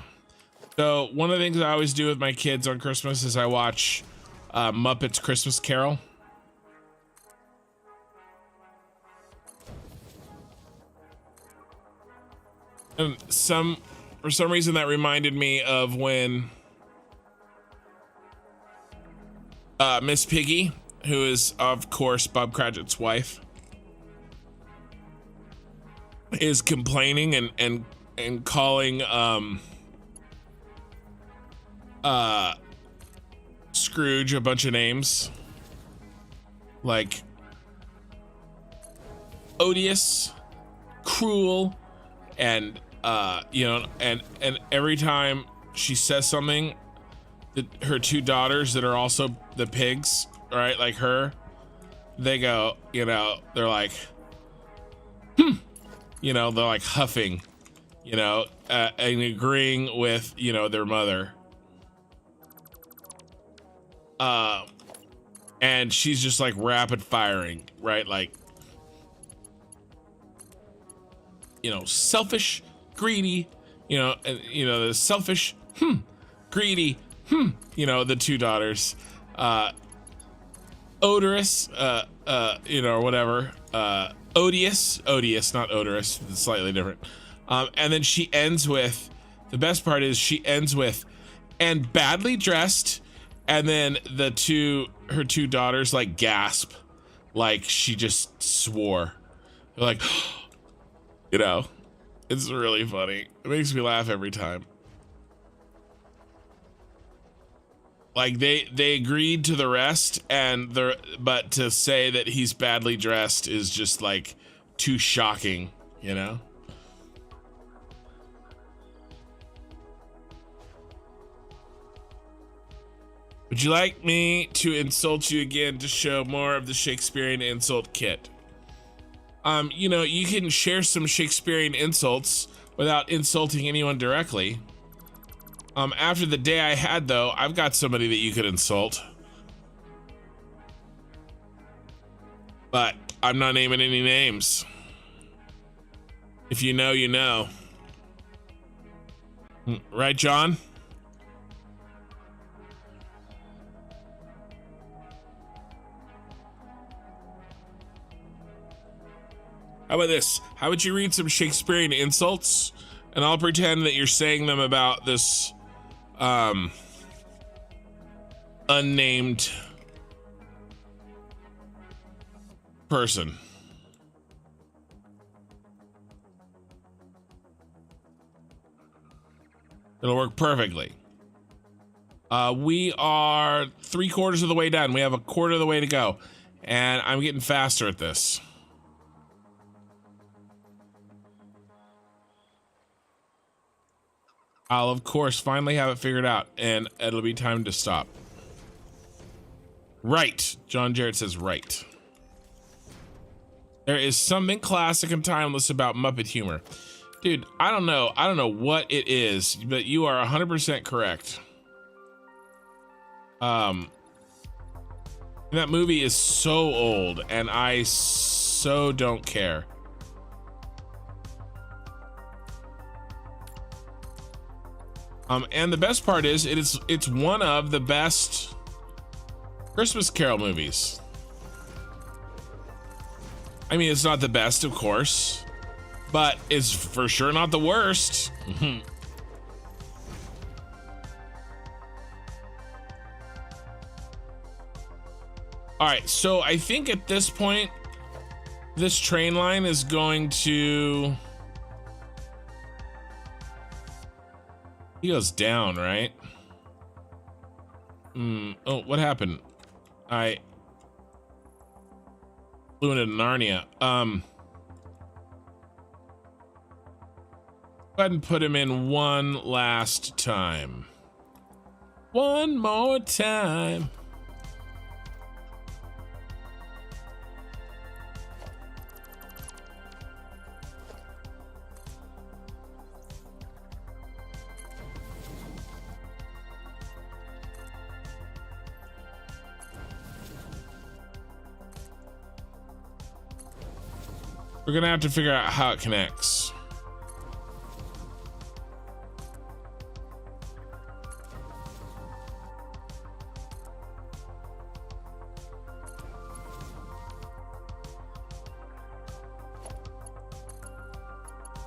so one of the things I always do with my kids on Christmas is I watch Muppets Christmas Carol. And for some reason that reminded me of when Miss Piggy, who is of course Bob Cratchit's wife, is complaining and calling Scrooge a bunch of names like odious, cruel, and and every time she says something, her 2 daughters that are also the pigs, right, like her, they go, they're like, they're like huffing, and agreeing with, their mother. And she's just like rapid firing, right? Like, selfish, greedy, and, the selfish, greedy, the 2 daughters, odorous, or whatever, odious, not odorous, it's slightly different. And then she ends with, the best part is she ends with, and badly dressed, and then her 2 daughters like gasp, like she just swore. They're like, it's really funny. It makes me laugh every time. Like they agreed to the rest, but to say that he's badly dressed is just like too shocking, Would you like me to insult you again to show more of the Shakespearean insult kit? You can share some Shakespearean insults without insulting anyone directly. After the day I had, though, I've got somebody that you could insult. But I'm not naming any names. If you know, you know. Right, John? How about this? How would you read some Shakespearean insults? And I'll pretend that you're saying them about this unnamed person. It'll work perfectly. We are 3/4 of the way done. We have a quarter of the way to go. And I'm getting faster at this. I'll, of course, finally have it figured out. And it'll be time to stop. Right. John Jarrett says right. There is something classic and timeless about Muppet humor. Dude, I don't know what it is, but you are 100% correct. That movie is so old, and I so don't care. And the best part is, it's one of the best Christmas Carol movies. I mean, it's not the best, of course, but it's for sure not the worst. All right, so I think at this point, this train line is going to... He goes down, right? Oh, what happened? I flew into Narnia. Go ahead and put him in one last time. One more time. We're gonna have to figure out how it connects.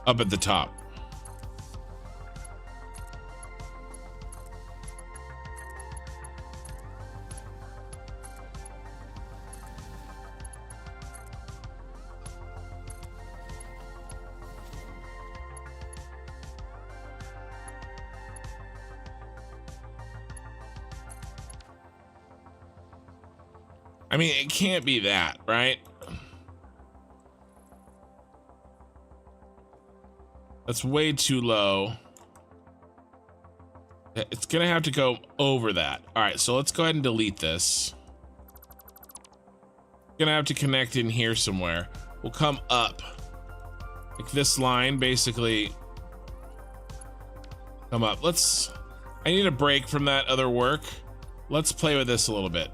Up at the top. I mean, it can't be that, right? That's way too low. It's gonna have to go over that. All right, so let's go ahead and delete this. Gonna have to connect in here somewhere. We'll come up. Like this line, basically. Come up. I need a break from that other work. Let's play with this a little bit.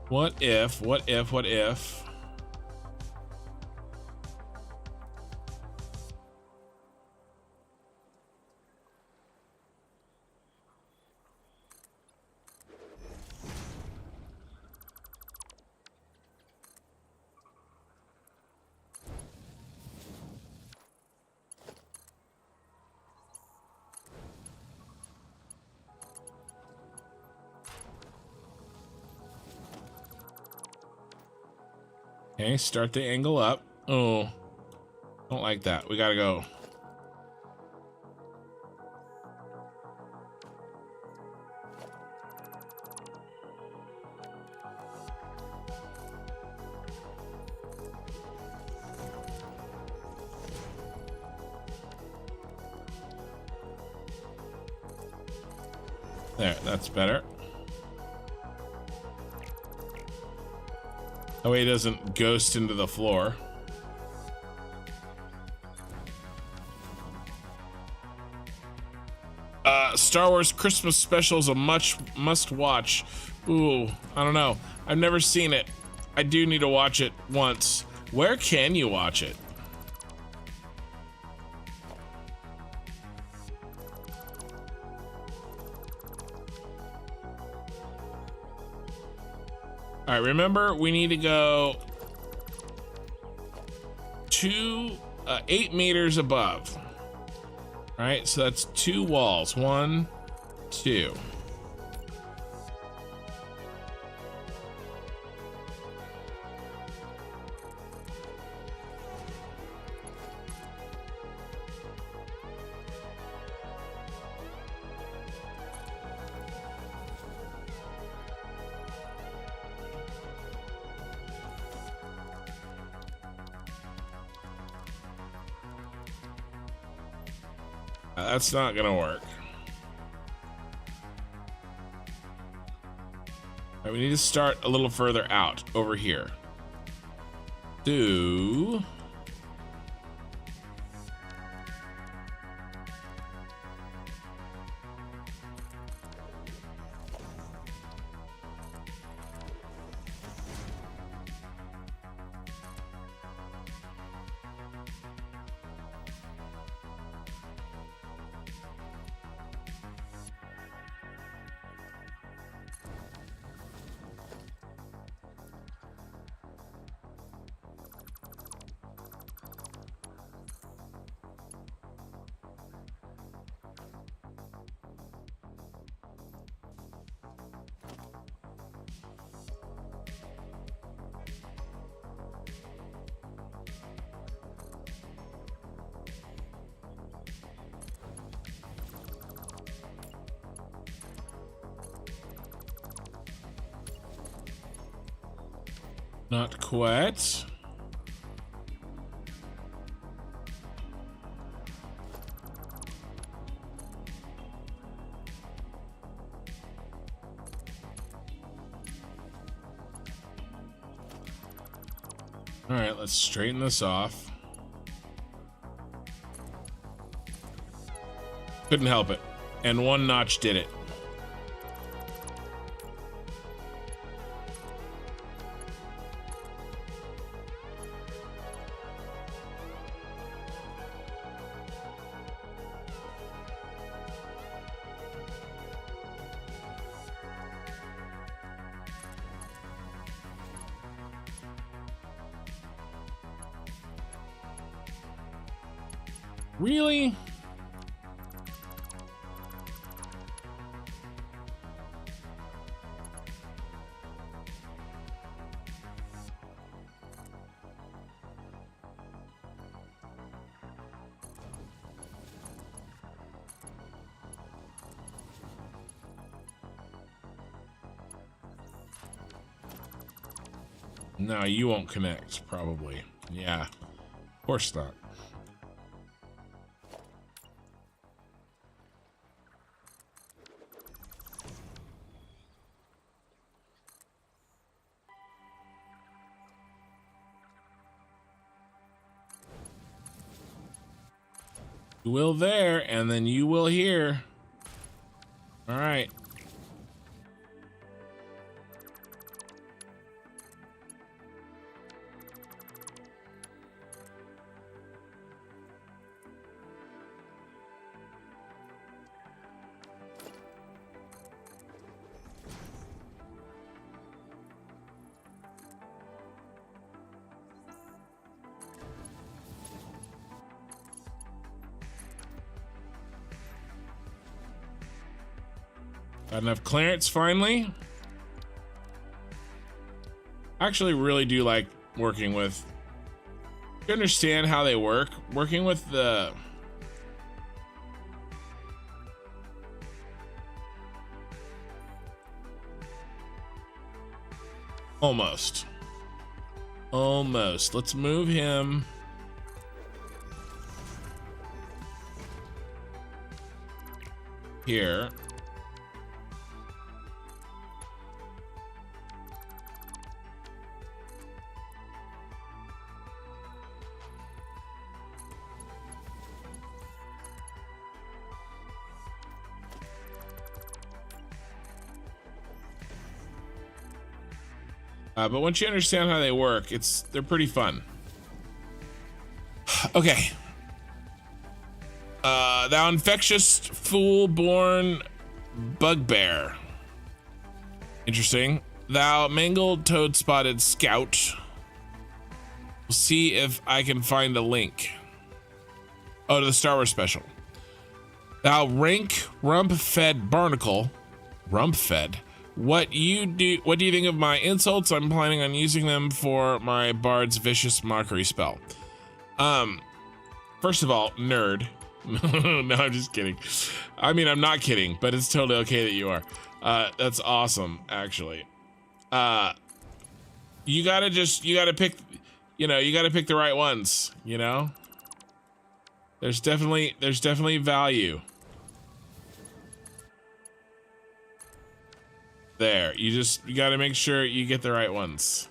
What if? Okay, start the angle up. Oh, don't like that. We gotta go. There, that's better. That way it doesn't ghost into the floor. Star Wars Christmas special is a must watch. Ooh, I don't know. I've never seen it. I do need to watch it once. Where can you watch it? All right, remember we need to go 8 meters above. All right, so that's 2 walls. 1, 2. That's not gonna work. All right, we need to start a little further out over here. Not quite. All right, let's straighten this off. Couldn't help it. And 1 notch did it. Really? No, you won't connect, probably. Yeah, of course not. You will there, and then you will here. All right. Got enough clearance finally. I actually really do like working with. You understand how they work? Working with the almost. Let's move him here. But once you understand how they work, they're pretty fun. Okay. Thou infectious fool-born bugbear. Interesting. Thou mangled toad-spotted scout. We'll see if I can find a link. Oh, to the Star Wars special. Thou rank rump-fed barnacle. Rump-fed? What do you think of my insults? I'm planning on using them for my bard's vicious mockery spell. First of all, nerd. No, I'm just kidding. I mean, I'm not kidding, but it's totally okay that you are. That's awesome, actually. You gotta pick, you gotta pick the right ones, There's definitely value. There, you gotta make sure you get the right ones.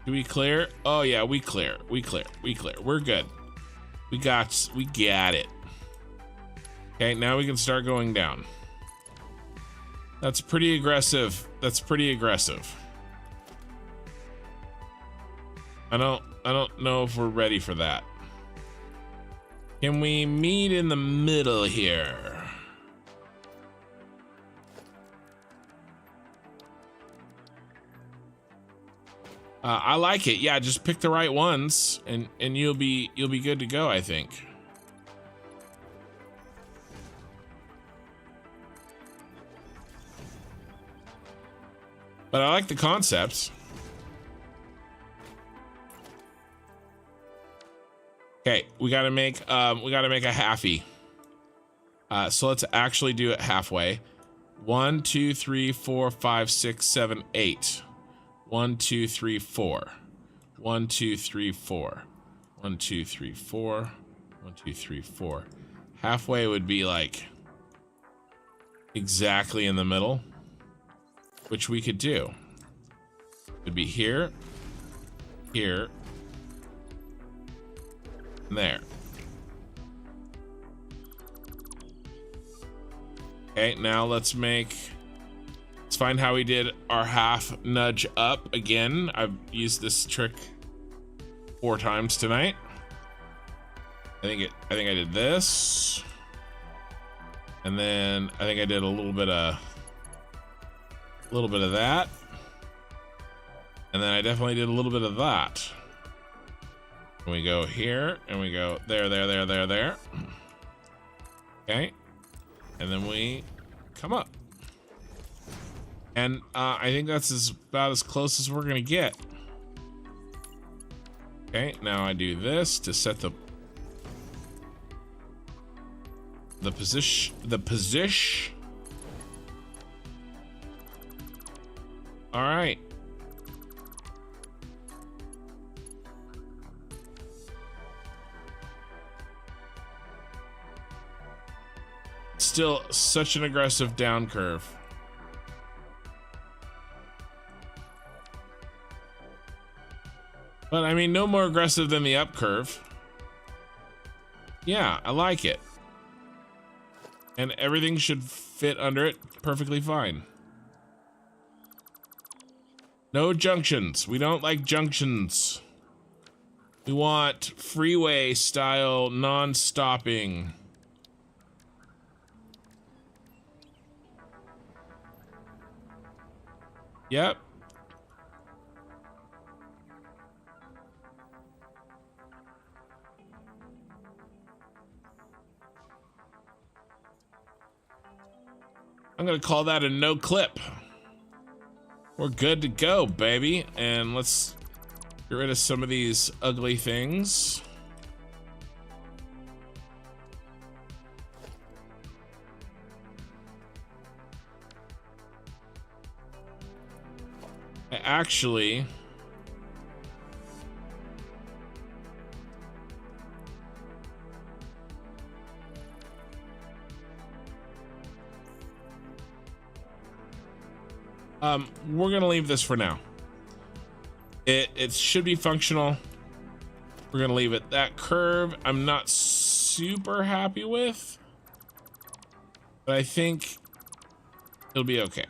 Do we clear? Oh yeah, we clear. We're good. We got it. Okay, now we can start going down. That's pretty aggressive. I don't know if we're ready for that. Can we meet in the middle here? I like it. Yeah, just pick the right ones, and you'll be good to go, I think. But I like the concepts. Okay, we gotta make a halfie. So let's actually do it halfway. 1, 2, 3, 4, 5, 6, 7, 8. 1, 2, 3, 4. 1, 2, 3, 4. 1, 2, 3, 4. 1, 2, 3, 4. Halfway would be like exactly in the middle, which we could do. It would be here, here, and there. Okay, now let's find how we did our half nudge up again. I've used this trick 4 times tonight. I think I did this. And then I think I did a little bit of that. And then I definitely did a little bit of that. And we go here and we go there. Okay. And then we come up. And I think that's about as close as we're gonna get. Okay, now I do this to set the position. All right. Still such an aggressive down curve. But I mean, no more aggressive than the up curve. Yeah, I like it. And everything should fit under it perfectly fine. No junctions. We don't like junctions. We want freeway style non-stopping. Yep. I'm gonna call that a no clip. We're good to go, baby. And let's get rid of some of these ugly things. I actually we're gonna leave this for now. It should be functional. We're gonna leave it. That curve I'm not super happy with. But I think it'll be okay.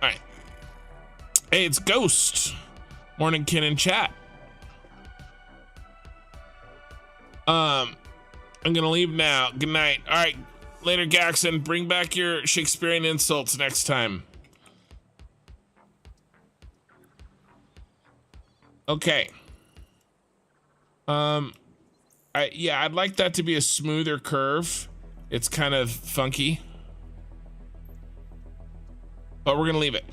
All right. Hey, it's Ghost. Morning, Ken in chat. I'm gonna leave now. Good night. All right, later, Gaxon. Bring back your Shakespearean insults next time. Okay. I'd like that to be a smoother curve. It's kind of funky, but we're gonna leave it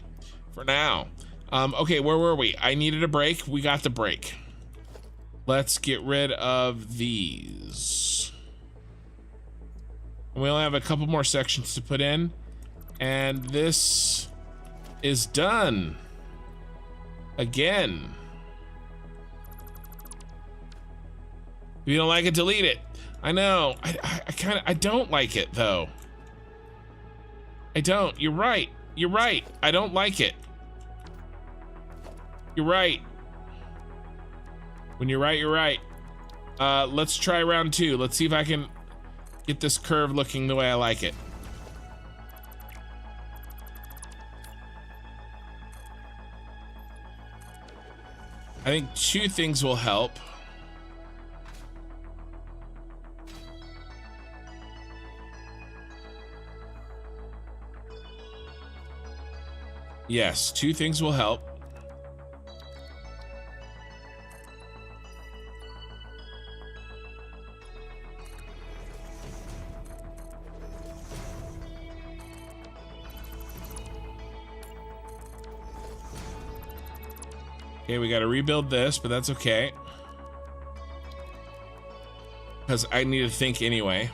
for now. Okay, where were we? I needed a break. We got the break. Let's get rid of these. We only have a couple more sections to put in, and this is done. Again. If you don't like it, delete it. I know. I don't like it though. I don't. You're right. You're right. I don't like it. You're right. When you're right, you're right. Let's try round 2. Let's see if I can get this curve looking the way I like it. I think 2 things will help. Yes, 2 things will help. Okay, we got to rebuild this, but that's okay. Because I need to think anyway.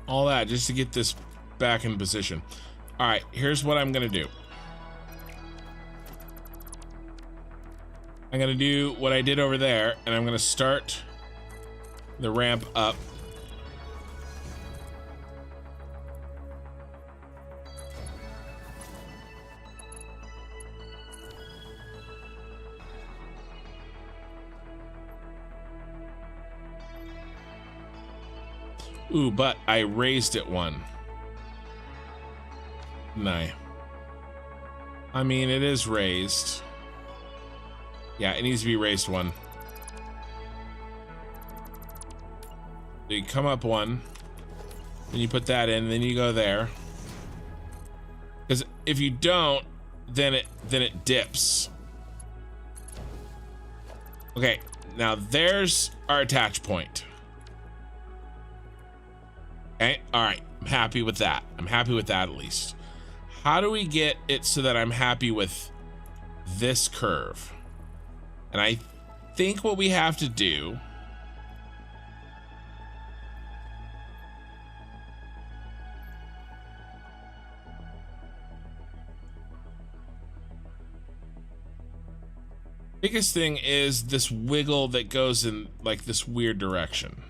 All that just to get this back in position. All right, here's what I'm gonna do. I'm gonna do what I did over there, and I'm gonna start the ramp up. Ooh, but I raised it 1. No. I mean, it is raised. Yeah, it needs to be raised 1. So you come up 1, then you put that in, then you go there. Because if you don't, then it dips. Okay, now there's our attach point. Okay, all right, I'm happy with that. I'm happy with that at least. How do we get it so that I'm happy with this curve? And I think what we have to do biggest thing is this wiggle that goes in like this weird direction.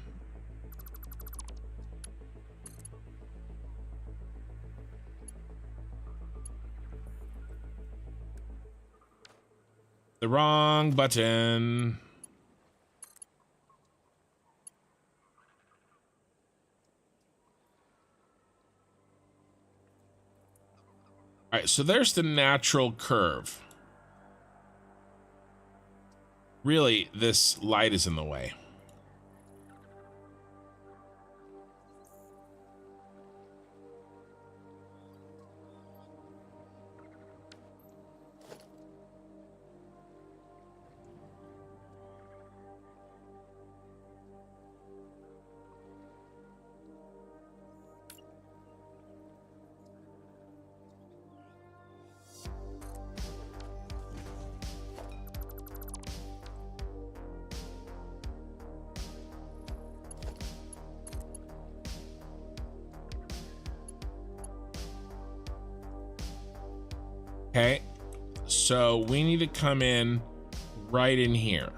The wrong button. All right, so there's the natural curve. Really, this light is in the way. Okay, so we need to come in right in here.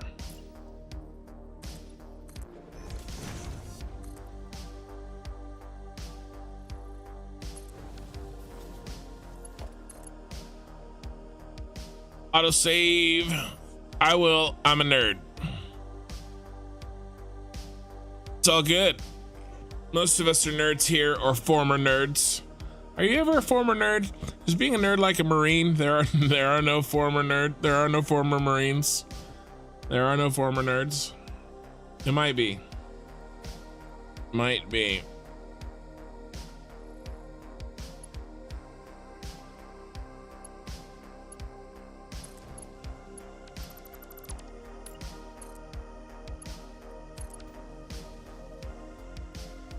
Autosave. I will. I'm a nerd. It's all good. Most of us are nerds here, or former nerds. Are you ever a former nerd? Is being a nerd like a Marine? There are no former nerd. There are no former Marines. There are no former nerds. It might be. Might be.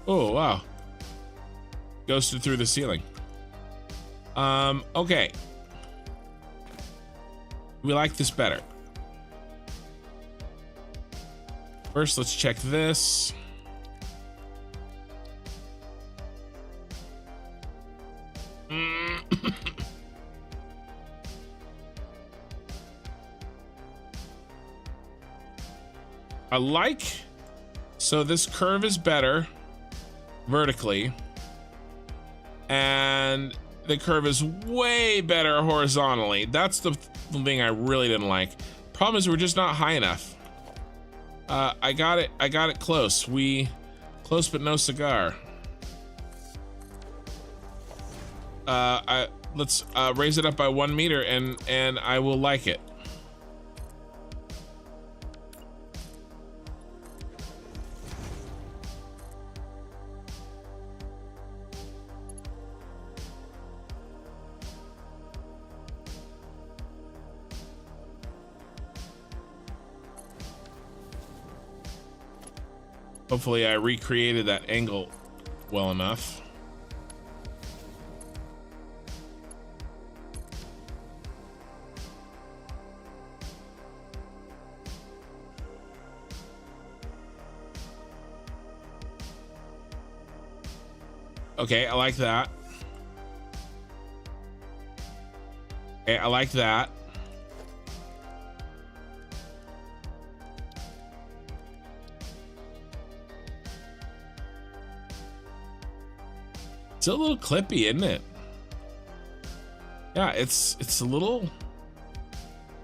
Oh, wow. Ghosted through the ceiling. Okay. We like this better. First, let's check this. I like, so this curve is better vertically, and the curve is way better horizontally. That's the thing I really didn't like. Problem is we're just not high enough. I got it close. Close but no cigar. Let's raise it up by 1 meter and I will like it. Hopefully I recreated that angle well enough. Okay, I like that. Okay, I like that. It's a little clippy, isn't it? Yeah, it's a little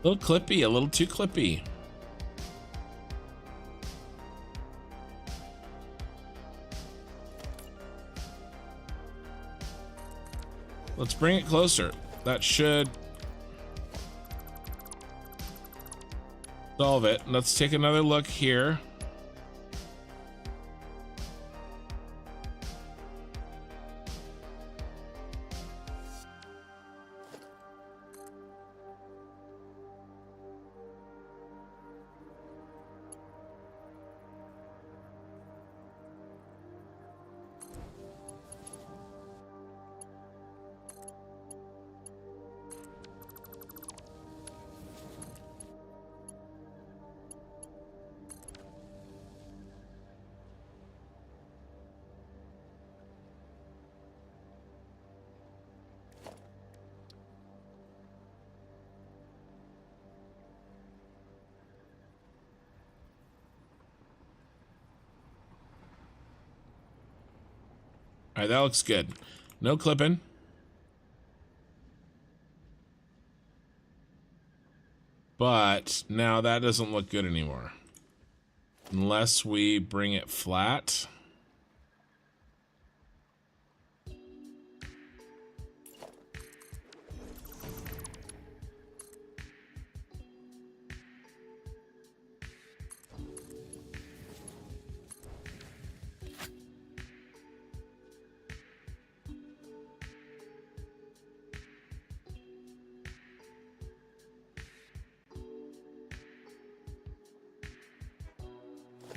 clippy, a little too clippy. Let's bring it closer. That should solve it. Let's take another look here. All right, that looks good. No clipping. But now that doesn't look good anymore. Unless we bring it flat.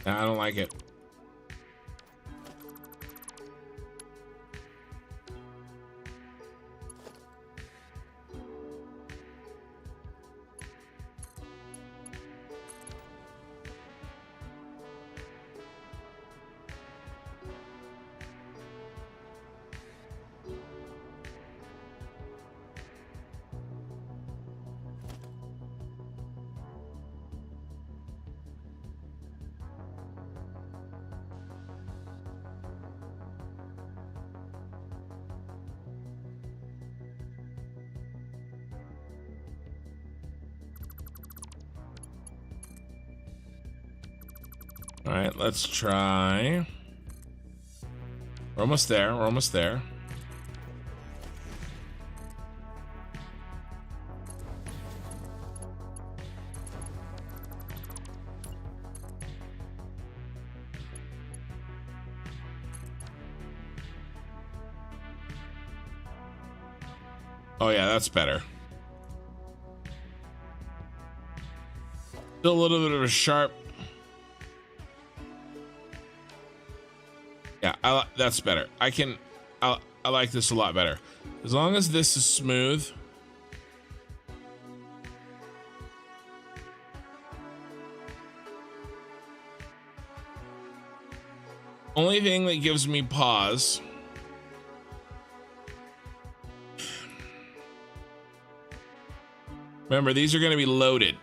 I don't like it. All right, let's try. We're almost there. We're almost there. Oh yeah, that's better. Still a little bit of a sharp. Yeah, that's better. I like this a lot better. As long as this is smooth. Only thing that gives me pause. Remember, these are going to be loaded.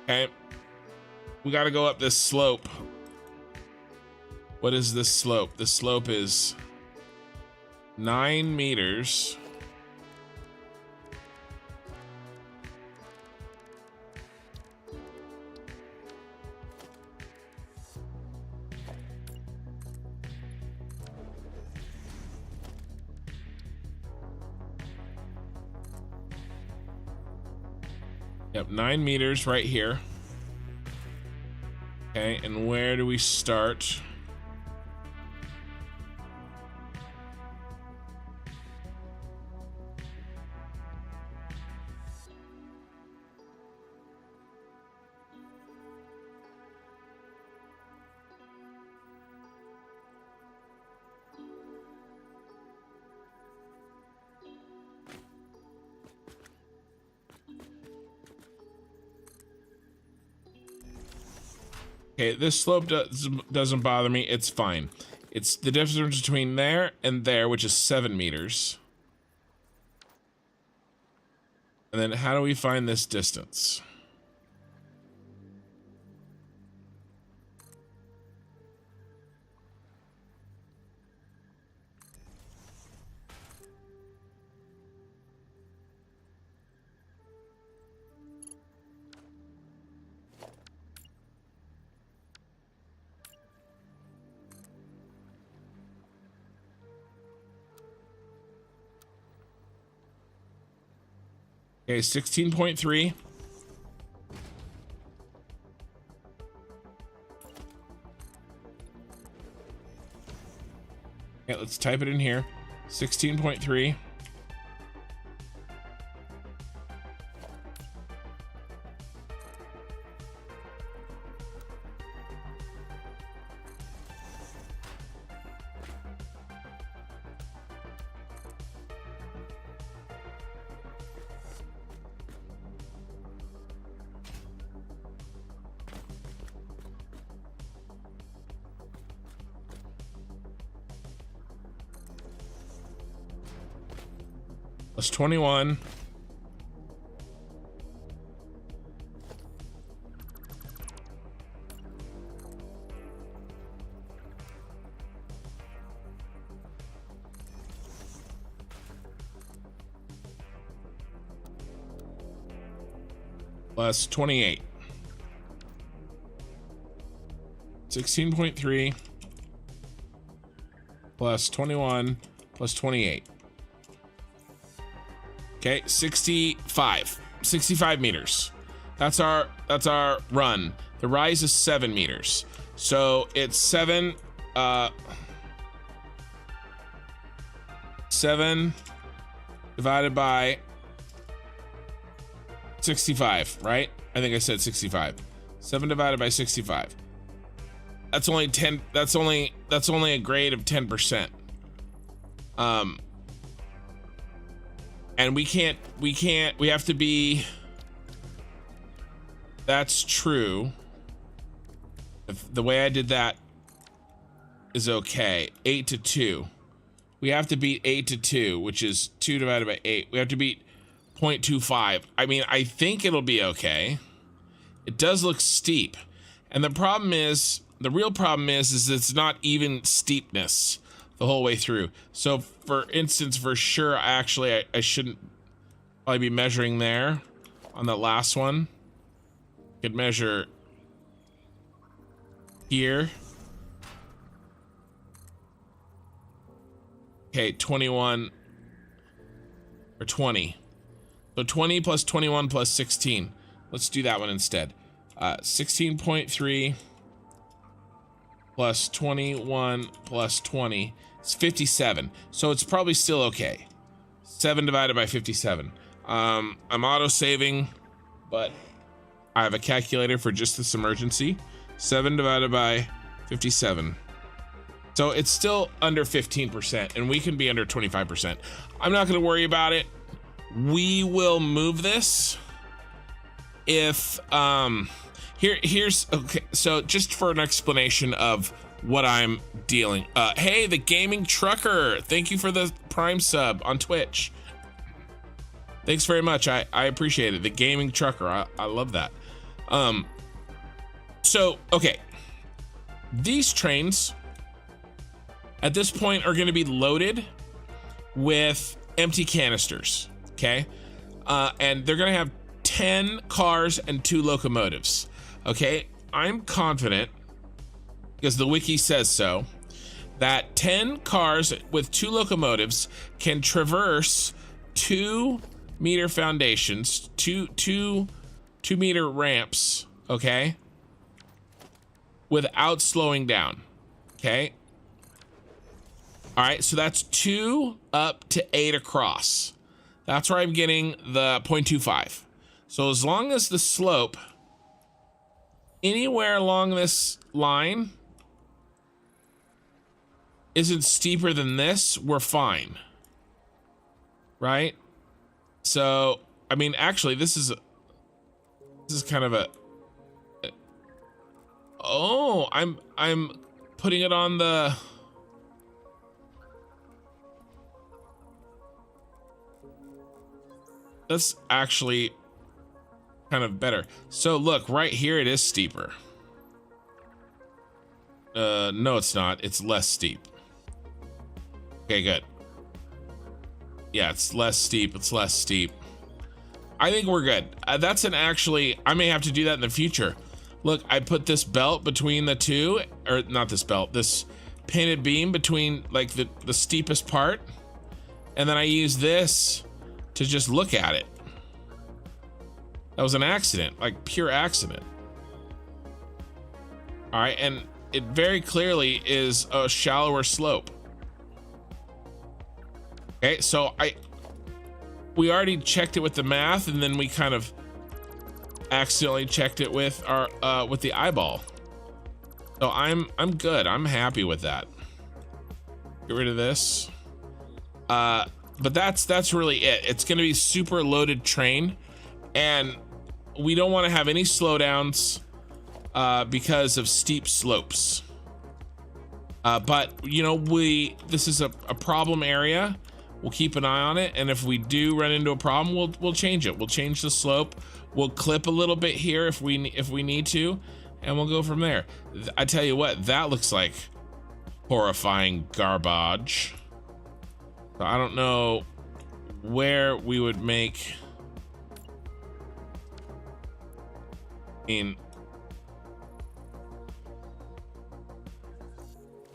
Okay. We got to go up this slope. What is this slope? The slope is 9 meters. Yep, 9 meters right here. Okay, and where do we start? Okay, this slope doesn't bother me. It's fine. It's the difference between there and there, which is 7 meters. And then how do we find this distance? Okay, 16.3. Okay, let's type it in here. 16.3. Plus 21. Plus 28. 16.3 plus 21 plus 28. Okay, 65 meters. That's our run. The rise is 7 meters. So it's 7 divided by 65, right? I think I said 65. 7 divided by 65. That's only 10. That's only a grade of 10%. And we have to be, that's true. If the way I did that is okay. 8 to 2. We have to beat 8 to 2, which is 2 divided by 8. We have to beat 0.25. I mean, I think it'll be okay. It does look steep. And the real problem is it's not even steepness the whole way through. So for instance, for sure, I shouldn't probably be measuring there on that last one. Could measure here. Okay, 21 or 20. So 20 plus 21 plus 16. Let's do that one instead. 16.3 plus 21 plus 20 is 57. So it's probably still okay. 7 divided by 57. I'm auto saving, but I have a calculator for just this emergency. 7 divided by 57. So it's still under 15%, and we can be under 25%. I'm not going to worry about it. We will move this if here's okay. So just for an explanation of what I'm dealing. Hey, the gaming trucker, thank you for the Prime sub on Twitch. Thanks very much. I appreciate it. The gaming trucker, I love that. So okay, these trains at this point are going to be loaded with empty canisters. Okay, and they're going to have 10 cars and 2 locomotives. Okay, I'm confident, because the wiki says so, that 10 cars with 2 locomotives can traverse 2-meter foundations, two meter ramps, okay, without slowing down. Okay, all right, so that's 2 up to 8 across. That's where I'm getting the 0.25. So as long as the slope anywhere along this line isn't steeper than this, we're fine. Right? So, I mean, actually, this is kind of a oh, I'm putting it on the that's actually kind of better. So look, right here it is steeper. No, it's not. It's less steep. Okay, good. Yeah, it's less steep. It's less steep. I think we're good. That's an actually, I may have to do that in the future. Look, I put this belt between the two, or not this belt, this painted beam between like the steepest part. And then I use this to just look at it. That was an accident, like pure accident. All right, and it very clearly is a shallower slope. Okay, so we already checked it with the math, and then we kind of accidentally checked it with our with the eyeball. So I'm good. I'm happy with that. Get rid of this. But that's really it. It's gonna be super loaded train, and we don't want to have any slowdowns because of steep slopes. But you know, this is a problem area. We'll keep an eye on it, and if we do run into a problem, we'll change it. We'll change the slope. We'll clip a little bit here if we need to, and we'll go from there. I tell you what, that looks like horrifying garbage. So I don't know where we would make. I mean,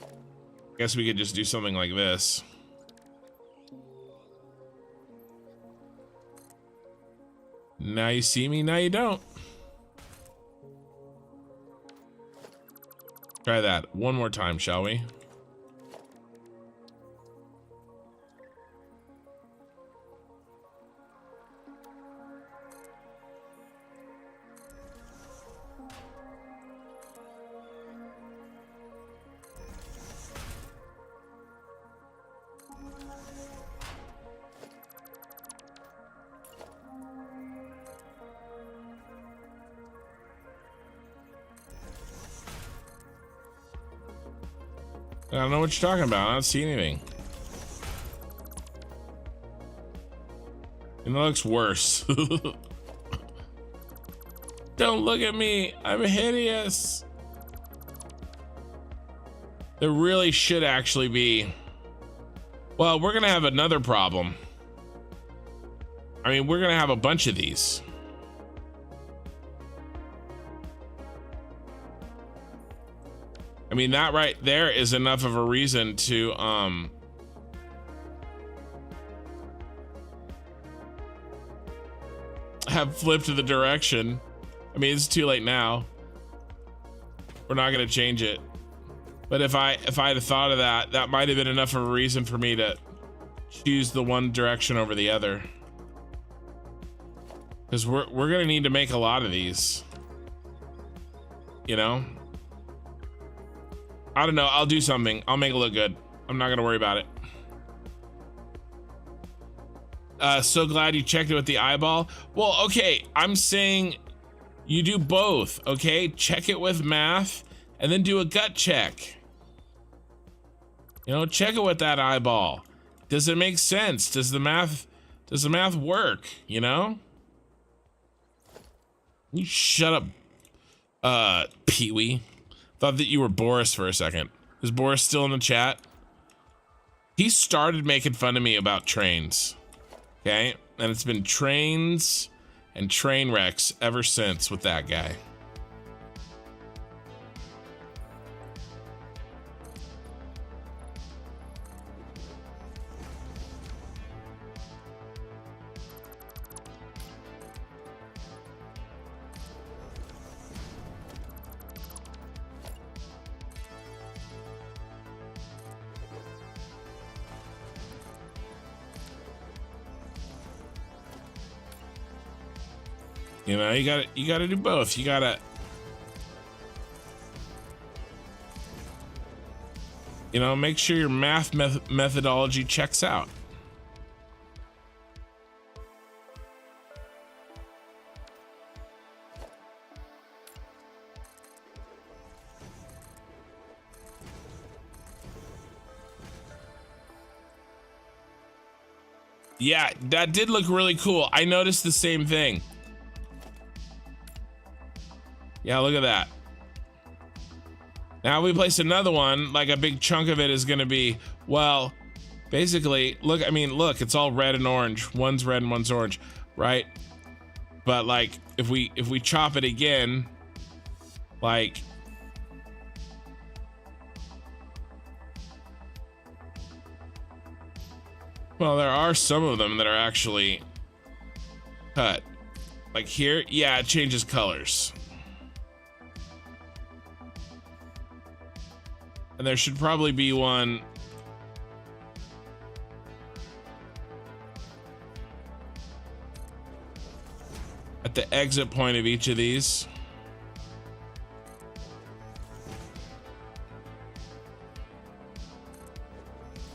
I guess we could just do something like this. Now you see me, now you don't. Try that one more time, shall we? I don't know what you're talking about. I don't see anything. And it looks worse. Don't look at me. I'm hideous. There really should actually be. Well, we're gonna have another problem. I mean, we're gonna have a bunch of these. I mean, that right there is enough of a reason to have flipped the direction. I mean, it's too late now. We're not gonna change it. But if I had thought of that, that might have been enough of a reason for me to choose the one direction over the other. Because we're gonna need to make a lot of these. You know? I don't know, I'll do something. I'll make it look good. I'm not gonna worry about it. So glad you checked it with the eyeball. Well, okay, I'm saying you do both, okay? Check it with math and then do a gut check. You know, check it with that eyeball. Does it make sense? Does the math work, you know? You shut up, Pee-wee. Thought that you were Boris for a second. Is Boris still in the chat? He started making fun of me about trains. Okay, and it's been trains and train wrecks ever since with that guy. You know, you gotta do both. You gotta, you know, make sure your math methodology checks out. Yeah, that did look really cool. I noticed the same thing. Yeah, look at that. Now we place another one, like a big chunk of it is gonna be, well, basically, look, I mean, look, it's all red and orange. One's red and one's orange, right? But like, if we chop it again, like, well, there are some of them that are actually cut. Like here, yeah, it changes colors. And there should probably be one at the exit point of each of these.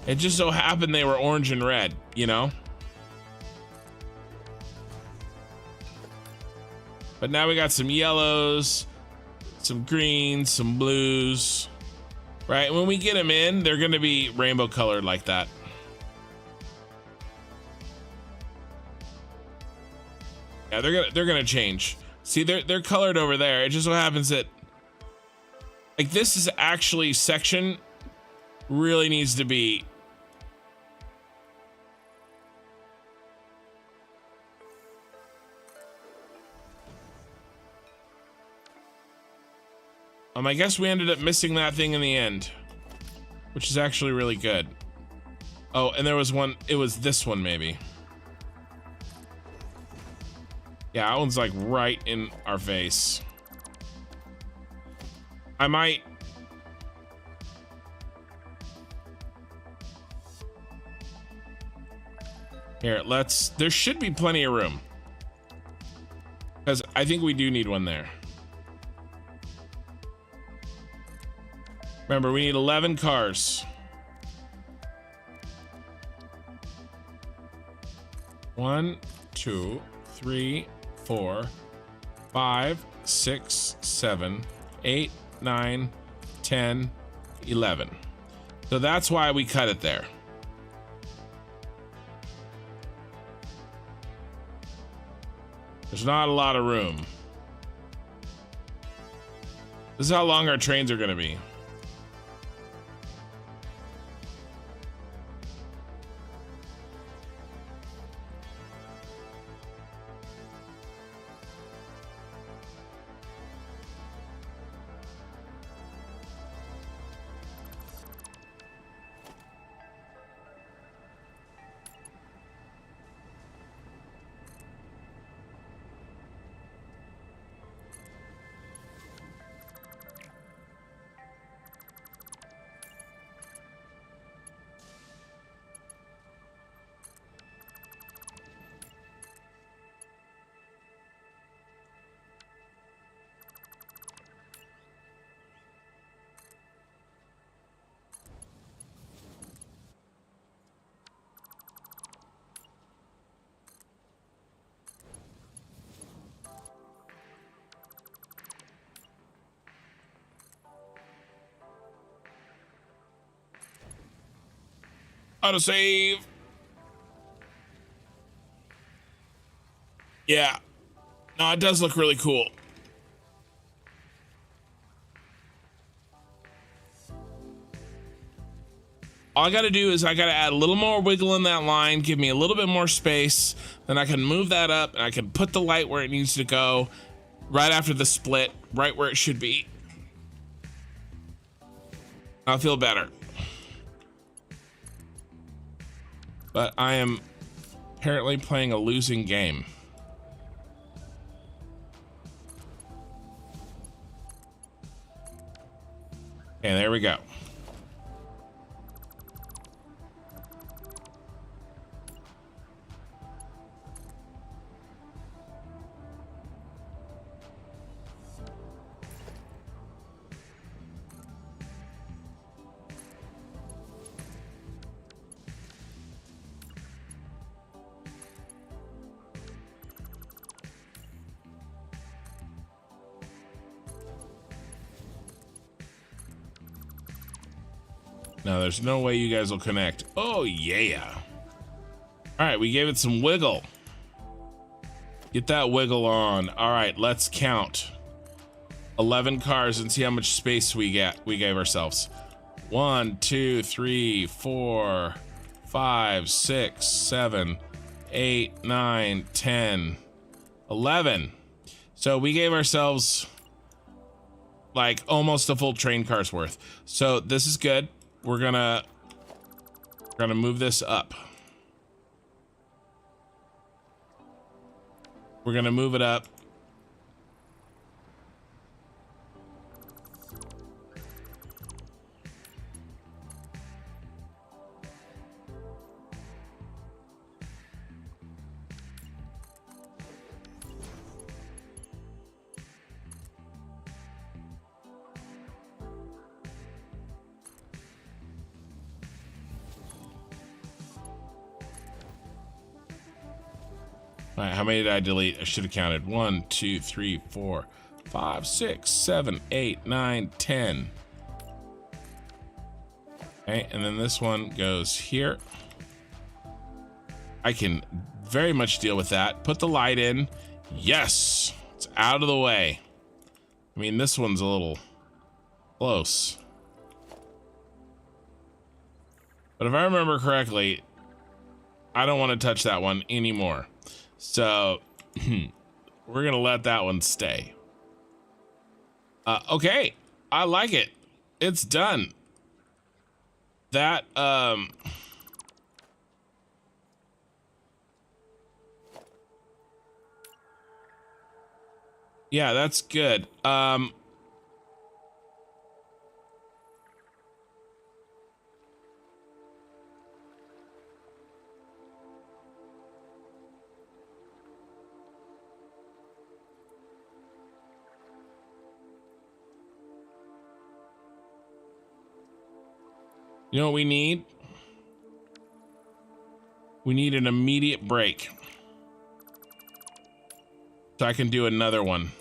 It just so happened they were orange and red, you know? But now we got some yellows, some greens, some blues. Right, when we get them in, they're gonna be rainbow colored like that. Yeah, they're gonna change. See, they're colored over there. It just so happens that, like, this is actually section really needs to be. I guess we ended up missing that thing in the end, which is actually really good. Oh, and there was one, it was this one maybe. Yeah, that one's like right in our face. I might. Here, there should be plenty of room. Because I think we do need one there. Remember, we need 11 cars. 1, 2, 3, 4, 5, 6, 7, 8, 9, 10, 11. So that's why we cut it there. There's not a lot of room. This is how long our trains are going to be. Autosave. Yeah. No, it does look really cool. All I gotta do is I gotta add a little more wiggle in that line, give me a little bit more space, then I can move that up and I can put the light where it needs to go right after the split, right where it should be. I'll feel better. But I am apparently playing a losing game. Okay, there we go. No, there's no way you guys will connect. Oh, yeah. All right, we gave it some wiggle. Get that wiggle on. All right, let's count. 11 cars and see how much space we gave ourselves. 1, 2, 3, 4, 5, 6, 7, 8, 9, 10, 11. So we gave ourselves like almost a full train car's worth. So this is good. We're gonna move this up. We're gonna move it up. All right, how many did I delete? I should have counted. 1, 2, 3, 4, 5, 6, 7, 8, 9, 10. Okay, and then this one goes here. I can very much deal with that. Put the light in. Yes, it's out of the way. I mean, this one's a little close. But if I remember correctly, I don't want to touch that one anymore. So we're gonna let that one stay. Okay, I like it. It's done. That yeah, that's good. You know what we need? We need an immediate break. So I can do another one.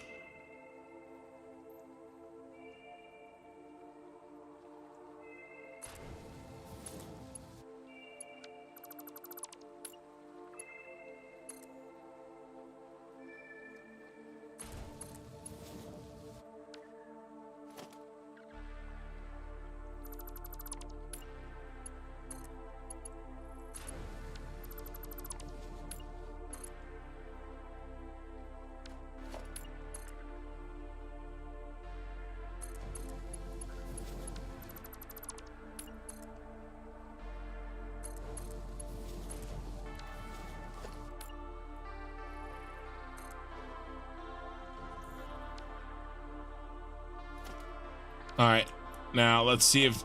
All right, now let's see if,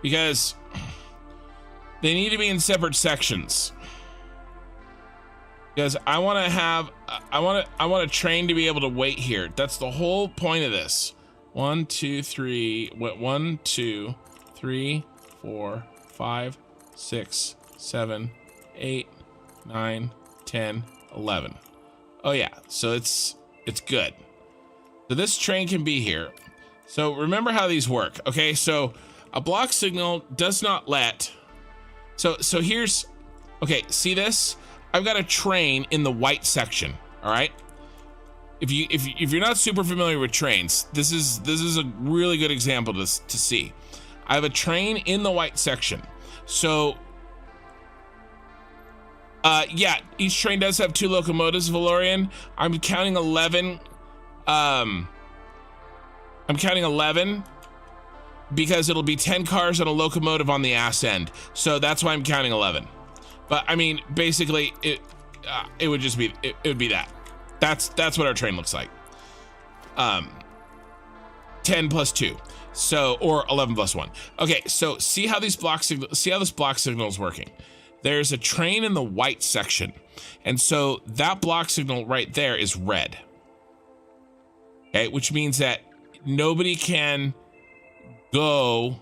because they need to be in separate sections. Because I want to have, I want a train to be able to wait here. That's the whole point of this. 1, 2, 3, 1, 2, 3, 4, 5, 6, 7, 8, 9, 10, 11. Oh yeah, so it's good. So this train can be here. So remember how these work. Okay, so a block signal does not let So here's, okay, see this? I've got a train in the white section, all right? If you're not super familiar with trains, this is a really good example to see. I have a train in the white section. So yeah, each train does have 2 locomotives, Valorian. I'm counting 11. I'm counting 11 because it'll be 10 cars and a locomotive on the ass end. So that's why I'm counting 11. But I mean, basically it would just be, it would be that. That's what our train looks like. 10 plus 2. So, or 11 plus 1. Okay, so see how these see how this block signal is working. There's a train in the white section. And so that block signal right there is red. Okay, which means that nobody can go,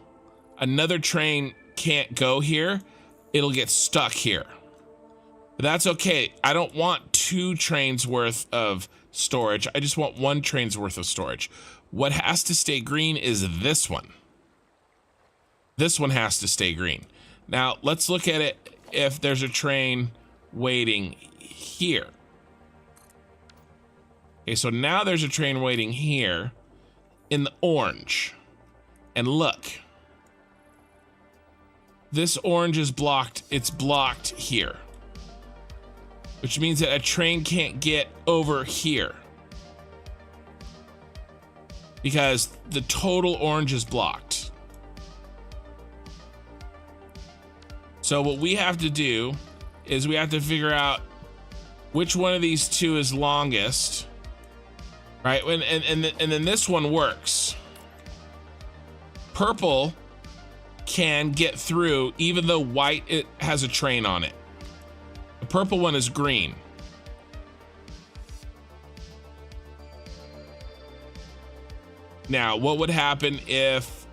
another train can't go here. It'll get stuck here. But that's okay. I don't want 2 trains worth of storage. I just want 1 train's worth of storage. What has to stay green is this one. This one has to stay green. Now let's look at it if there's a train waiting here. Okay, so now there's a train waiting here in the orange. And look. This orange is blocked. It's blocked here. Which means that a train can't get over here. Because the total orange is blocked. So what we have to do is we have to figure out which one of these 2 is longest. Right? And then this one works. Purple can get through even though white it has a train on it. The purple one is green. Now, what would happen if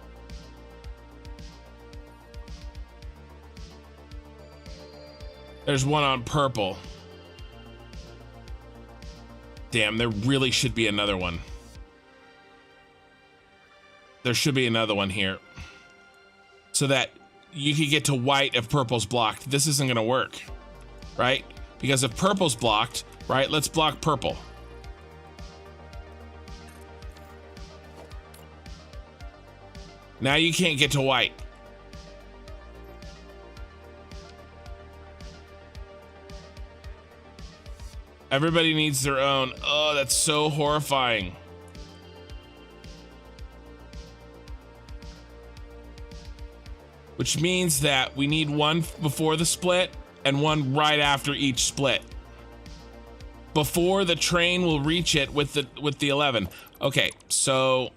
there's one on purple? Damn, there really should be another one. There should be another one here. So that you could get to white if purple's blocked. This isn't gonna work, right? Because if purple's blocked, right, let's block purple. Now you can't get to white. Everybody needs their own. Oh, that's so horrifying. Which means that we need one before the split and one right after each split. Before the train will reach it with the 11. Okay, so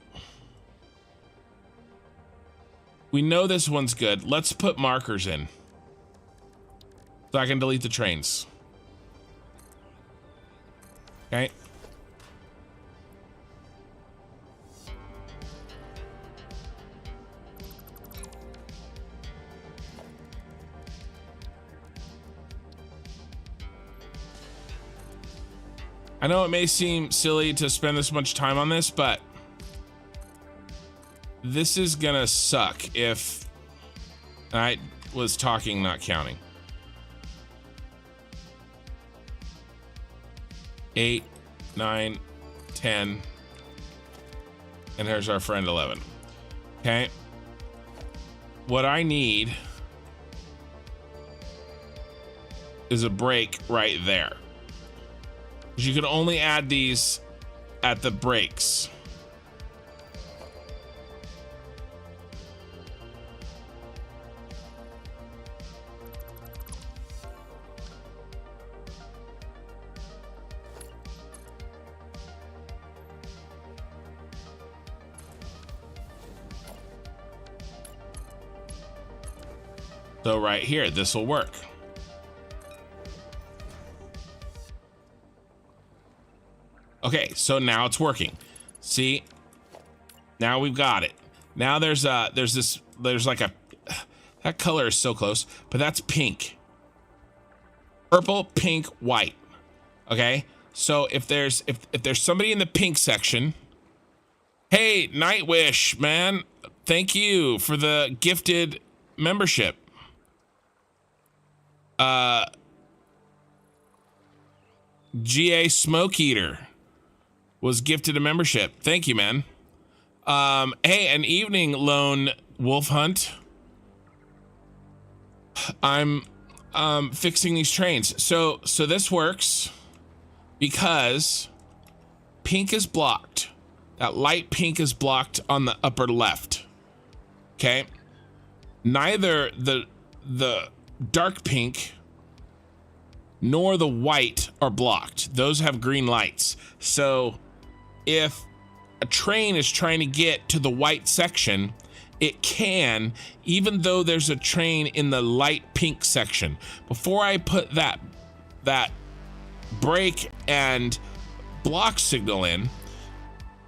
we know this one's good. Let's put markers in so I can delete the trains. Okay. I know it may seem silly to spend this much time on this, but this is gonna suck if I was talking, not counting. 8, 9, 10, and here's our friend 11. Okay. What I need is a break right there. You can only add these at the breaks. So right here, this will work. Okay, so now it's working. See? Now we've got it. Now there's like a, that color is so close, but that's pink. Purple, pink, white. Okay? So if there's somebody in the pink section, hey, Nightwish, man, thank you for the gifted membership. GA Smoke Eater was gifted a membership. Thank you, man. Hey, an evening, Lone Wolf Hunt. I'm fixing these trains. So this works because pink is blocked. That light pink is blocked on the upper left. Okay. Neither the dark pink nor the white are blocked. Those have green lights. So if a train is trying to get to the white section, it can, even though there's a train in the light pink section. Before I put that brake and block signal in,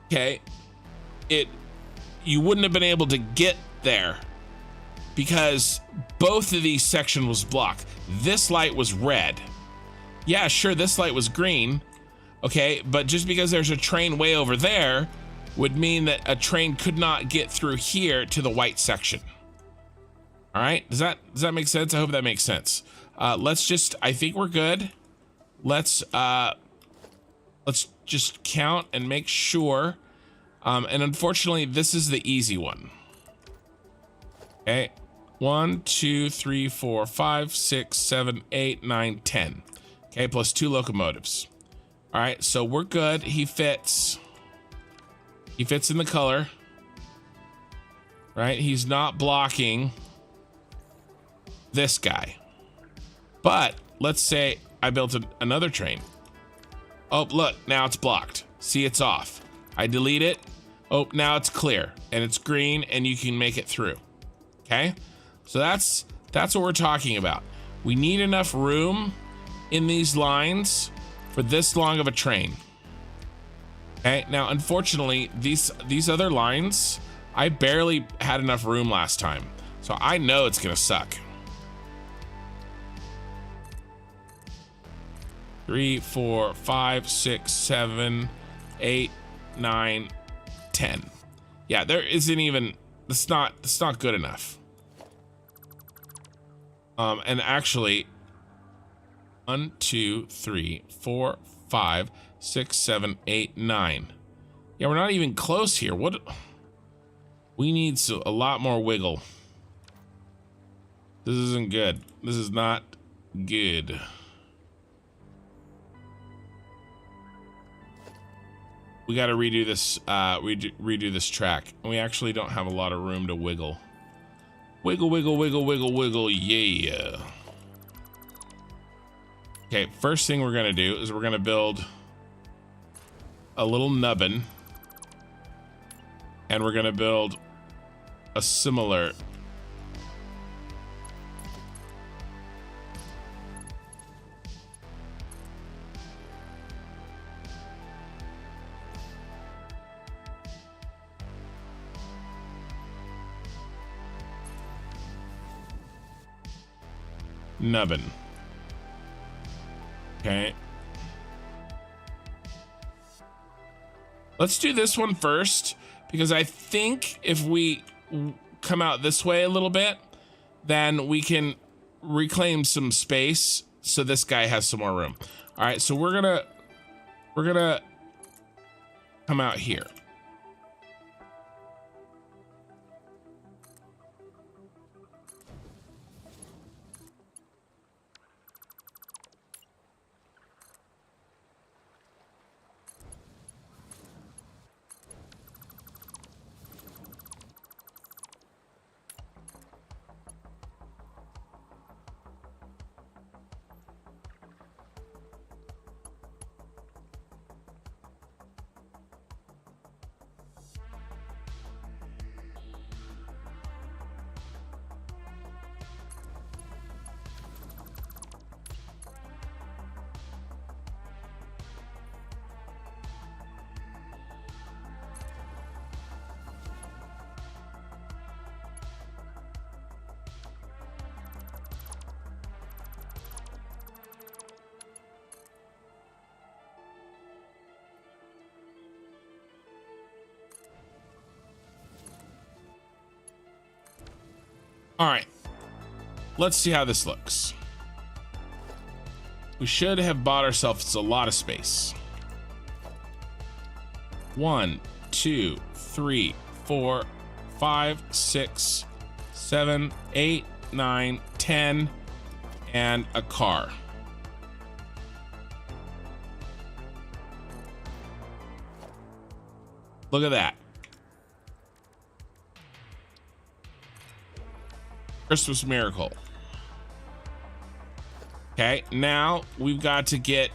okay, you wouldn't have been able to get there because both of these sections was blocked. This light was red. Yeah, sure, this light was green. Okay, but just because there's a train way over there would mean that a train could not get through here to the white section. All right, does that make sense? I hope that makes sense. Let's just, I think we're good. Let's just count and make sure. And unfortunately, this is the easy one. Okay, 1, 2, 3, 4, 5, 6, 7, 8, 9, 10. Okay, plus 2 locomotives. All right, so we're good. He fits in the color, right? He's not blocking this guy. But let's say I built another train. Oh, look, now it's blocked. See, it's off. I delete it. Oh, now it's clear and it's green and you can make it through. Okay, so that's what we're talking about. We need enough room in these lines for this long of a train. Okay, now unfortunately these other lines, I barely had enough room last time, so I know it's gonna suck. 3, 4, 5, 6, 7, 8, 9, 10. Yeah, there isn't even, it's not good enough. And actually 1, 2, 3, 4, 5, 6, 7, 8, 9. Yeah, we're not even close here. What? We need a lot more wiggle. This isn't good. This is not good. We got to redo this. Redo this track. And we actually don't have a lot of room to wiggle. Wiggle, wiggle, wiggle, wiggle, wiggle. Yeah. Okay, first thing we're gonna do is we're gonna build a little nubbin, and we're gonna build a similar nubbin. Okay. Let's do this one first, because I think if we come out this way a little bit, then we can reclaim some space so this guy has some more room. All right, so we're gonna come out here. All right, let's see how this looks. We should have bought ourselves a lot of space. 1, 2, 3, 4, 5, 6, 7, 8, 9, 10, and a car. Look at that. Christmas miracle. Okay, now we've got to get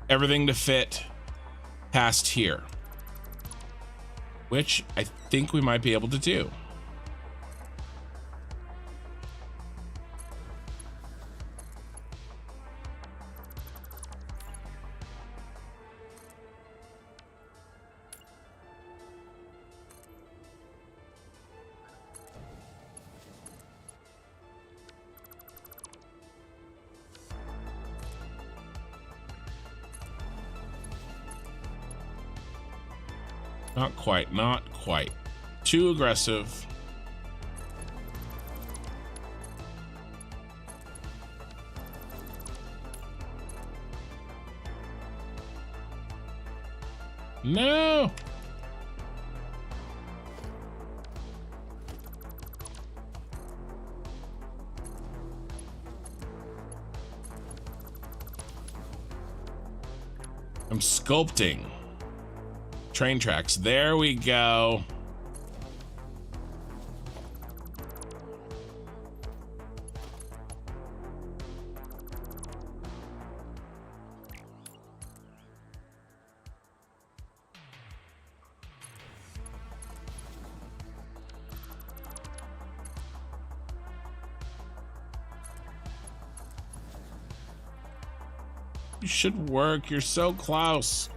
everything to fit past here, which I think we might be able to do. Not quite, not quite. Too aggressive. No. I'm sculpting. Train tracks. There we go. You should work. You're so close.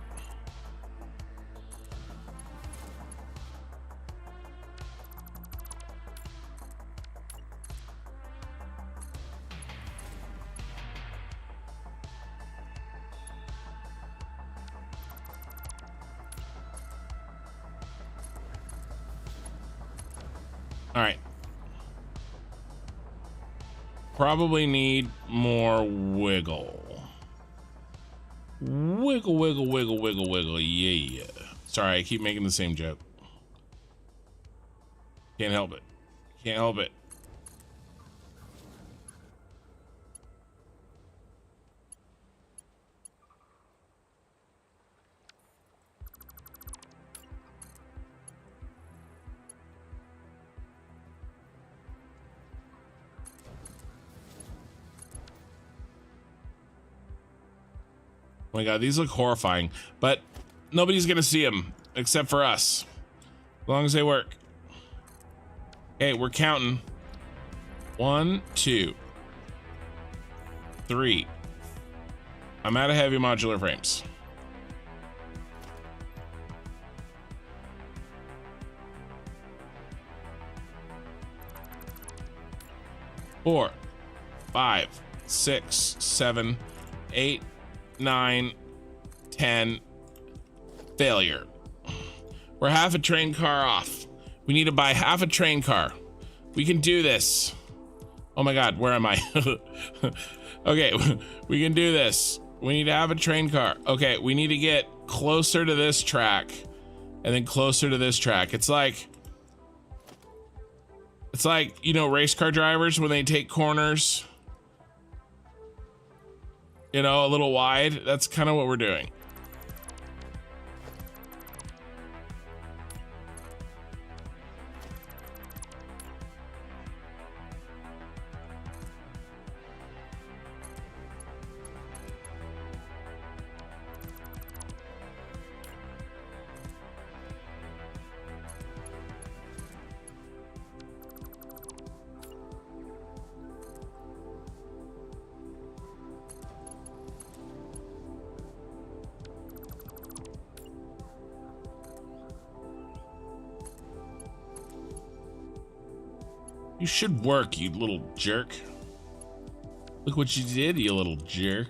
All right. Probably need more wiggle. Wiggle, wiggle, wiggle, wiggle, wiggle. Yeah. Sorry, I keep making the same joke. Can't help it. Can't help it. Oh my god, these look horrifying, but nobody's gonna see them except for us, as long as they work. Okay, we're counting. 1, 2, 3. I'm out of heavy modular frames. 4, 5, 6, 7, 8, 9, 10. Failure. We're half a train car off. We need to buy half a train car. We can do this. Oh my god, where am I? Okay, we can do this. We need to have a train car. Okay, we need to get closer to this track and then closer to this track. It's like, you know, race car drivers when they take corners, you know, a little wide. That's kind of what we're doing. You should work, you little jerk. Look what you did, you little jerk.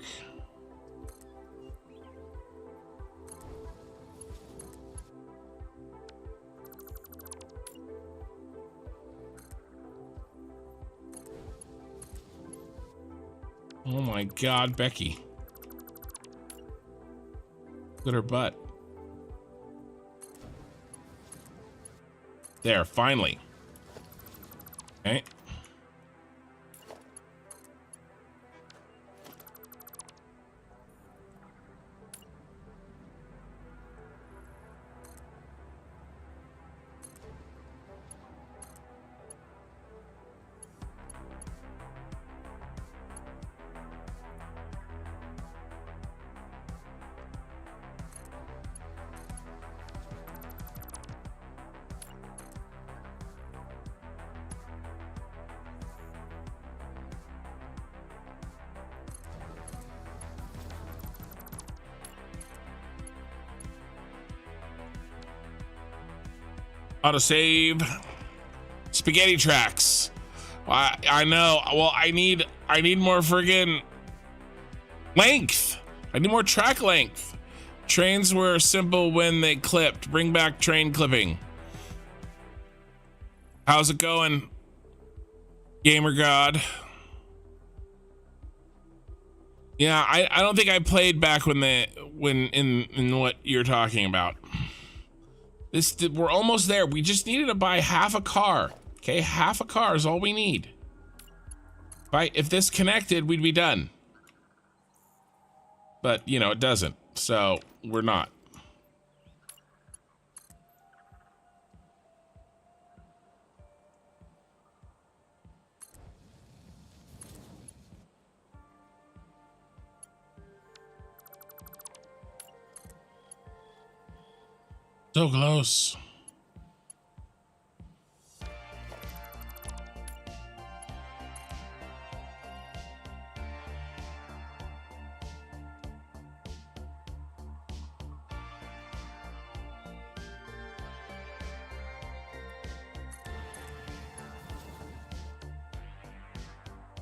Oh my God, Becky. Look at her butt. There, finally. Okay. Autosave. Spaghetti tracks. I know. Well, I need more friggin' length. I need more track length. Trains were simple when they clipped. Bring back train clipping. How's it going, Gamer God? Yeah, I don't think I played back when in what you're talking about. We're almost there. We just needed to buy half a car. Okay, half a car is all we need. If this connected, we'd be done. But, you know, it doesn't. So, we're not. So close.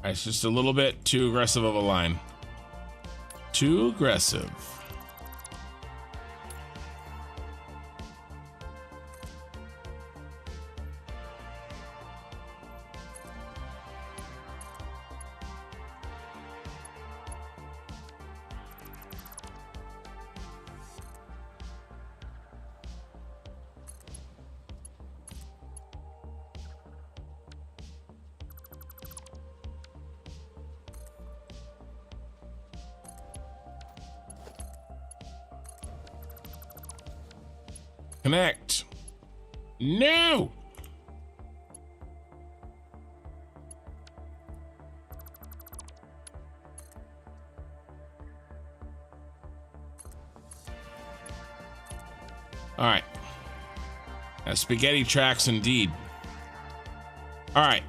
It's just a little bit too aggressive of a line. Too aggressive. Connect. No. All right. Spaghetti tracks indeed. All right.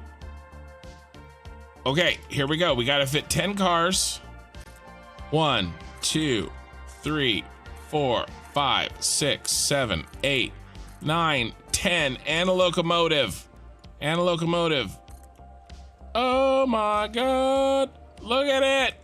Okay, here we go. We got to fit 10 cars. 1, 2, 3, 4, 5, 6, 7, 8, 9, 10, and a locomotive. And a locomotive. Oh my God. Look at it.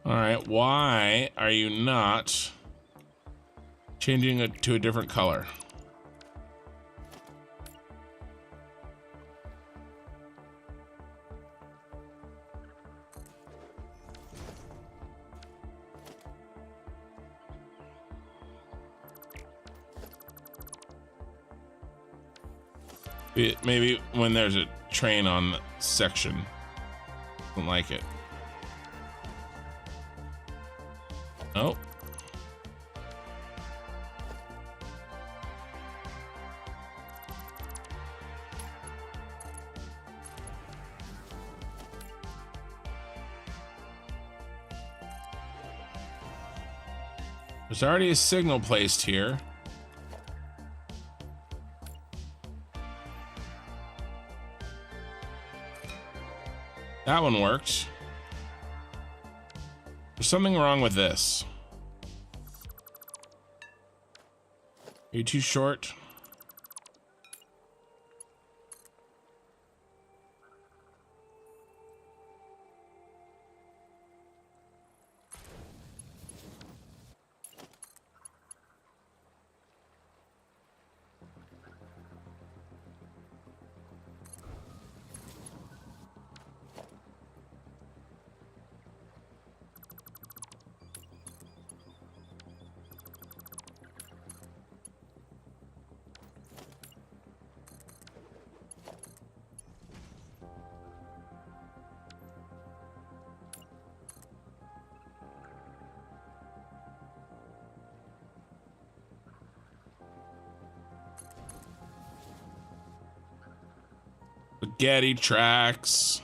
All right, why are you not changing it to a different color? Maybe when there's a train on the section. Don't like it. Oh. There's already a signal placed here. That one worked. There's something wrong with this. Are you too short? Spaghetti tracks.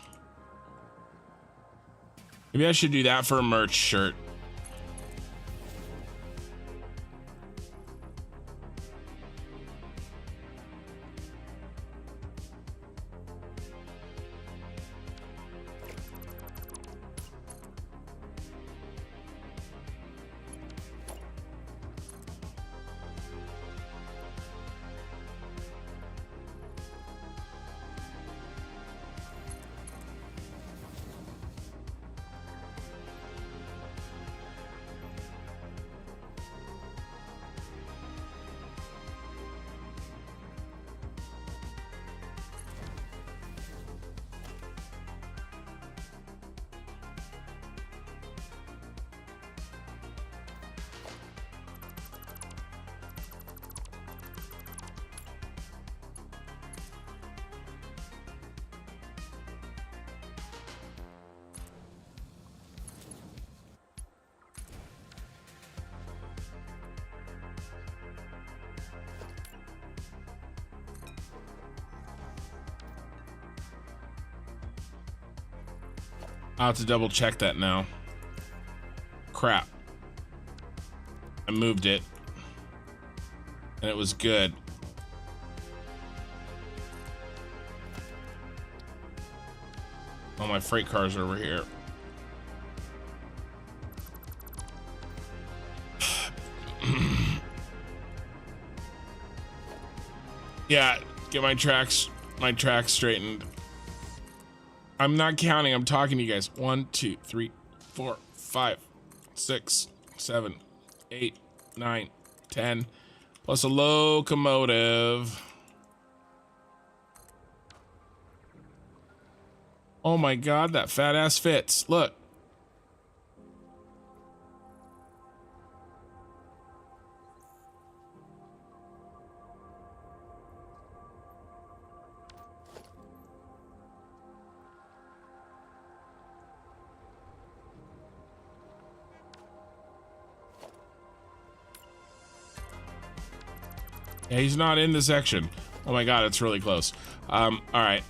Maybe I should do that for a merch shirt. I'll have to double check that now. Crap. I moved it. And it was good. Oh, my freight cars are over here. Yeah, get my tracks straightened. I'm not counting, I'm talking to you guys. 1, 2, 3, 4, 5, 6, 7, 8, 9, 10. Plus a locomotive. Oh my god, that fat ass fits. Look. Yeah, he's not in the section. Oh my god, it's really close. All right.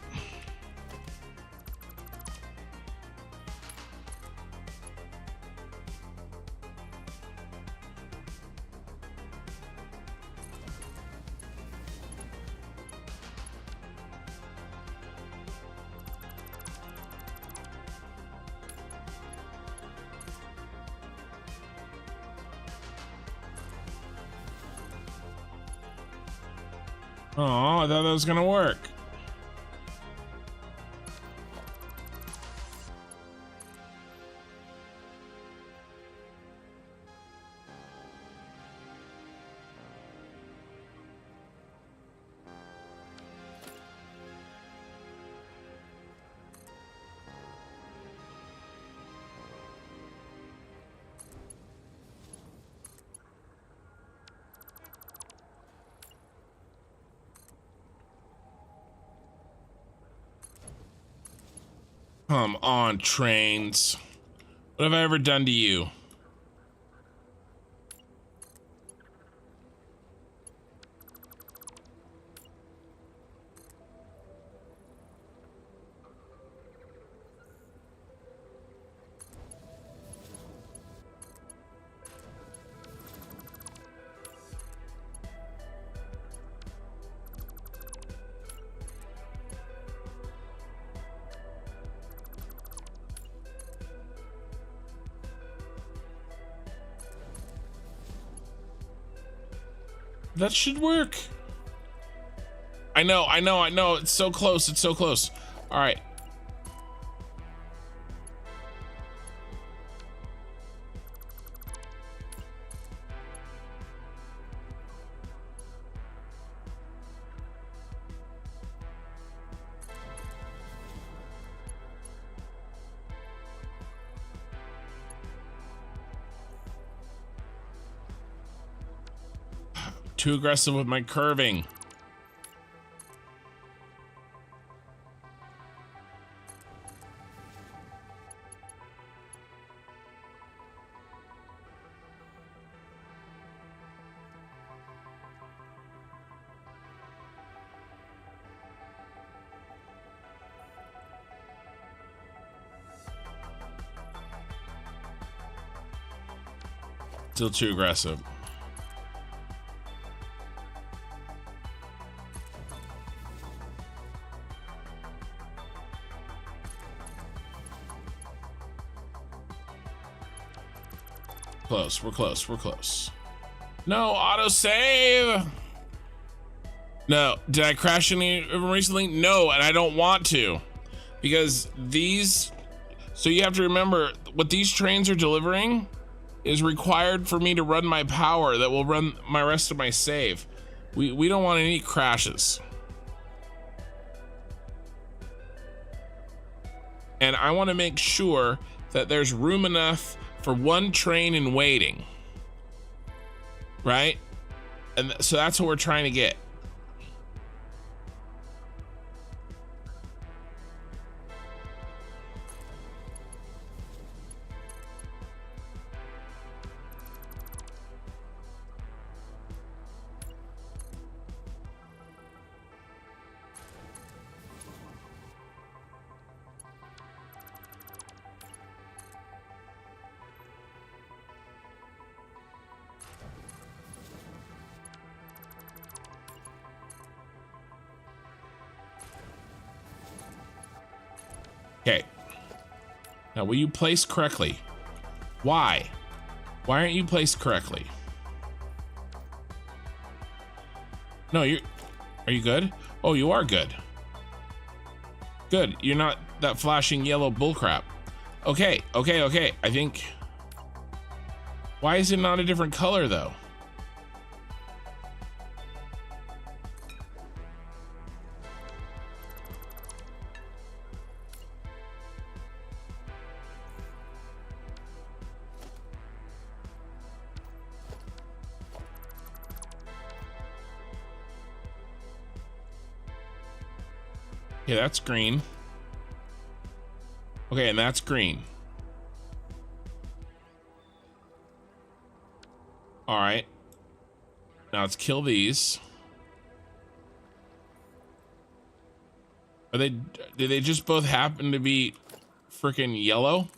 Oh, I thought that was gonna work. Come on, trains. What have I ever done to you? That should work. I know. It's so close. It's so close. All right. Too aggressive with my curving. Still too aggressive. Close, we're close. No, autosave! No, did I crash any of them recently? No, and I don't want to. Because these, so you have to remember, what these trains are delivering is required for me to run my power that will run my rest of my save. We don't want any crashes. And I want to make sure that there's room enough for one train in waiting, right? And so that's what we're trying to get. Okay. Now, will you place correctly? Why? Why aren't you placed correctly? No, are you good? Oh, you are good. Good. You're not that flashing yellow bullcrap. Okay. I think. Why is it not a different color though? Okay, that's green. Okay, and that's green. All right. Now let's kill these. Do they just both happen to be freaking yellow?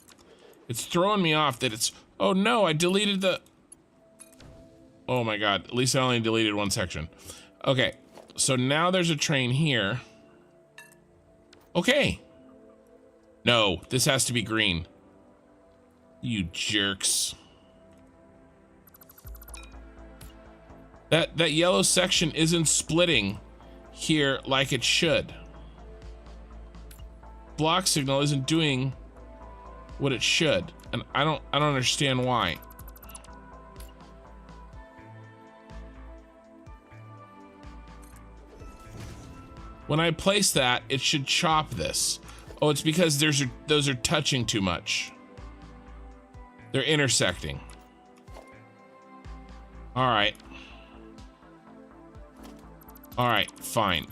It's throwing me off that it's, oh no, I deleted the, oh my God, at least I only deleted one section. Okay, so now there's a train here. Okay. No, this has to be green. You jerks. That yellow section isn't splitting here like it should. Block signal isn't doing what it should, and I don't understand why. When I place that, it should chop this. Oh, it's because those are touching too much. They're intersecting. All right. All right, fine.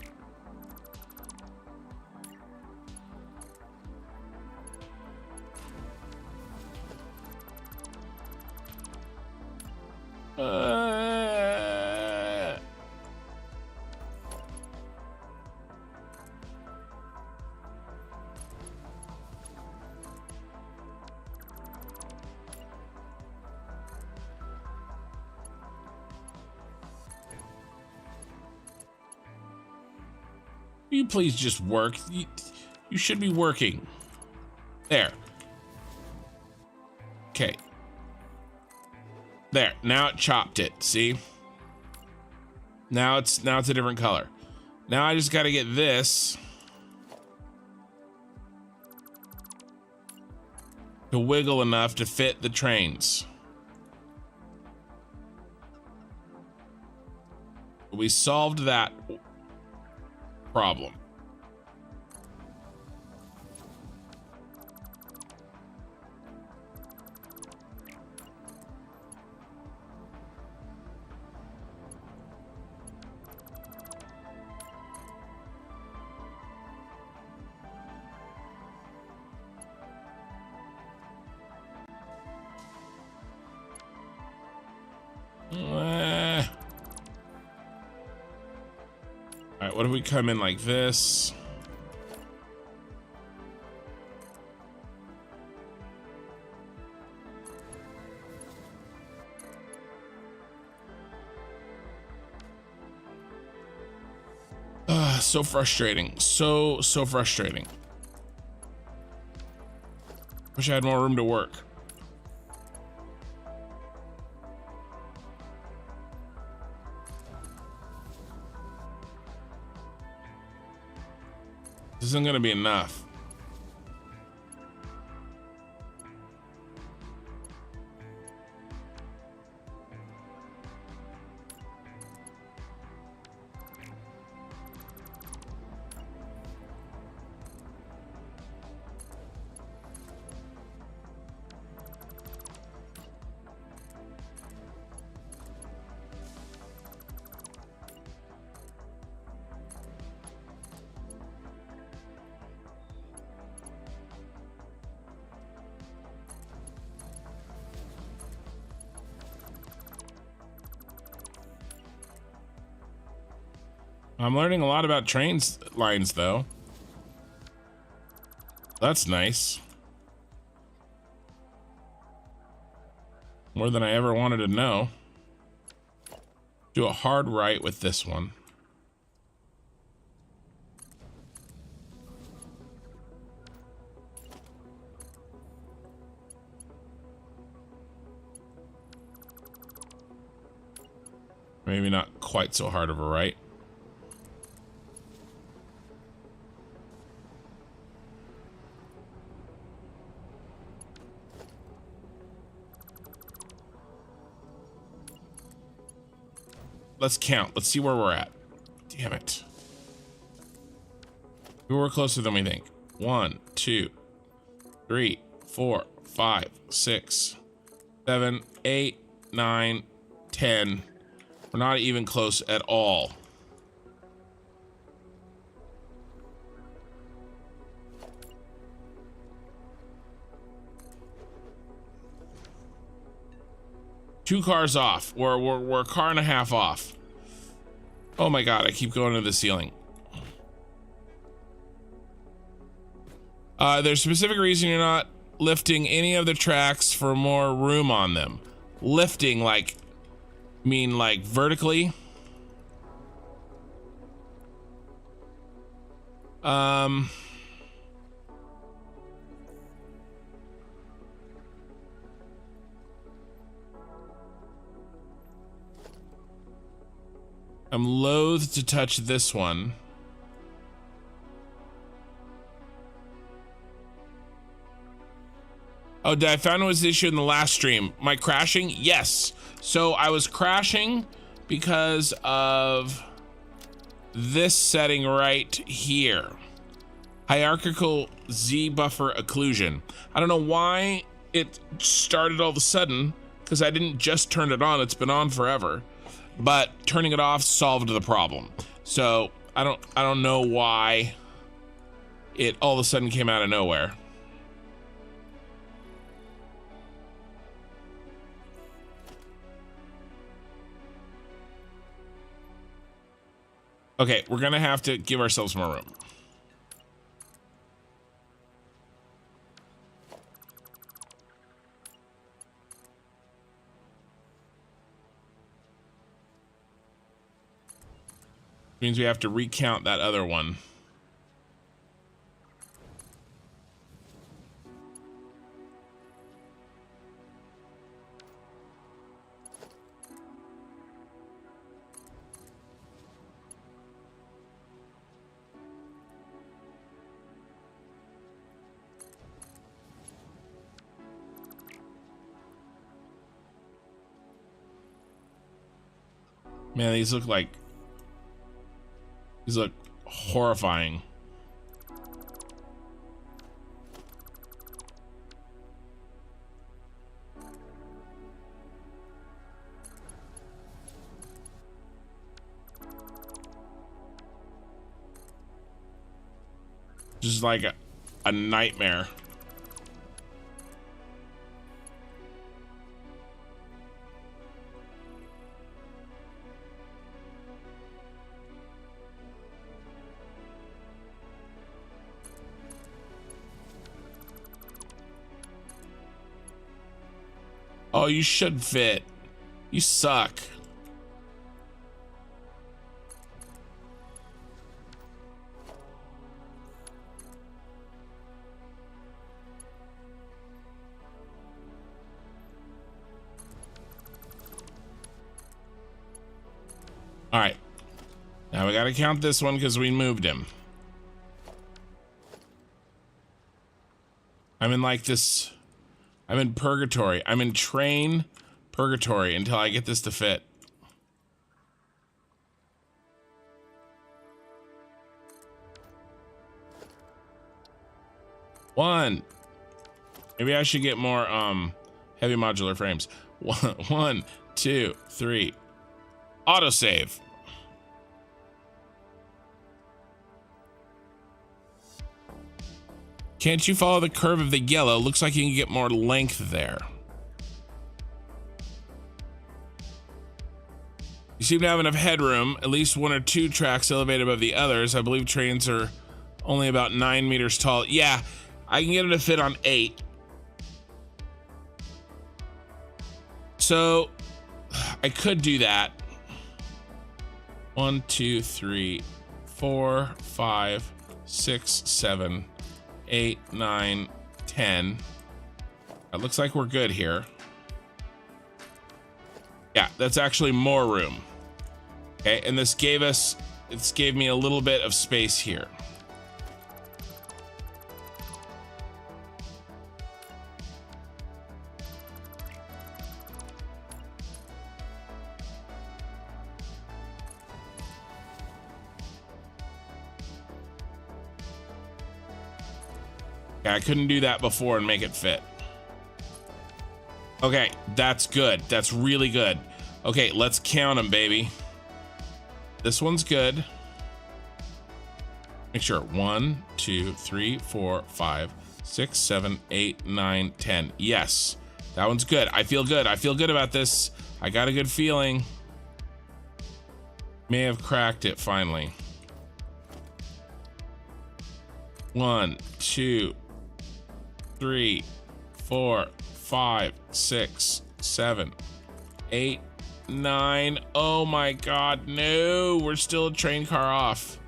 Will you please just work? You should be working. There. Okay. There, now it chopped it, see? Now it's a different color. Now I just got to get this to wiggle enough to fit the trains. We solved that problem. All right, what if we come in like this? So frustrating. So frustrating. Wish I had more room to work. This isn't gonna be enough. I'm learning a lot about train lines, though. That's nice. More than I ever wanted to know. Do a hard right with this one. Maybe not quite so hard of a right. Let's count. Let's see where we're at. Damn it. We were closer than we think. 1, 2, 3, 4, 5, 6, 7, 8, 9, 10. We're not even close at all. Two cars off. We're a car and a half off. Oh my god, I keep going to the ceiling. There's a specific reason you're not lifting any of the tracks for more room on them. Lifting, like, mean like vertically? I'm loath to touch this one. Oh, did I find what was the issue in the last stream? My crashing? Yes. So I was crashing because of this setting right here. Hierarchical Z buffer occlusion. I don't know why it started all of a sudden, because I didn't just turn it on. It's been on forever. But turning it off solved the problem. So I don't know why it all of a sudden came out of nowhere. Okay, we're gonna have to give ourselves more room. Means we have to recount that other one. Man, these look horrifying. Just like a nightmare. Oh, you should fit. You suck. All right. Now we got to count this one because we moved him. I'm in like this. I'm in purgatory. I'm in train purgatory until I get this to fit. One. Maybe I should get more heavy modular frames. One, two, three. Autosave. Can't you follow the curve of the yellow? Looks like you can get more length there. You seem to have enough headroom, at least one or two tracks elevated above the others. I believe trains are only about 9 meters tall. Yeah, I can get them to fit on 8. So I could do that. 1, 2, 3, 4, 5, 6, 7, 8, 9, 10. It looks like we're good here. Yeah, that's actually more room. Okay, and this gave me a little bit of space here. I couldn't do that before and make it fit. Okay, that's good. That's really good. Okay, let's count them, baby. This one's good. Make sure. 1, 2, 3, 4, 5, 6, 7, 8, 9, 10. Yes, that one's good. I feel good. I feel good about this. I got a good feeling. May have cracked it finally. 1, 2, 3, 4, 5, 6, 7, 8, 9. Oh my God, no, we're still a train car off.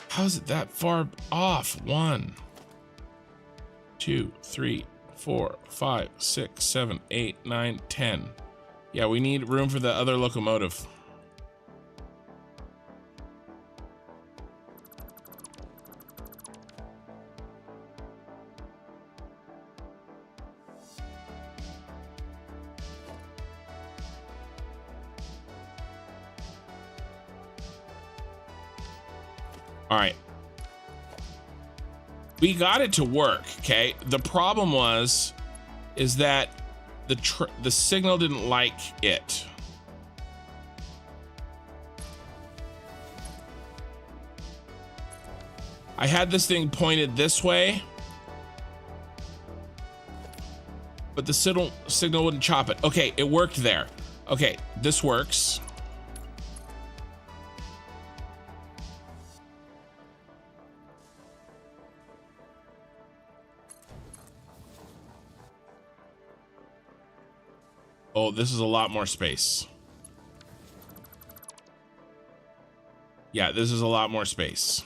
How's it that far off? 1, 2, 3, 4, 5, 6, 7, 8, 9, 10. Yeah, we need room for the other locomotive. All right. We got it to work, okay? The problem is that the signal didn't like it. I had this thing pointed this way, but the signal wouldn't chop it. Okay, it worked there. Okay, this works. Oh, this is a lot more space. Yeah, this is a lot more space.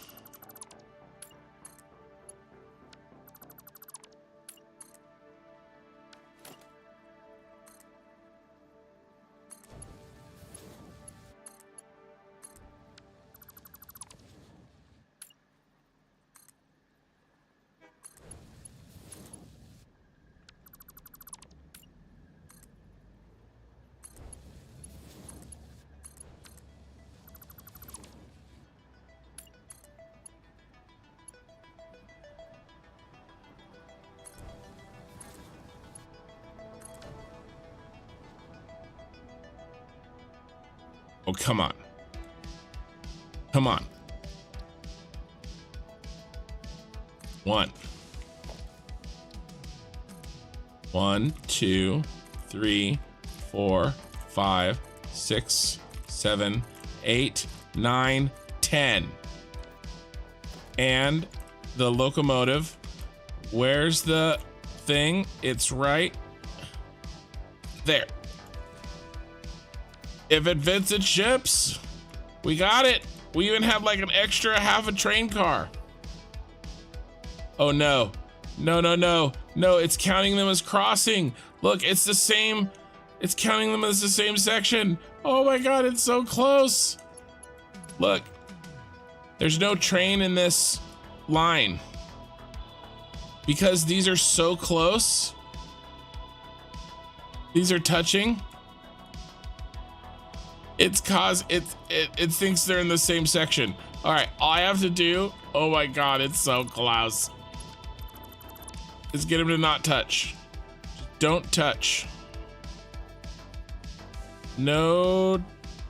Oh, come on. Come on. 1. 1, 2, 3, 4, 5, 6, 7, 8, 9, 10. And the locomotive. Where's the thing? It's right there. If it fits, it ships. We got it. We even have like an extra half a train car. Oh no. No, no, no. No, it's counting them as crossing. Look, it's the same. It's counting them as the same section. Oh my God, it's so close. Look, there's no train in this line. Because these are so close. These are touching. It thinks they're in the same section. All right, all I have to do, oh my God, it's so close, is get him to not touch. Don't touch. No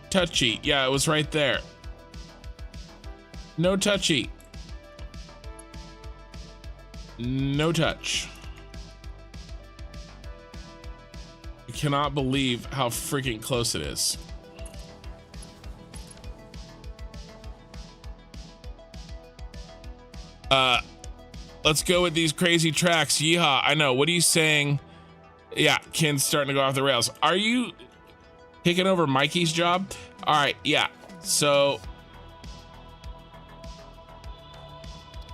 touchy. Yeah, it was right there. No touchy. No touch. I cannot believe how freaking close it is. Let's go with these crazy tracks. Yeehaw. I know. What are you saying? Yeah, Ken's starting to go off the rails. Are you taking over Mikey's job? All right. Yeah. So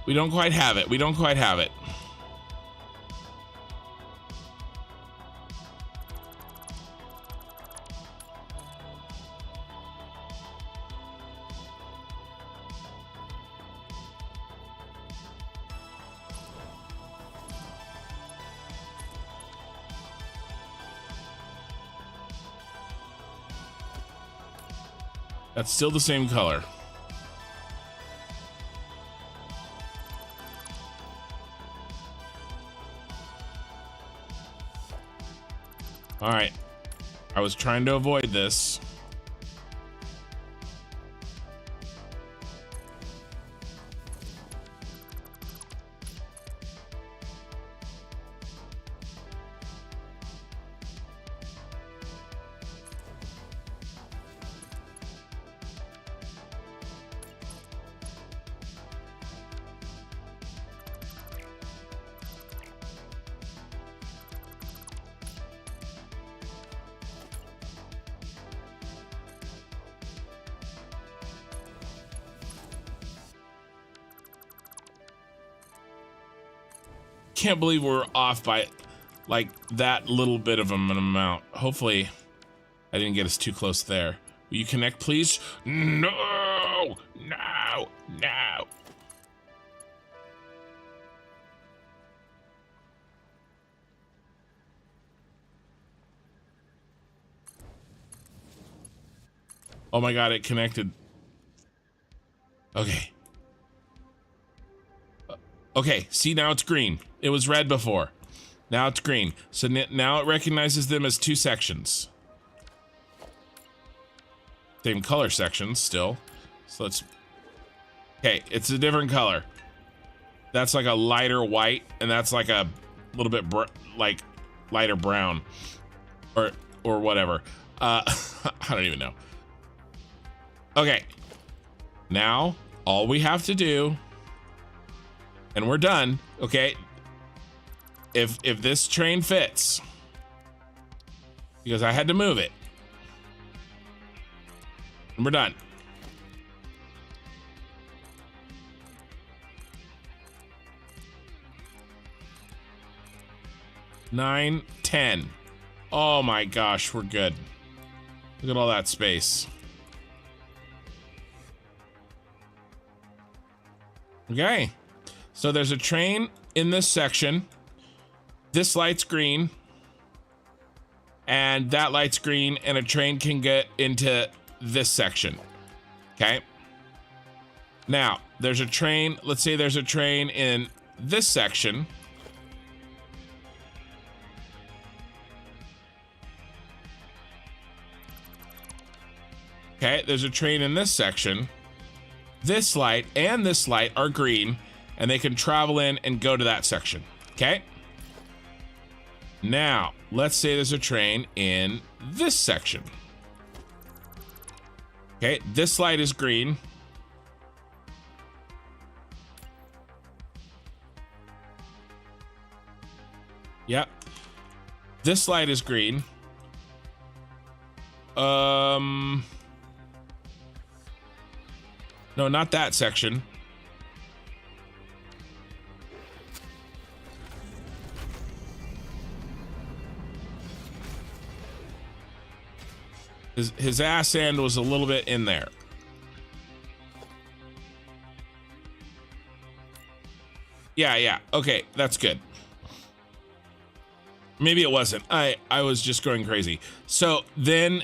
we don't quite have it. We don't quite have it. That's still the same color. All right. I was trying to avoid this. Can't believe we're off by like that little bit of an amount. Hopefully I didn't get us too close there. Will you connect, please? No, no, no. Oh my God, it connected. Okay. Okay, see, now it's green. It was red before. Now it's green. So now it recognizes them as two sections. Same color sections still. So let's... Okay, it's a different color. That's like a lighter white, and that's like a little bit like lighter brown. Or whatever. I don't even know. Okay. Now, all we have to do... And we're done, okay? If this train fits, because I had to move it, and we're done. Nine, 10. Oh my gosh, we're good. Look at all that space. Okay. So there's a train in this section. This light's green. And that light's green, and a train can get into this section. Okay. Now, there's a train. Let's say there's a train in this section. Okay, there's a train in this section. This light and this light are green, and they can travel in and go to that section. Okay. Now, let's say there's a train in this section. Okay, this light is green. Yep. This light is green. No, not that section. His ass end was a little bit in there. Yeah. Okay, that's good. Maybe it wasn't. I was just going crazy. So then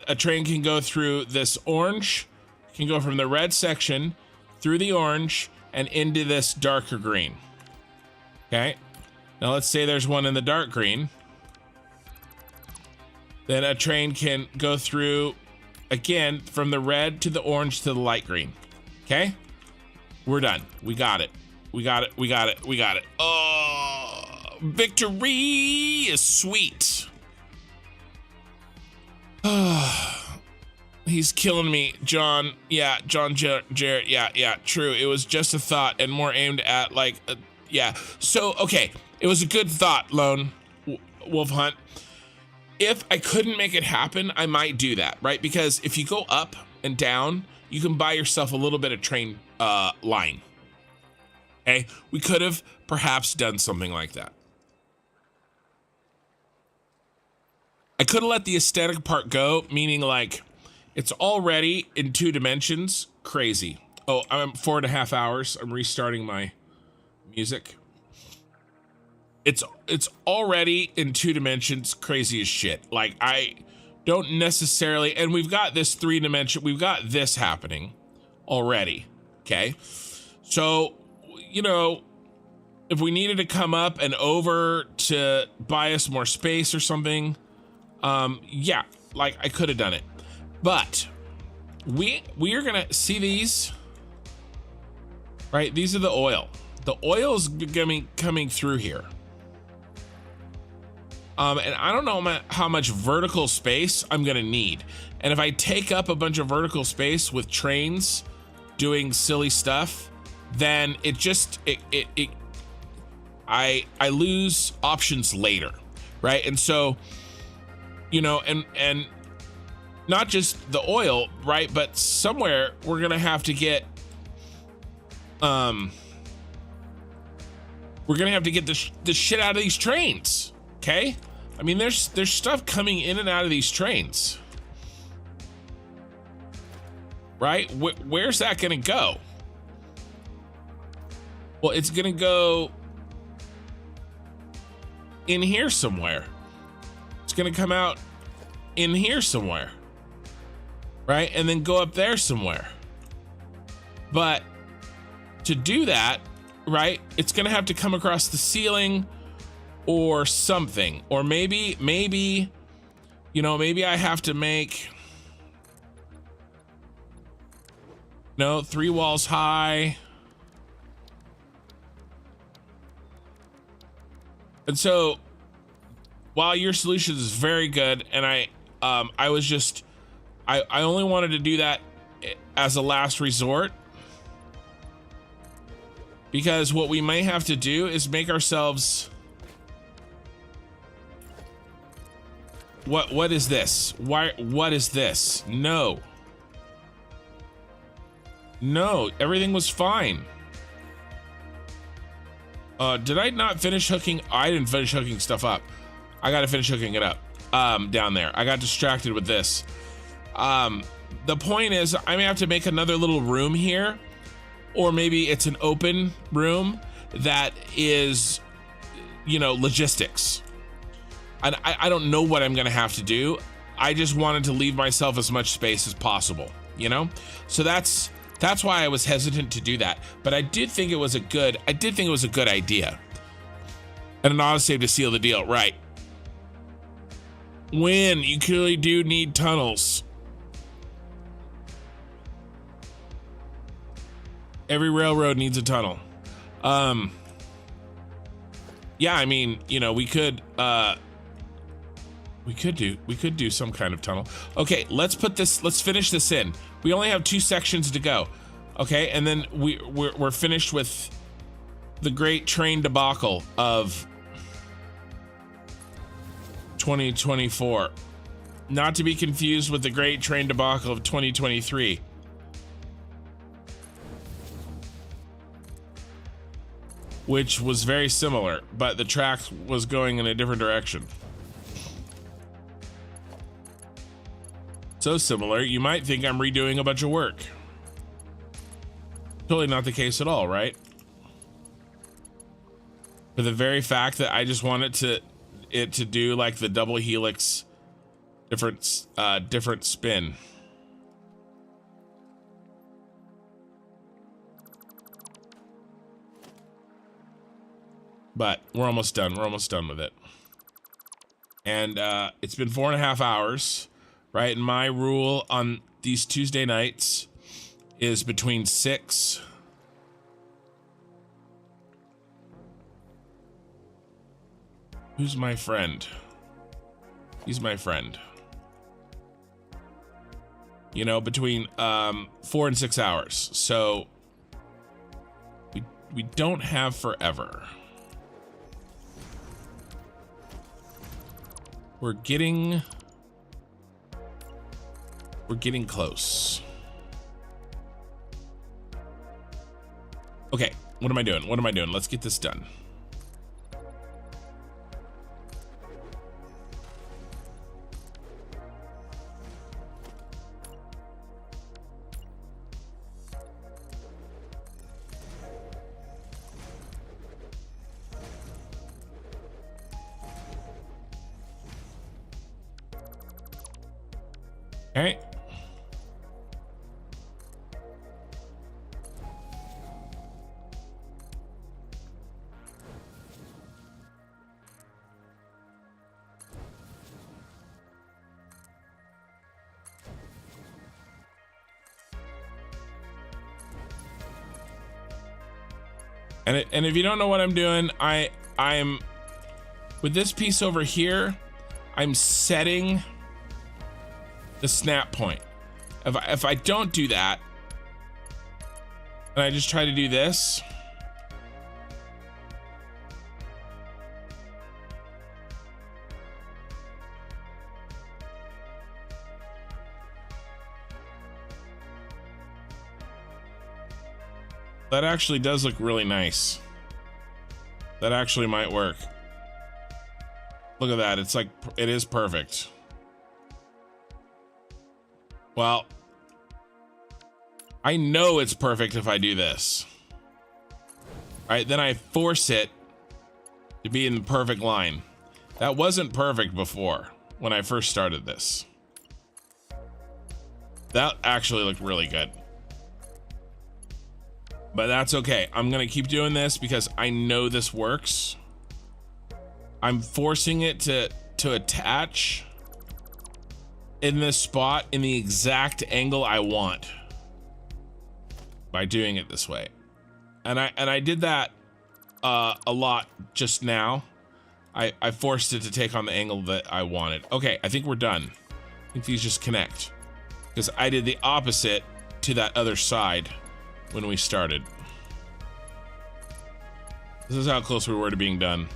a train can go through this orange, can go from the red section through the orange and into this darker green. Okay. Now let's say there's one in the dark green. Then a train can go through again from the red to the orange to the light green. Okay? We're done. We got it. We got it. Oh, victory is sweet. He's killing me, John. Yeah, John Jarrett. Yeah, true. It was just a thought and more aimed at like, yeah. So, okay. It was a good thought, Lone Wolf Hunt. If I couldn't make it happen, I might do that, right? Because if you go up and down, you can buy yourself a little bit of train line. Okay, we could have perhaps done something like that. I could have let the aesthetic part go, meaning like it's already in 2 dimensions. Crazy. Oh, I'm 4.5 hours. I'm restarting my music. It's already in 2 dimensions, crazy as shit. Like I don't necessarily, and we've got this 3 dimension, we've got this happening already. Okay. So, you know, if we needed to come up and over to buy us more space or something, yeah, like I could have done it, but we are gonna see these, right? These are the oil. The oil's coming through here. And I don't know how much vertical space I'm gonna need. And if I take up a bunch of vertical space with trains doing silly stuff, then I lose options later, right? And so, you know, and not just the oil, right? But somewhere we're gonna have to get, we're gonna have to get the shit out of these trains. Okay, I mean, there's stuff coming in and out of these trains, right? Where's that gonna go? Well, it's gonna go in here somewhere. It's gonna come out in here somewhere, right? And then go up there somewhere. But to do that, right, it's gonna have to come across the ceiling or something, or maybe, you know, maybe I have to make, no, 3 walls high. And so while your solution is very good, and I only wanted to do that as a last resort, because what we may have to do is make ourselves, what is this? What is this? No, everything was fine. Did I not finish hooking? I didn't finish hooking stuff up. I gotta finish hooking it up down there. I got distracted with this. The point is, I may have to make another little room here, or maybe it's an open room that is, you know, logistics. And I don't know what I'm gonna have to do. I just wanted to leave myself as much space as possible, you know? So that's why I was hesitant to do that. But I did think it was a good idea. And an autosave to seal the deal, right? When you clearly do need tunnels. Every railroad needs a tunnel. Yeah, I mean, you know, we could do some kind of tunnel. Okay, let's finish this in. We only have 2 sections to go. Okay, and then we're finished with the great train debacle of 2024. Not to be confused with the great train debacle of 2023. Which was very similar, but the track was going in a different direction. So similar, you might think I'm redoing a bunch of work. Totally not the case at all, right? For the very fact that I just want it to do like the double helix different spin. But we're almost done. We're almost done with it. And it's been 4.5 hours, right? And my rule on these Tuesday nights is between 6 Who's my friend? He's my friend. You know, between 4 and 6 hours. So we don't have forever. We're getting close. Okay, what am I doing? What am I doing? Let's get this done. Okay. And if you don't know what I'm doing, I'm with this piece over here, I'm setting the snap point. If I don't do that, and I just try to do this, that actually does look really nice. That actually might work. Look at that. It's like, it is perfect. Well, I know it's perfect if I do this. All right, then I force it to be in the perfect line. That wasn't perfect before when I first started this. That actually looked really good. But that's okay. I'm gonna keep doing this because I know this works. I'm forcing it to attach in this spot in the exact angle I want by doing it this way. And I did that a lot just now. I forced it to take on the angle that I wanted. Okay, I think we're done. I think these just connect because I did the opposite to that other side when we started. This is how close we were to being done.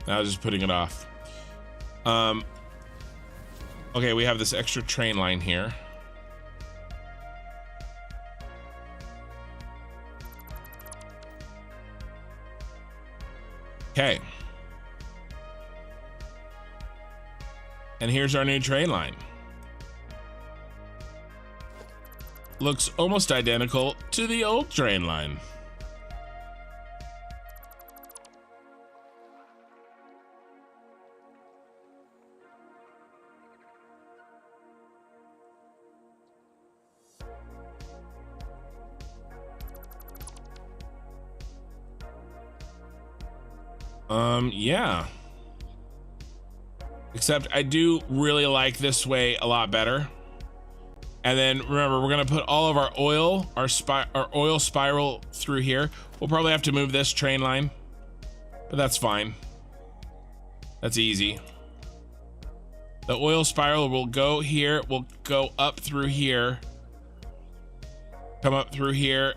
Now I was just putting it off. Okay, we have this extra train line here. Okay. And here's our new train line. Looks almost identical to the old train line. Yeah. Except I do really like this way a lot better. And then remember, we're gonna put all of our oil spiral through here. We'll probably have to move this train line, but that's fine. That's easy. The oil spiral will go here, will go up through here, come up through here,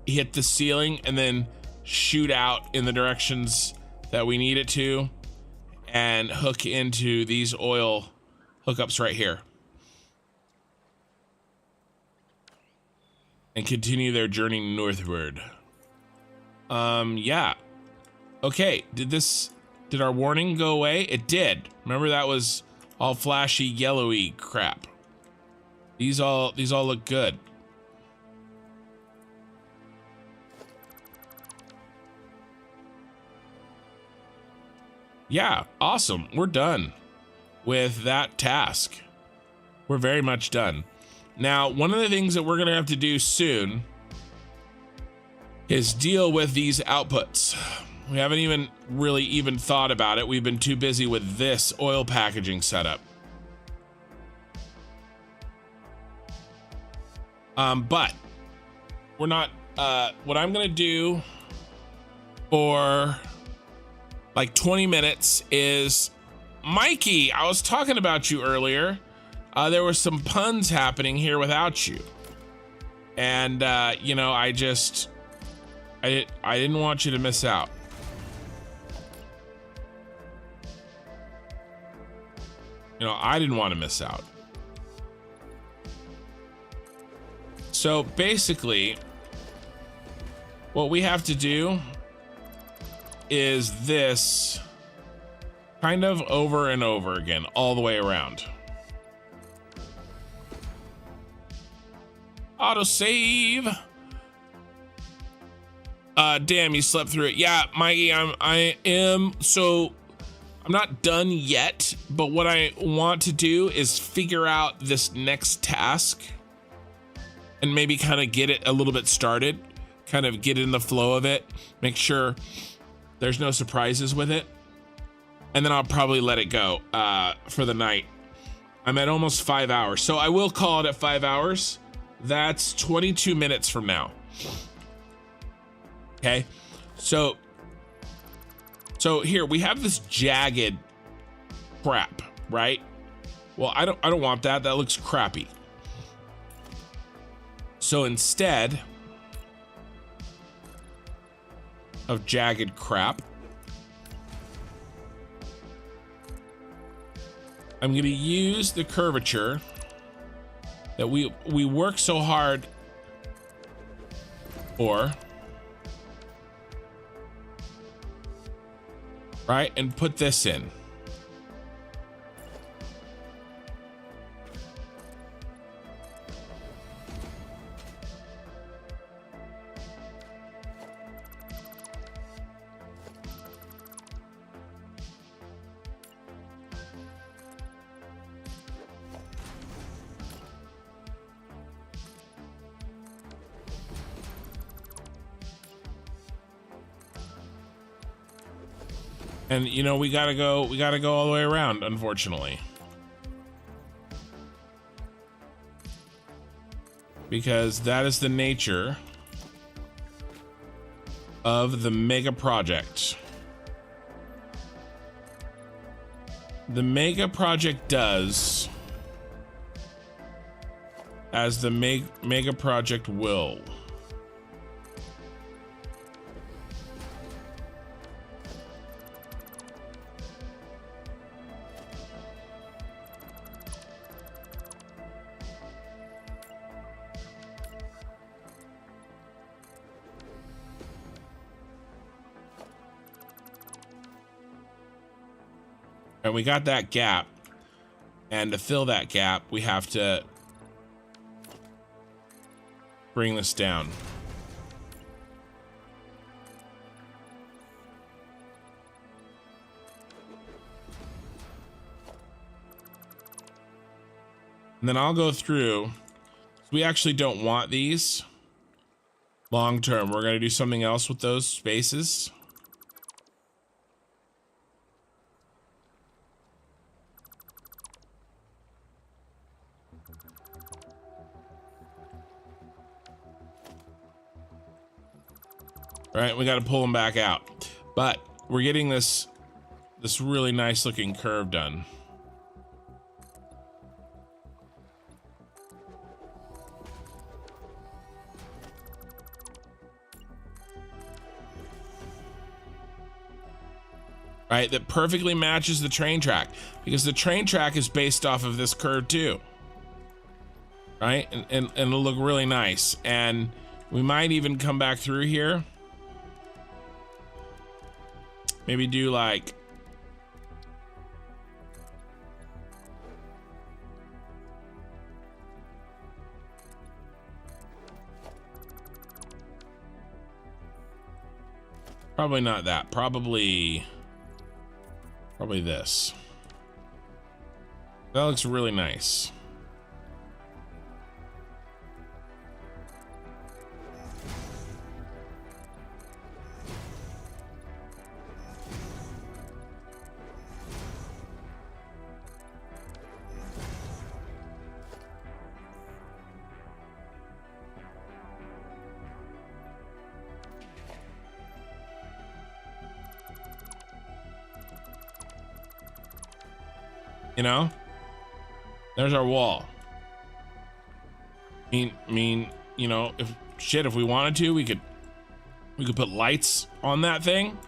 hit the ceiling, and then shoot out in the directions that we need it to, and hook into these oil hookups right here. And continue their journey northward. Yeah. Okay, did our warning go away? It did. Remember, that was all flashy yellowy crap. These all look good. Yeah, awesome. We're done with that task. We're very much done. Now, one of the things that we're gonna have to do soon is deal with these outputs. We haven't even thought about it. We've been too busy with this oil packaging setup. But we're not, what I'm gonna do for like 20 minutes is, Mikey, I was talking about you earlier. There were some puns happening here without you. And, you know, I didn't want you to miss out. You know, I didn't want to miss out. So basically, what we have to do is this kind of over and over again, all the way around. Auto save. Damn, you slept through it. Yeah, Mikey, I am. So I'm not done yet, but what I want to do is figure out this next task and maybe kind of get it a little bit started, kind of get in the flow of it, make sure there's no surprises with it. And then I'll probably let it go for the night. I'm at almost 5 hours, so I will call it at 5 hours. That's 22 minutes from now. Okay, so here we have this jagged crap, right? Well, I don't want that. That looks crappy. So instead of jagged crap, I'm gonna use the curvature that we work so hard for, right? And put this in. And you know, we gotta go all the way around, unfortunately. Because that is the nature of the mega project. The mega project does as the mega project will. And we got that gap, and to fill that gap, we have to bring this down. And then I'll go through. We actually don't want these long term. We're going to do something else with those spaces. right? We got to pull them back out, but we're getting this really nice looking curve done. Right, that perfectly matches the train track, because the train track is based off of this curve too. Right, and it'll look really nice. And we might even come back through here. Maybe do like probably not that, probably this. That looks really nice. You know, there's our wall. I mean, you know, if we wanted to, we could put lights on that thing.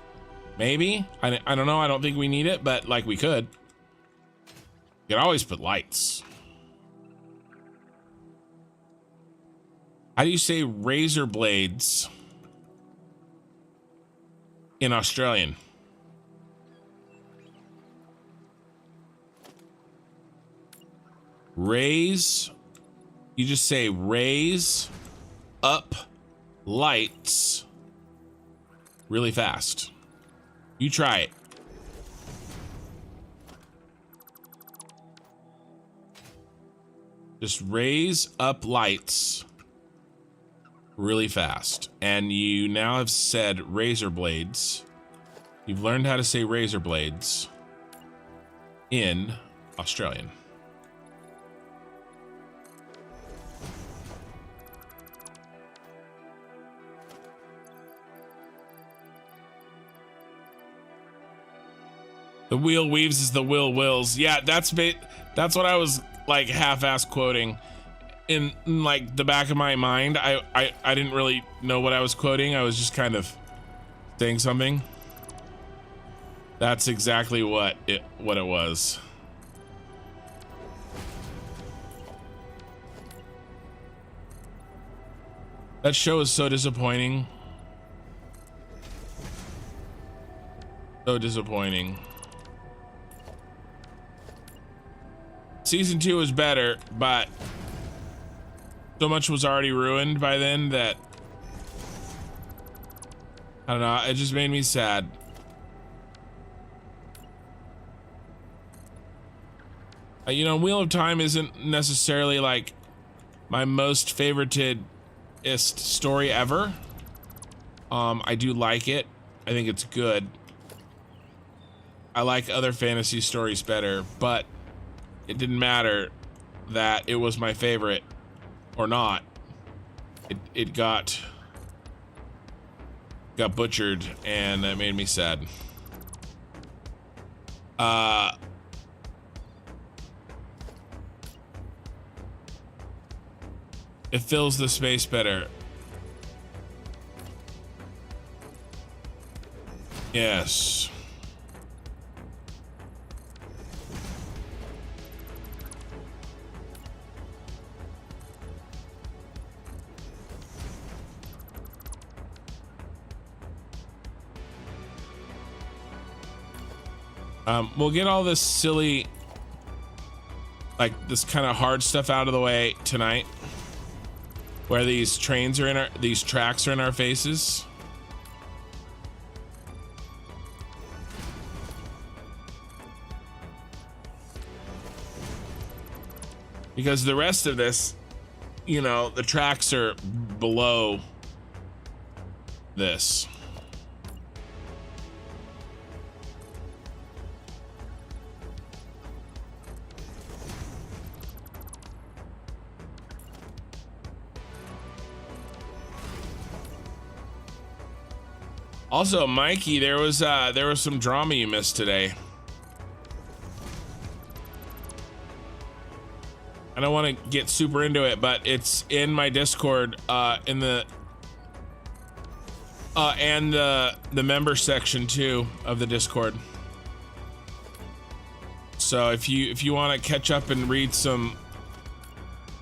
Maybe. I don't know. I don't think we need it, but like we could. You could always put lights. How do you say razor blades in Australian? Raise, you just say raise up lights really fast. You try it. Just raise up lights really fast. And you now have said razor blades. You've learned how to say razor blades in Australian. The wheel weaves as the wheel wills. Yeah, that's what I was like half-ass quoting in like the back of my mind. I didn't really know what I was quoting. I was just kind of saying something. That's exactly what it was. That show is so disappointing. So disappointing. Season 2 was better, but so much was already ruined by then that I don't know, it just made me sad. You know, Wheel of Time isn't necessarily like my most favoriteest story ever. I do like it. I think it's good. I like other fantasy stories better, but it didn't matter that it was my favorite or not. It got butchered, and that made me sad. It fills the space better. Yes. We'll get all this silly, like this kind of hard stuff out of the way tonight, where these tracks are in our faces. Because the rest of this, you know, the tracks are below this. Also, Mikey, there was some drama you missed today. I don't want to get super into it, but it's in my Discord, in the and the member section too of the Discord. So if you want to catch up and read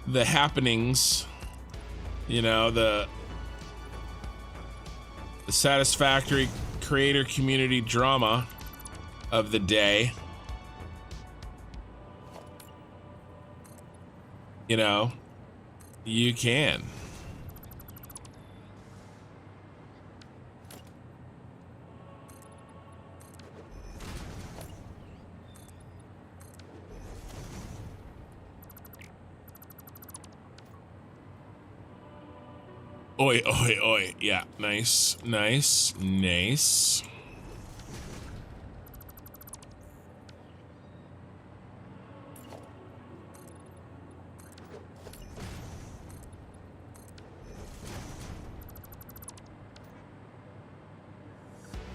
the happenings, you know, the Satisfactory creator community drama of the day, you know, you can. Oi, oi, oi. Yeah, nice, nice, nice.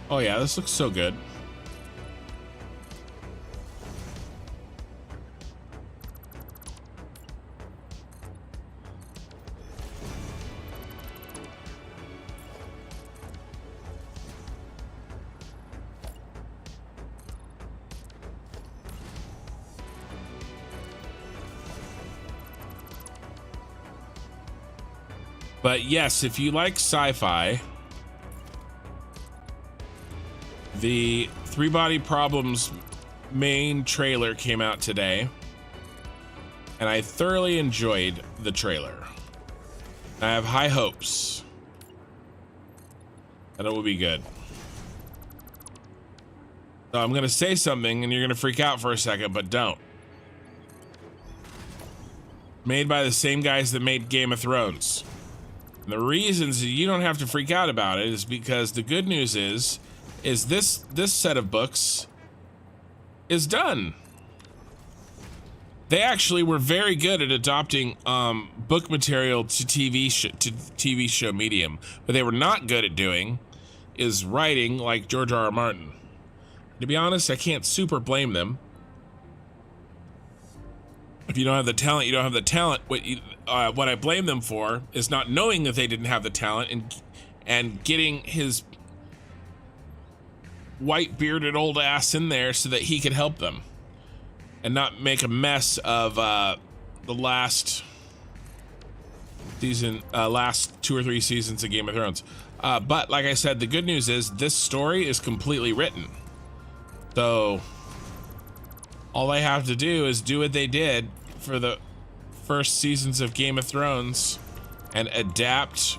Oh yeah, this looks so good. But yes, if you like sci-fi, the Three Body Problems main trailer came out today, and I thoroughly enjoyed the trailer. I have high hopes that it will be good. So I'm gonna say something and you're gonna freak out for a second, but don't. Made by the same guys that made Game of Thrones. And the reasons you don't have to freak out about it is because the good news is this set of books is done. They actually were very good at adopting book material to TV show medium. What they were not good at doing is writing like George R.R. Martin. To be honest, I can't super blame them. If you don't have the talent, you don't have the talent. What I blame them for is not knowing that they didn't have the talent and getting his white bearded old ass in there so that he could help them and not make a mess of the last season, last 2 or 3 seasons of Game of Thrones. But like I said, the good news is this story is completely written. So all they have to do is do what they did for the first seasons of Game of Thrones and adapt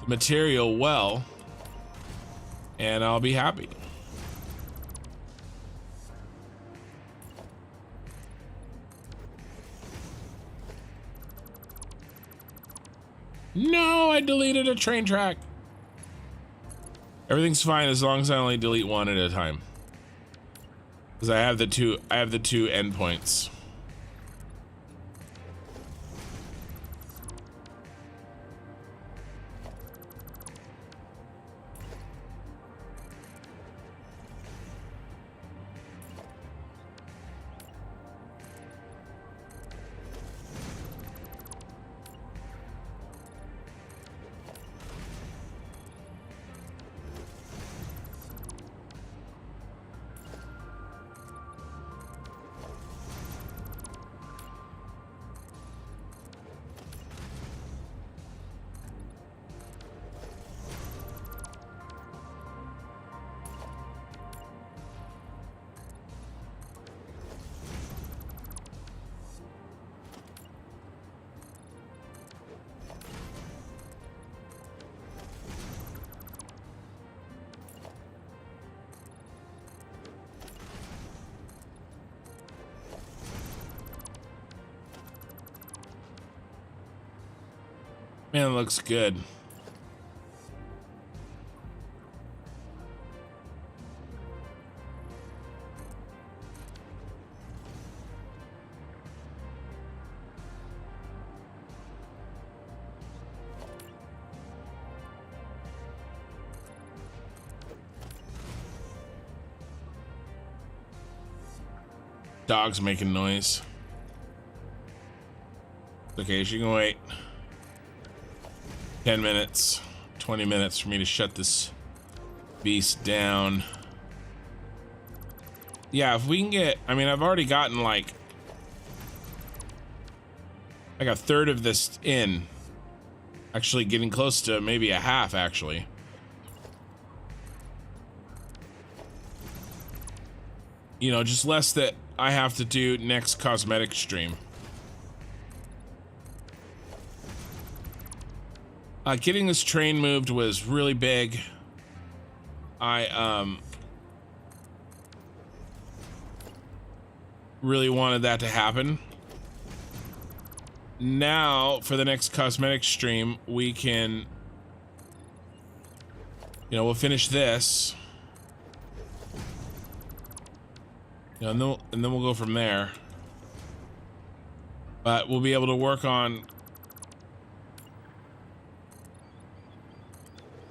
the material well, and I'll be happy. No, I deleted a train track. Everything's fine as long as I only delete one at a time. Because I have the two endpoints. Man, it looks good. Dog's making noise. Okay, she can wait 10 minutes, 20 minutes for me to shut this beast down. Yeah, if we can get, I mean, I've already gotten like a third of this in. Actually getting close to maybe a half, actually. You know, just less that I have to do next cosmetic stream. Getting this train moved was really big. I really wanted that to happen. Now for the next cosmetic stream we can, you know, we'll finish this, you know, and then we'll go from there. But we'll be able to work on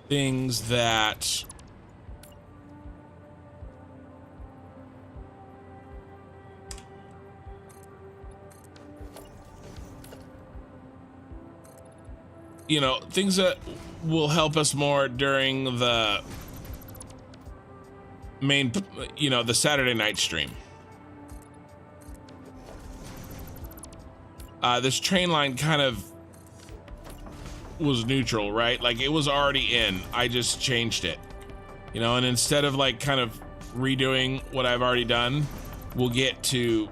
things that you know, things that will help us more during the main, you know, the Saturday night stream. This train line kind of was neutral, right? Like it was already in, I just changed it, you know, and instead of like kind of redoing what I've already done, we'll get to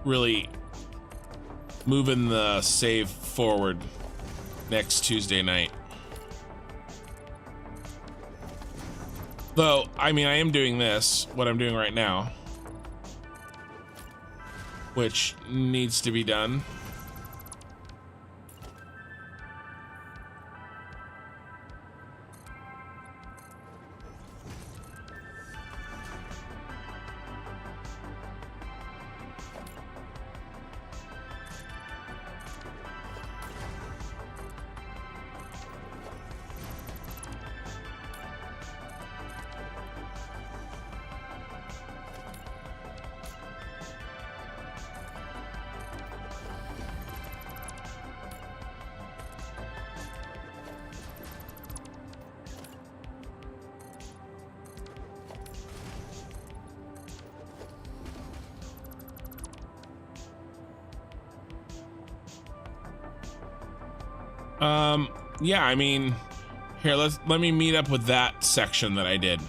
really moving the save forward next Tuesday night. Though, I mean, I am doing this, what I'm doing right now, which needs to be done. Yeah, I mean, here, let me meet up with that section that I did,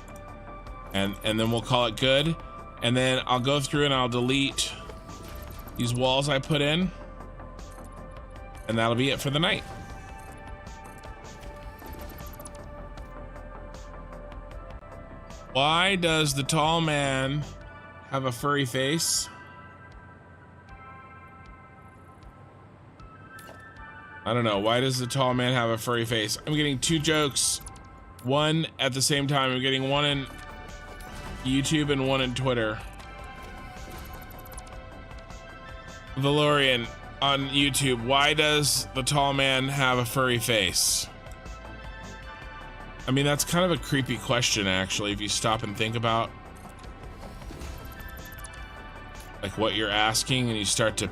and then we'll call it good, and then I'll go through and I'll delete these walls I put in, and that'll be it for the night. Why does the tall man have a furry face? I don't know. Why does the tall man have a furry face? I'm getting two jokes, one at the same time. I'm getting one in YouTube and one in Twitter. Valorian on YouTube. Why does the tall man have a furry face? I mean, that's kind of a creepy question, actually, if you stop and think about like what you're asking and you start to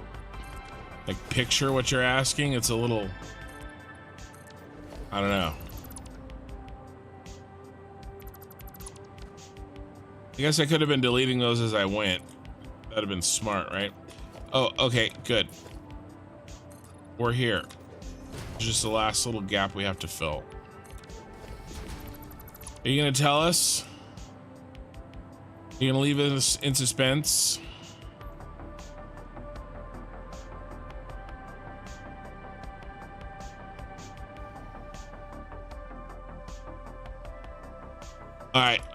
like picture what you're asking. It's a little, I don't know. I guess I could have been deleting those as I went. That'd have been smart, right? Oh, okay, good. We're here. It's just the last little gap we have to fill. Are you gonna tell us? Are you gonna leave us in suspense?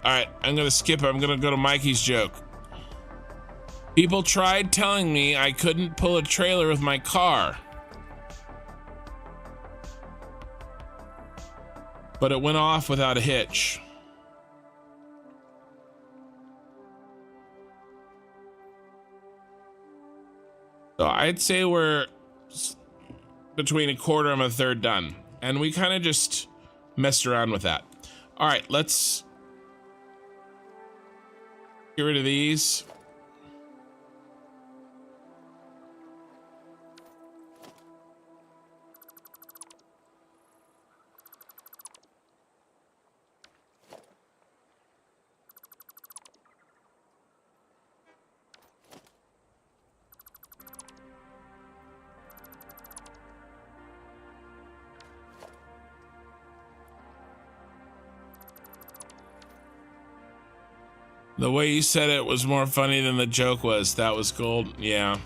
All right, I'm gonna skip it. I'm gonna go to Mikey's joke. People tried telling me I couldn't pull a trailer with my car, but it went off without a hitch. So I'd say we're between a quarter and a third done, and we kind of just messed around with that. All right, let's get rid of these. The way you said it was more funny than the joke was. That was gold. Yeah.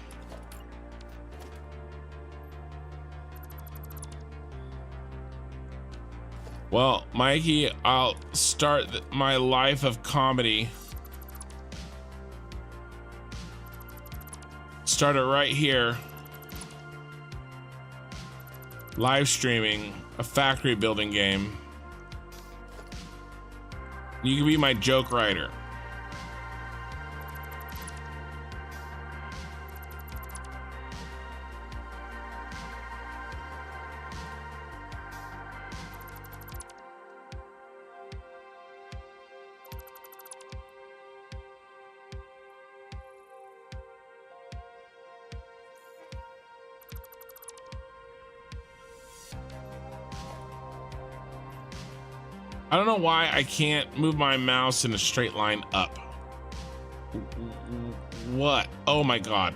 Well, Mikey, I'll start my life of comedy. Start it right here. Live streaming a factory building game. You can be my joke writer. I don't know why I can't move my mouse in a straight line up. What? Oh my God.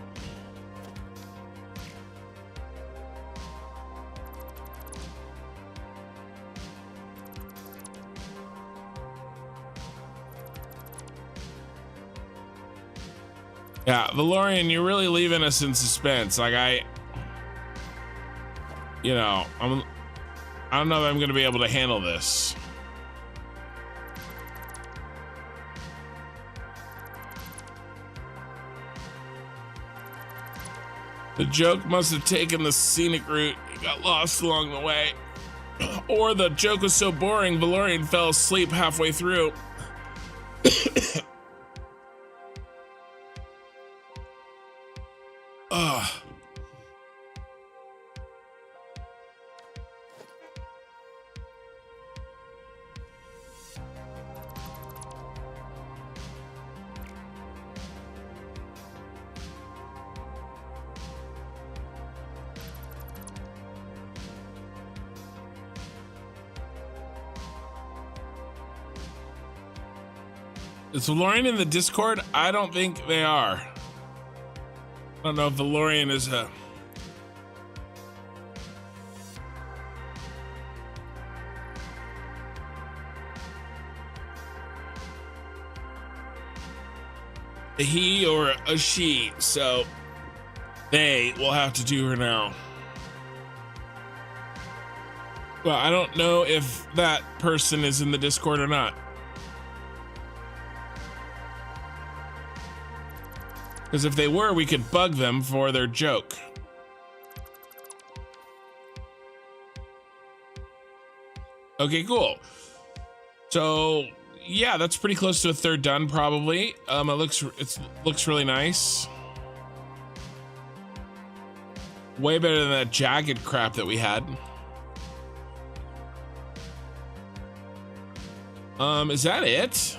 Yeah, Valorian, you're really leaving us in suspense. Like I don't know if I'm gonna be able to handle this. The joke must have taken the scenic route. It got lost along the way. Or the joke was so boring, Valorian fell asleep halfway through. Ugh. Is Valorian in the Discord? I don't think they are. I don't know if Valorian is a... he or a she, so they will have to do her now. Well, I don't know if that person is in the Discord or not. Because if they were, we could bug them for their joke. Okay, cool. So yeah, that's pretty close to a third done, probably. It looks really nice. Way better than that jagged crap that we had. Is that it?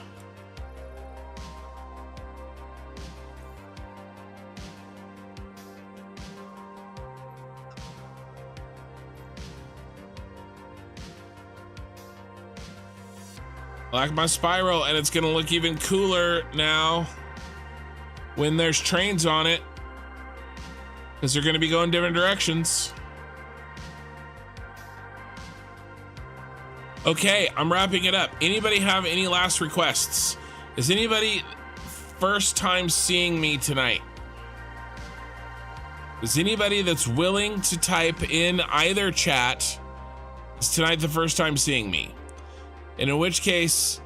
I like my spiral, and it's gonna look even cooler now when there's trains on it, because they're gonna be going different directions. Okay, I'm wrapping it up. Anybody have any last requests? Is anybody first time seeing me tonight? Is anybody that's willing to type in either chat, is tonight the first time seeing me? And in which case,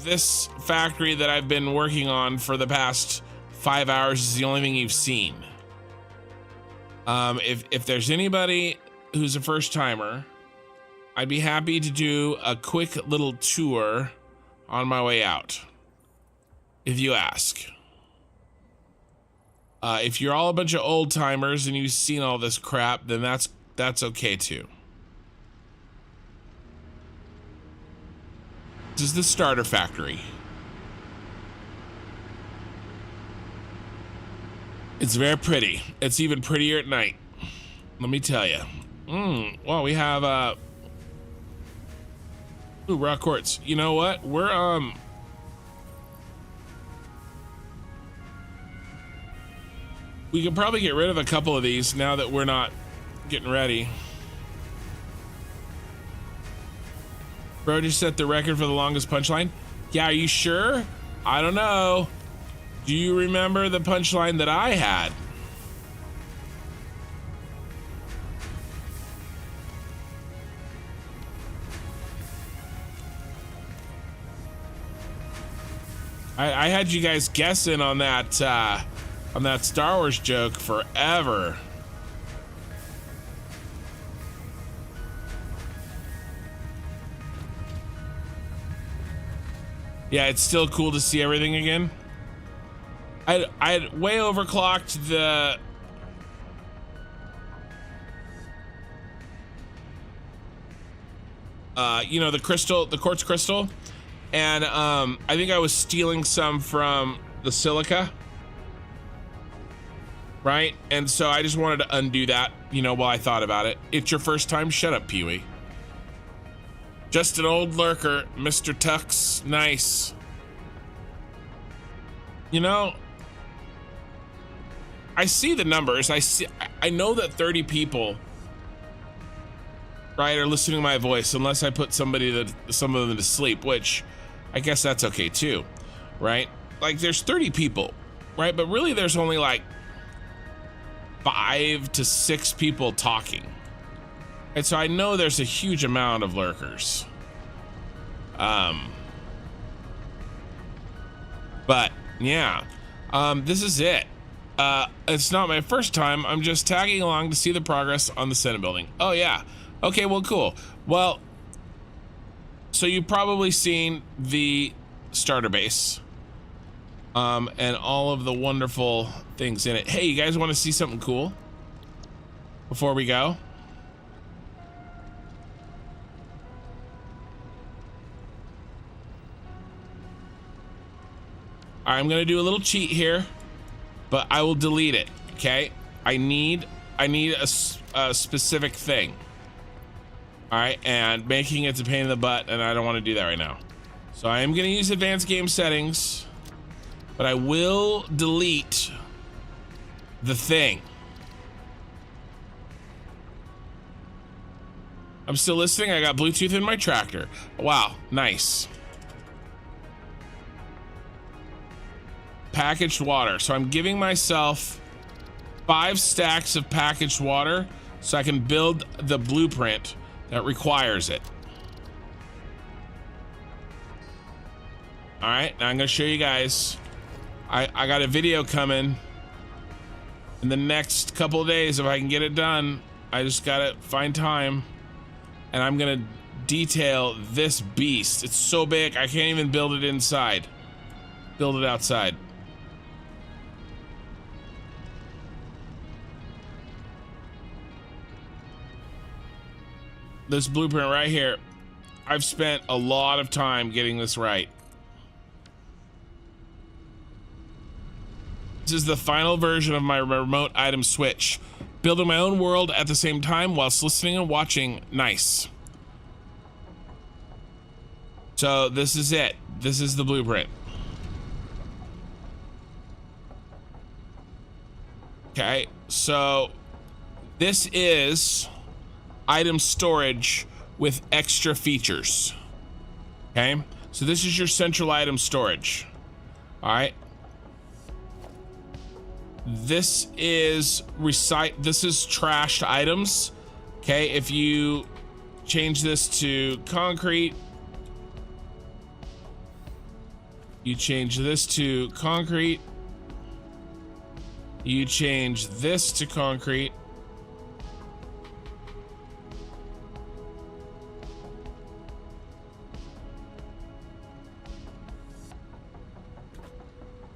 this factory that I've been working on for the past 5 hours is the only thing you've seen. If there's anybody who's a first timer, I'd be happy to do a quick little tour on my way out, if you ask. If you're all a bunch of old timers and you've seen all this crap, then that's okay too. This is the starter factory. It's very pretty. It's even prettier at night, let me tell you. Well, we have ooh, rock quartz. You know what? We're we could probably get rid of a couple of these now that we're not getting ready. Bro just set the record for the longest punchline. Yeah, are you sure? I don't know. Do you remember the punchline that I had? I had you guys guessing on that Star Wars joke forever. Yeah, it's still cool to see everything again. I had way overclocked the you know, the quartz crystal, and I think I was stealing some from the silica, right? And so I just wanted to undo that, you know, while I thought about it. It's your first time? Shut up, Pee-wee. Just an old lurker, Mr. Tux. Nice. You know, I see the numbers. I know that 30 people, right, are listening to my voice, unless I put some of them to sleep, which I guess that's okay too, right? Like, there's 30 people, right? But really there's only like 5 to 6 people talking. And so I know there's a huge amount of lurkers. But yeah, this is it. It's not my first time. I'm just tagging along to see the progress on the Senate building. Oh yeah. Okay, well, cool. Well, so you've probably seen the starter base, and all of the wonderful things in it. Hey, you guys want to see something cool before we go? All right, I'm gonna do a little cheat here, but I will delete it. Okay, I need a specific thing. All right, and making it's a pain in the butt, and I don't want to do that right now. So I am gonna use advanced game settings, but I will delete the thing. I'm still listening. I got Bluetooth in my tractor. Wow, nice. Packaged water. So I'm giving myself 5 stacks of packaged water so I can build the blueprint that requires it. All right, now I'm gonna show you guys. I got a video coming in the next couple of days. If I can get it done, I just gotta find time, and I'm gonna detail this beast. It's so big I can't even build it inside. Build it outside. This blueprint right here, I've spent a lot of time getting this right. This is the final version of my remote item switch. Building my own world at the same time whilst listening and watching. Nice. So this is it. This is the blueprint. Okay, so this is item storage with extra features. Okay, so this is your central item storage. All right, this is trashed items. Okay, if you change this to concrete, you change this to concrete, you change this to concrete,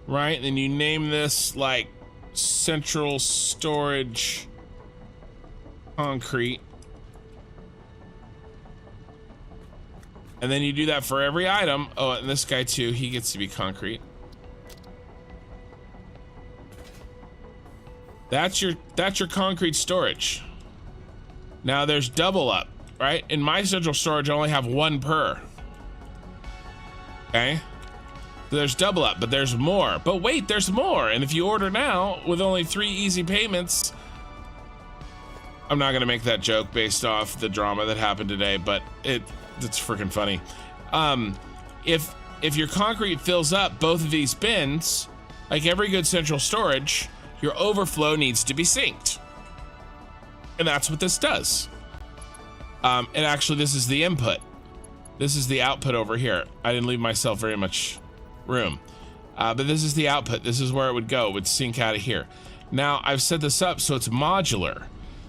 right? Then you name this like central storage concrete. And then you do that for every item. Oh, and this guy too, he gets to be concrete. That's your concrete storage. Now there's double up, right? In my central storage, I only have 1 per. Okay. So there's double up, but there's more. But wait, there's more. And if you order now with only 3 easy payments, I'm not gonna make that joke based off the drama that happened today, but it's freaking funny. If if your concrete fills up both of these bins, like every good central storage, your overflow needs to be synced. And that's what this does. And actually, this is the input. This is the output over here. I didn't leave myself very much room. But this is the output. This is where it would go. It would sync out of here. Now, I've set this up so it's modular.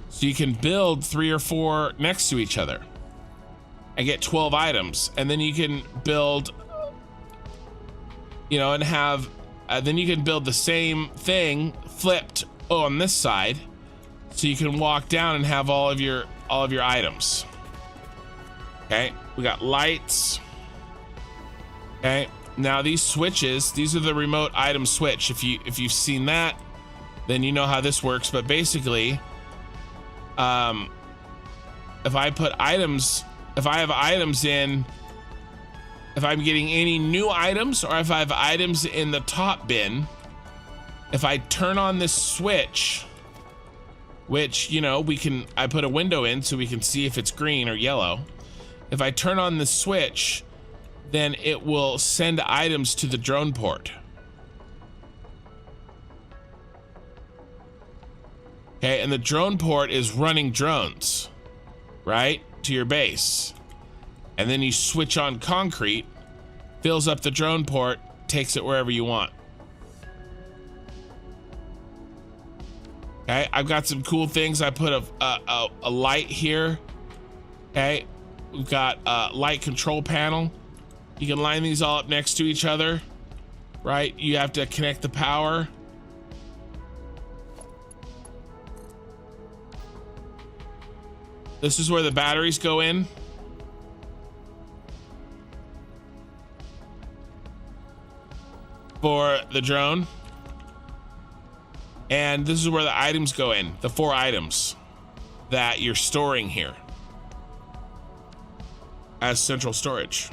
So you can build 3 or 4 next to each other and get 12 items. And then you can build, you know, and have, then you can build the same thing flipped on this side. So you can walk down and have all of your items. Okay, we got lights. Okay, now these switches, these are the remote item switch. If you've seen that, then you know how this works. But basically, if I put items, if I have items in, if I'm getting any new items, or if I have items in the top bin, if I turn on this switch, which, you know, I put a window in so we can see if it's green or yellow. If I turn on the switch, then it will send items to the drone port. Okay, and the drone port is running drones, right, to your base. And then you switch on concrete, fills up the drone port, takes it wherever you want. Okay, I've got some cool things. I put a light here. Okay, we've got a light control panel. You can line these all up next to each other, right? You have to connect the power. This is where the batteries go in. For the drone. And this is where the items go in, the 4 items that you're storing here as central storage.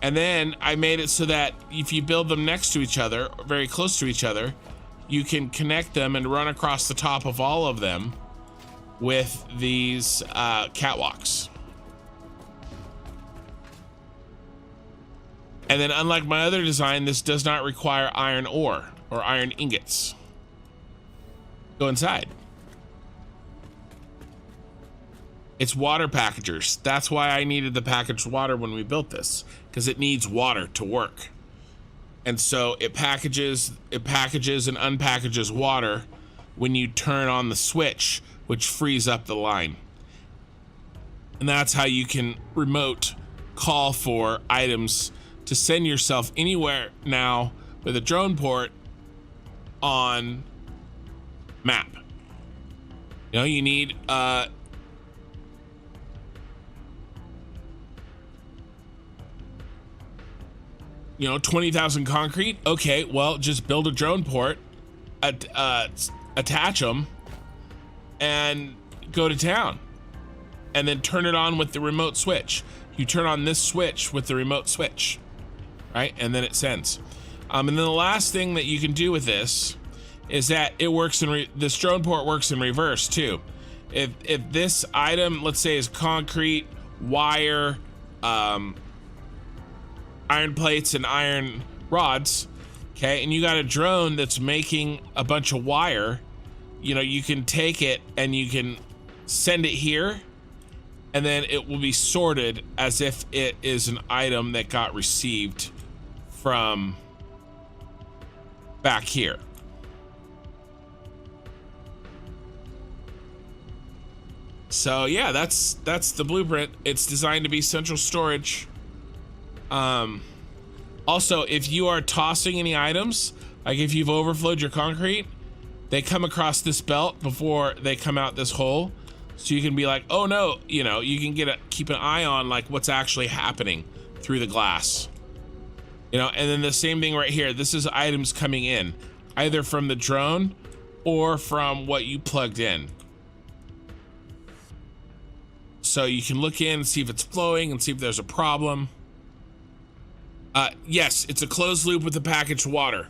And then I made it so that if you build them next to each other, very close to each other, you can connect them and run across the top of all of them with these catwalks. And then, unlike my other design, this does not require iron ore or iron ingots. Go inside. It's water packagers. That's why I needed the packaged water when we built this, because it needs water to work. And so it packages and unpackages water when you turn on the switch, which frees up the line. And that's how you can remote call for items to send yourself anywhere now with a drone port on map. You know, you need 20,000 concrete. Okay, well, just build a drone port, attach them, and go to town, and then turn it on with the remote switch. You turn on this switch with the remote switch, right? And then it sends. And then the last thing that you can do with this is that it works in this drone port works in reverse too. If this item, let's say, is concrete, wire, iron plates, and iron rods, okay, and you got a drone that's making a bunch of wire, you can take it and you can send it here, and then it will be sorted as if it is an item that got received from back here. So yeah, that's the blueprint. It's designed to be central storage. Also, if you are tossing any items, like if you've overflowed your concrete, they come across this belt before they come out this hole. So you can be like, oh no, you can keep an eye on like what's actually happening through the glass. And then the same thing right here. This is items coming in, either from the drone or from what you plugged in. So you can look in and see if it's flowing and see if there's a problem. Yes, it's a closed loop with the packaged water,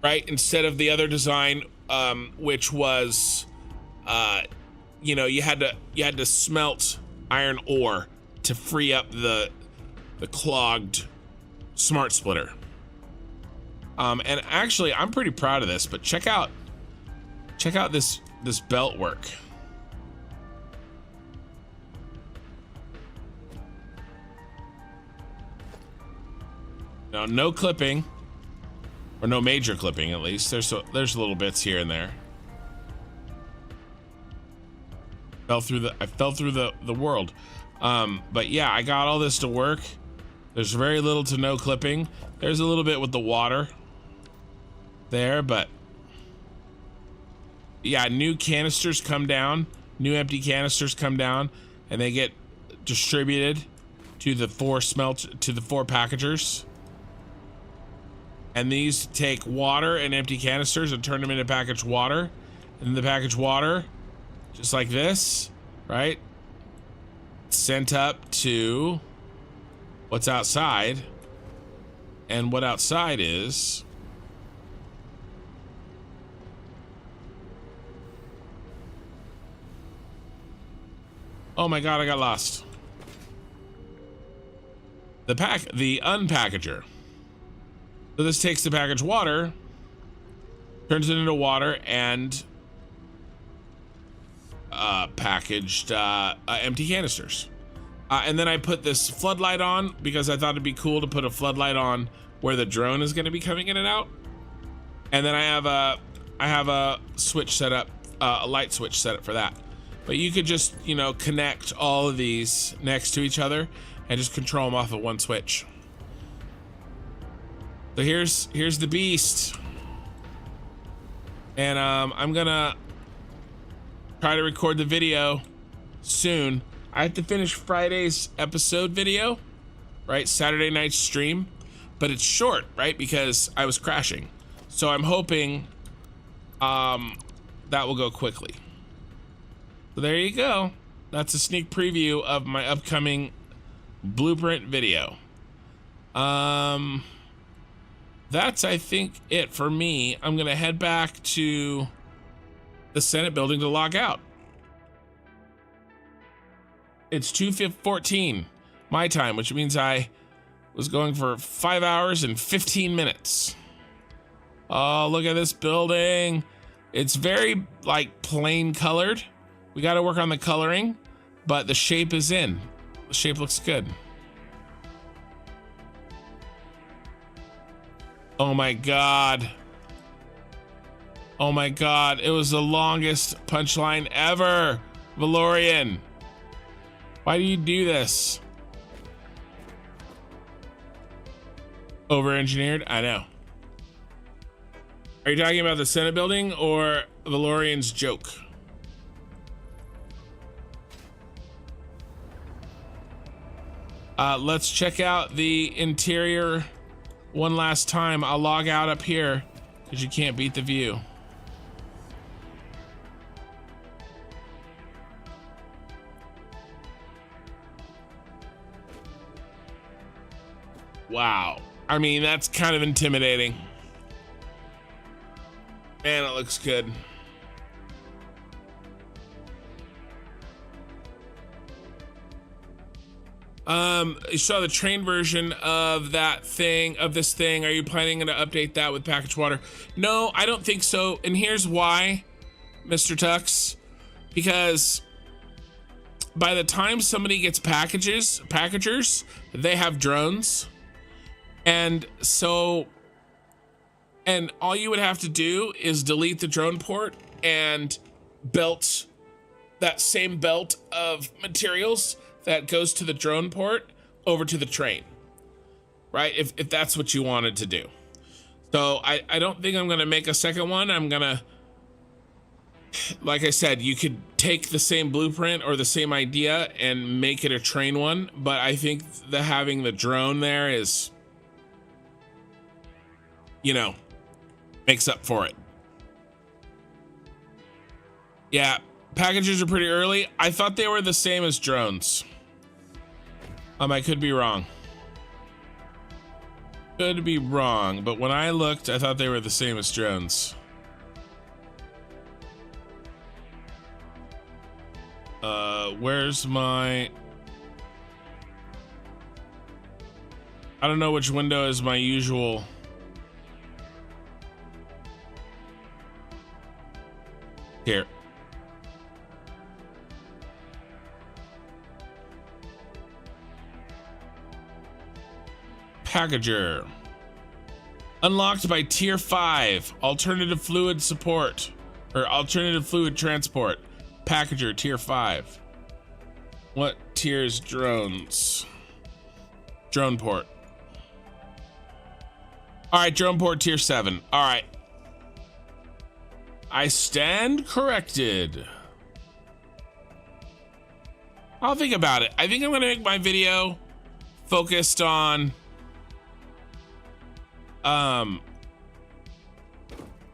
right? Instead of the other design, which was, you had to smelt iron ore to free up the clogged smart splitter. And actually, I'm pretty proud of this, but check out this belt work. Now, no clipping, or no major clipping at least. There's little bits here and there. I fell through the world. But yeah, I got all this to work. There's very little to no clipping. There's a little bit with the water there, but yeah, new canisters come down, new empty canisters come down, and they get distributed to the four packagers. And these take water and empty canisters and turn them into packaged water. And then the packaged water, just like this, right? Sent up to what's outside. And what outside is oh my god, I got lost. The unpackager. So this takes the packaged water, turns it into water and packaged empty canisters. And then I put this floodlight on because I thought it'd be cool to put a floodlight on where the drone is going to be coming in and out. And then I have a switch set up, a light switch set up for that. But you could just, you know, connect all of these next to each other and just control them off of one switch. So here's the beast. And I'm gonna try to record the video soon. I have to finish Friday's episode video, right? Saturday night's stream, but it's short, right? Because I was crashing. So I'm hoping that will go quickly. So there you go. That's a sneak preview of my upcoming blueprint video. That's, I think, it for me. I'm gonna head back to the Senate building to log out. It's 2:14 my time, which means I was going for 5 hours and 15 minutes. Oh, look at this building. It's very, like, plain colored. We got to work on the coloring, but the shape is in. The shape looks good. Oh my god. Oh my god. It was the longest punchline ever. Valorian. Why do you do this? Over-engineered? I know. Are you talking about the Senate building or Valorian's joke? Let's check out the interior one last time. I'll log out up here because you can't beat the view. Wow. I mean, that's kind of intimidating. Man, it looks good. You saw the train version of that thing, of this thing. Are you planning to update that with packaged water? No, I don't think so. And here's why, Mr. Tux. Because by the time somebody gets packagers, they have drones. And so, and all you would have to do is delete the drone port and belt that same belt of materials that goes to the drone port over to the train, right? If that's what you wanted to do. So I don't think I'm gonna make a second one. I'm gonna, like I said, you could take the same blueprint or the same idea and make it a train one, but I think having the drone there is, you know, makes up for it. Yeah, packages are pretty early. I thought they were the same as drones. I could be wrong. Could be wrong, but when I looked, I thought they were the same as drones. Where's my... I don't know which window is my usual. Here. Packager. Unlocked by tier 5. Alternative fluid support. Or alternative fluid transport. Packager tier 5. What tiers drones? Drone port. Alright, drone port tier 7. Alright. I stand corrected. I'll think about it. I think I'm gonna make my video focused on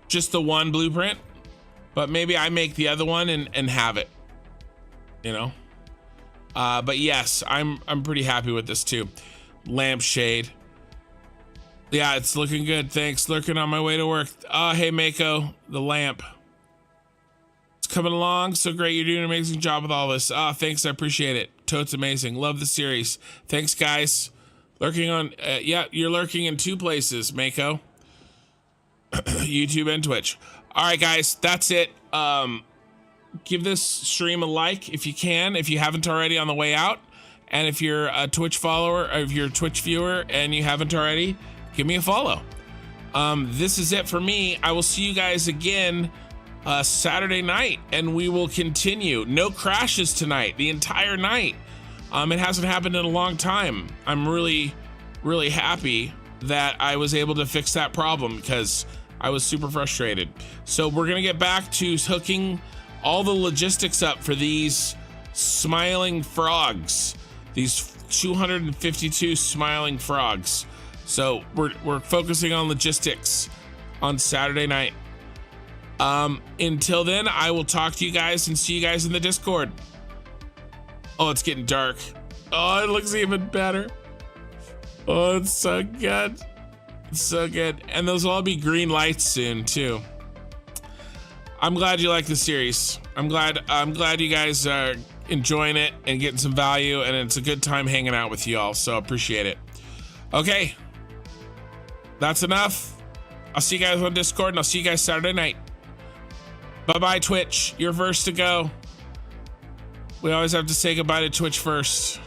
just the one blueprint, but maybe I make the other one and have it, you know. But yes, I'm pretty happy with this too. Lampshade. Yeah, it's looking good. Thanks. Lurking on my way to work. Hey Mako, the lamp. It's coming along. So great. You're doing an amazing job with all this. Thanks. I appreciate it. Totes amazing. Love the series. Thanks, guys. Lurking on, yeah, you're lurking in 2 places, Mako. YouTube and Twitch. All right, guys, that's it. Give this stream a like if you can, if you haven't already on the way out. And if you're a Twitch follower, or if you're a Twitch viewer and you haven't already, give me a follow. This is it for me. I will see you guys again Saturday night, and we will continue. No crashes tonight, the entire night. It hasn't happened in a long time. I'm really, really happy that I was able to fix that problem because I was super frustrated. So we're gonna get back to hooking all the logistics up for these smiling frogs, these 252 smiling frogs. So we're focusing on logistics on Saturday night. Until then, I will talk to you guys and see you guys in the Discord. Oh, it's getting dark. Oh, it looks even better. Oh, it's so good. It's so good. And those will all be green lights soon too. I'm glad you like the series. I'm glad you guys are enjoying it and getting some value, and it's a good time hanging out with you all, so appreciate it. Okay. That's enough. I'll see you guys on Discord, and I'll see you guys Saturday night. Bye-bye, Twitch. You're first to go. We always have to say goodbye to Twitch first.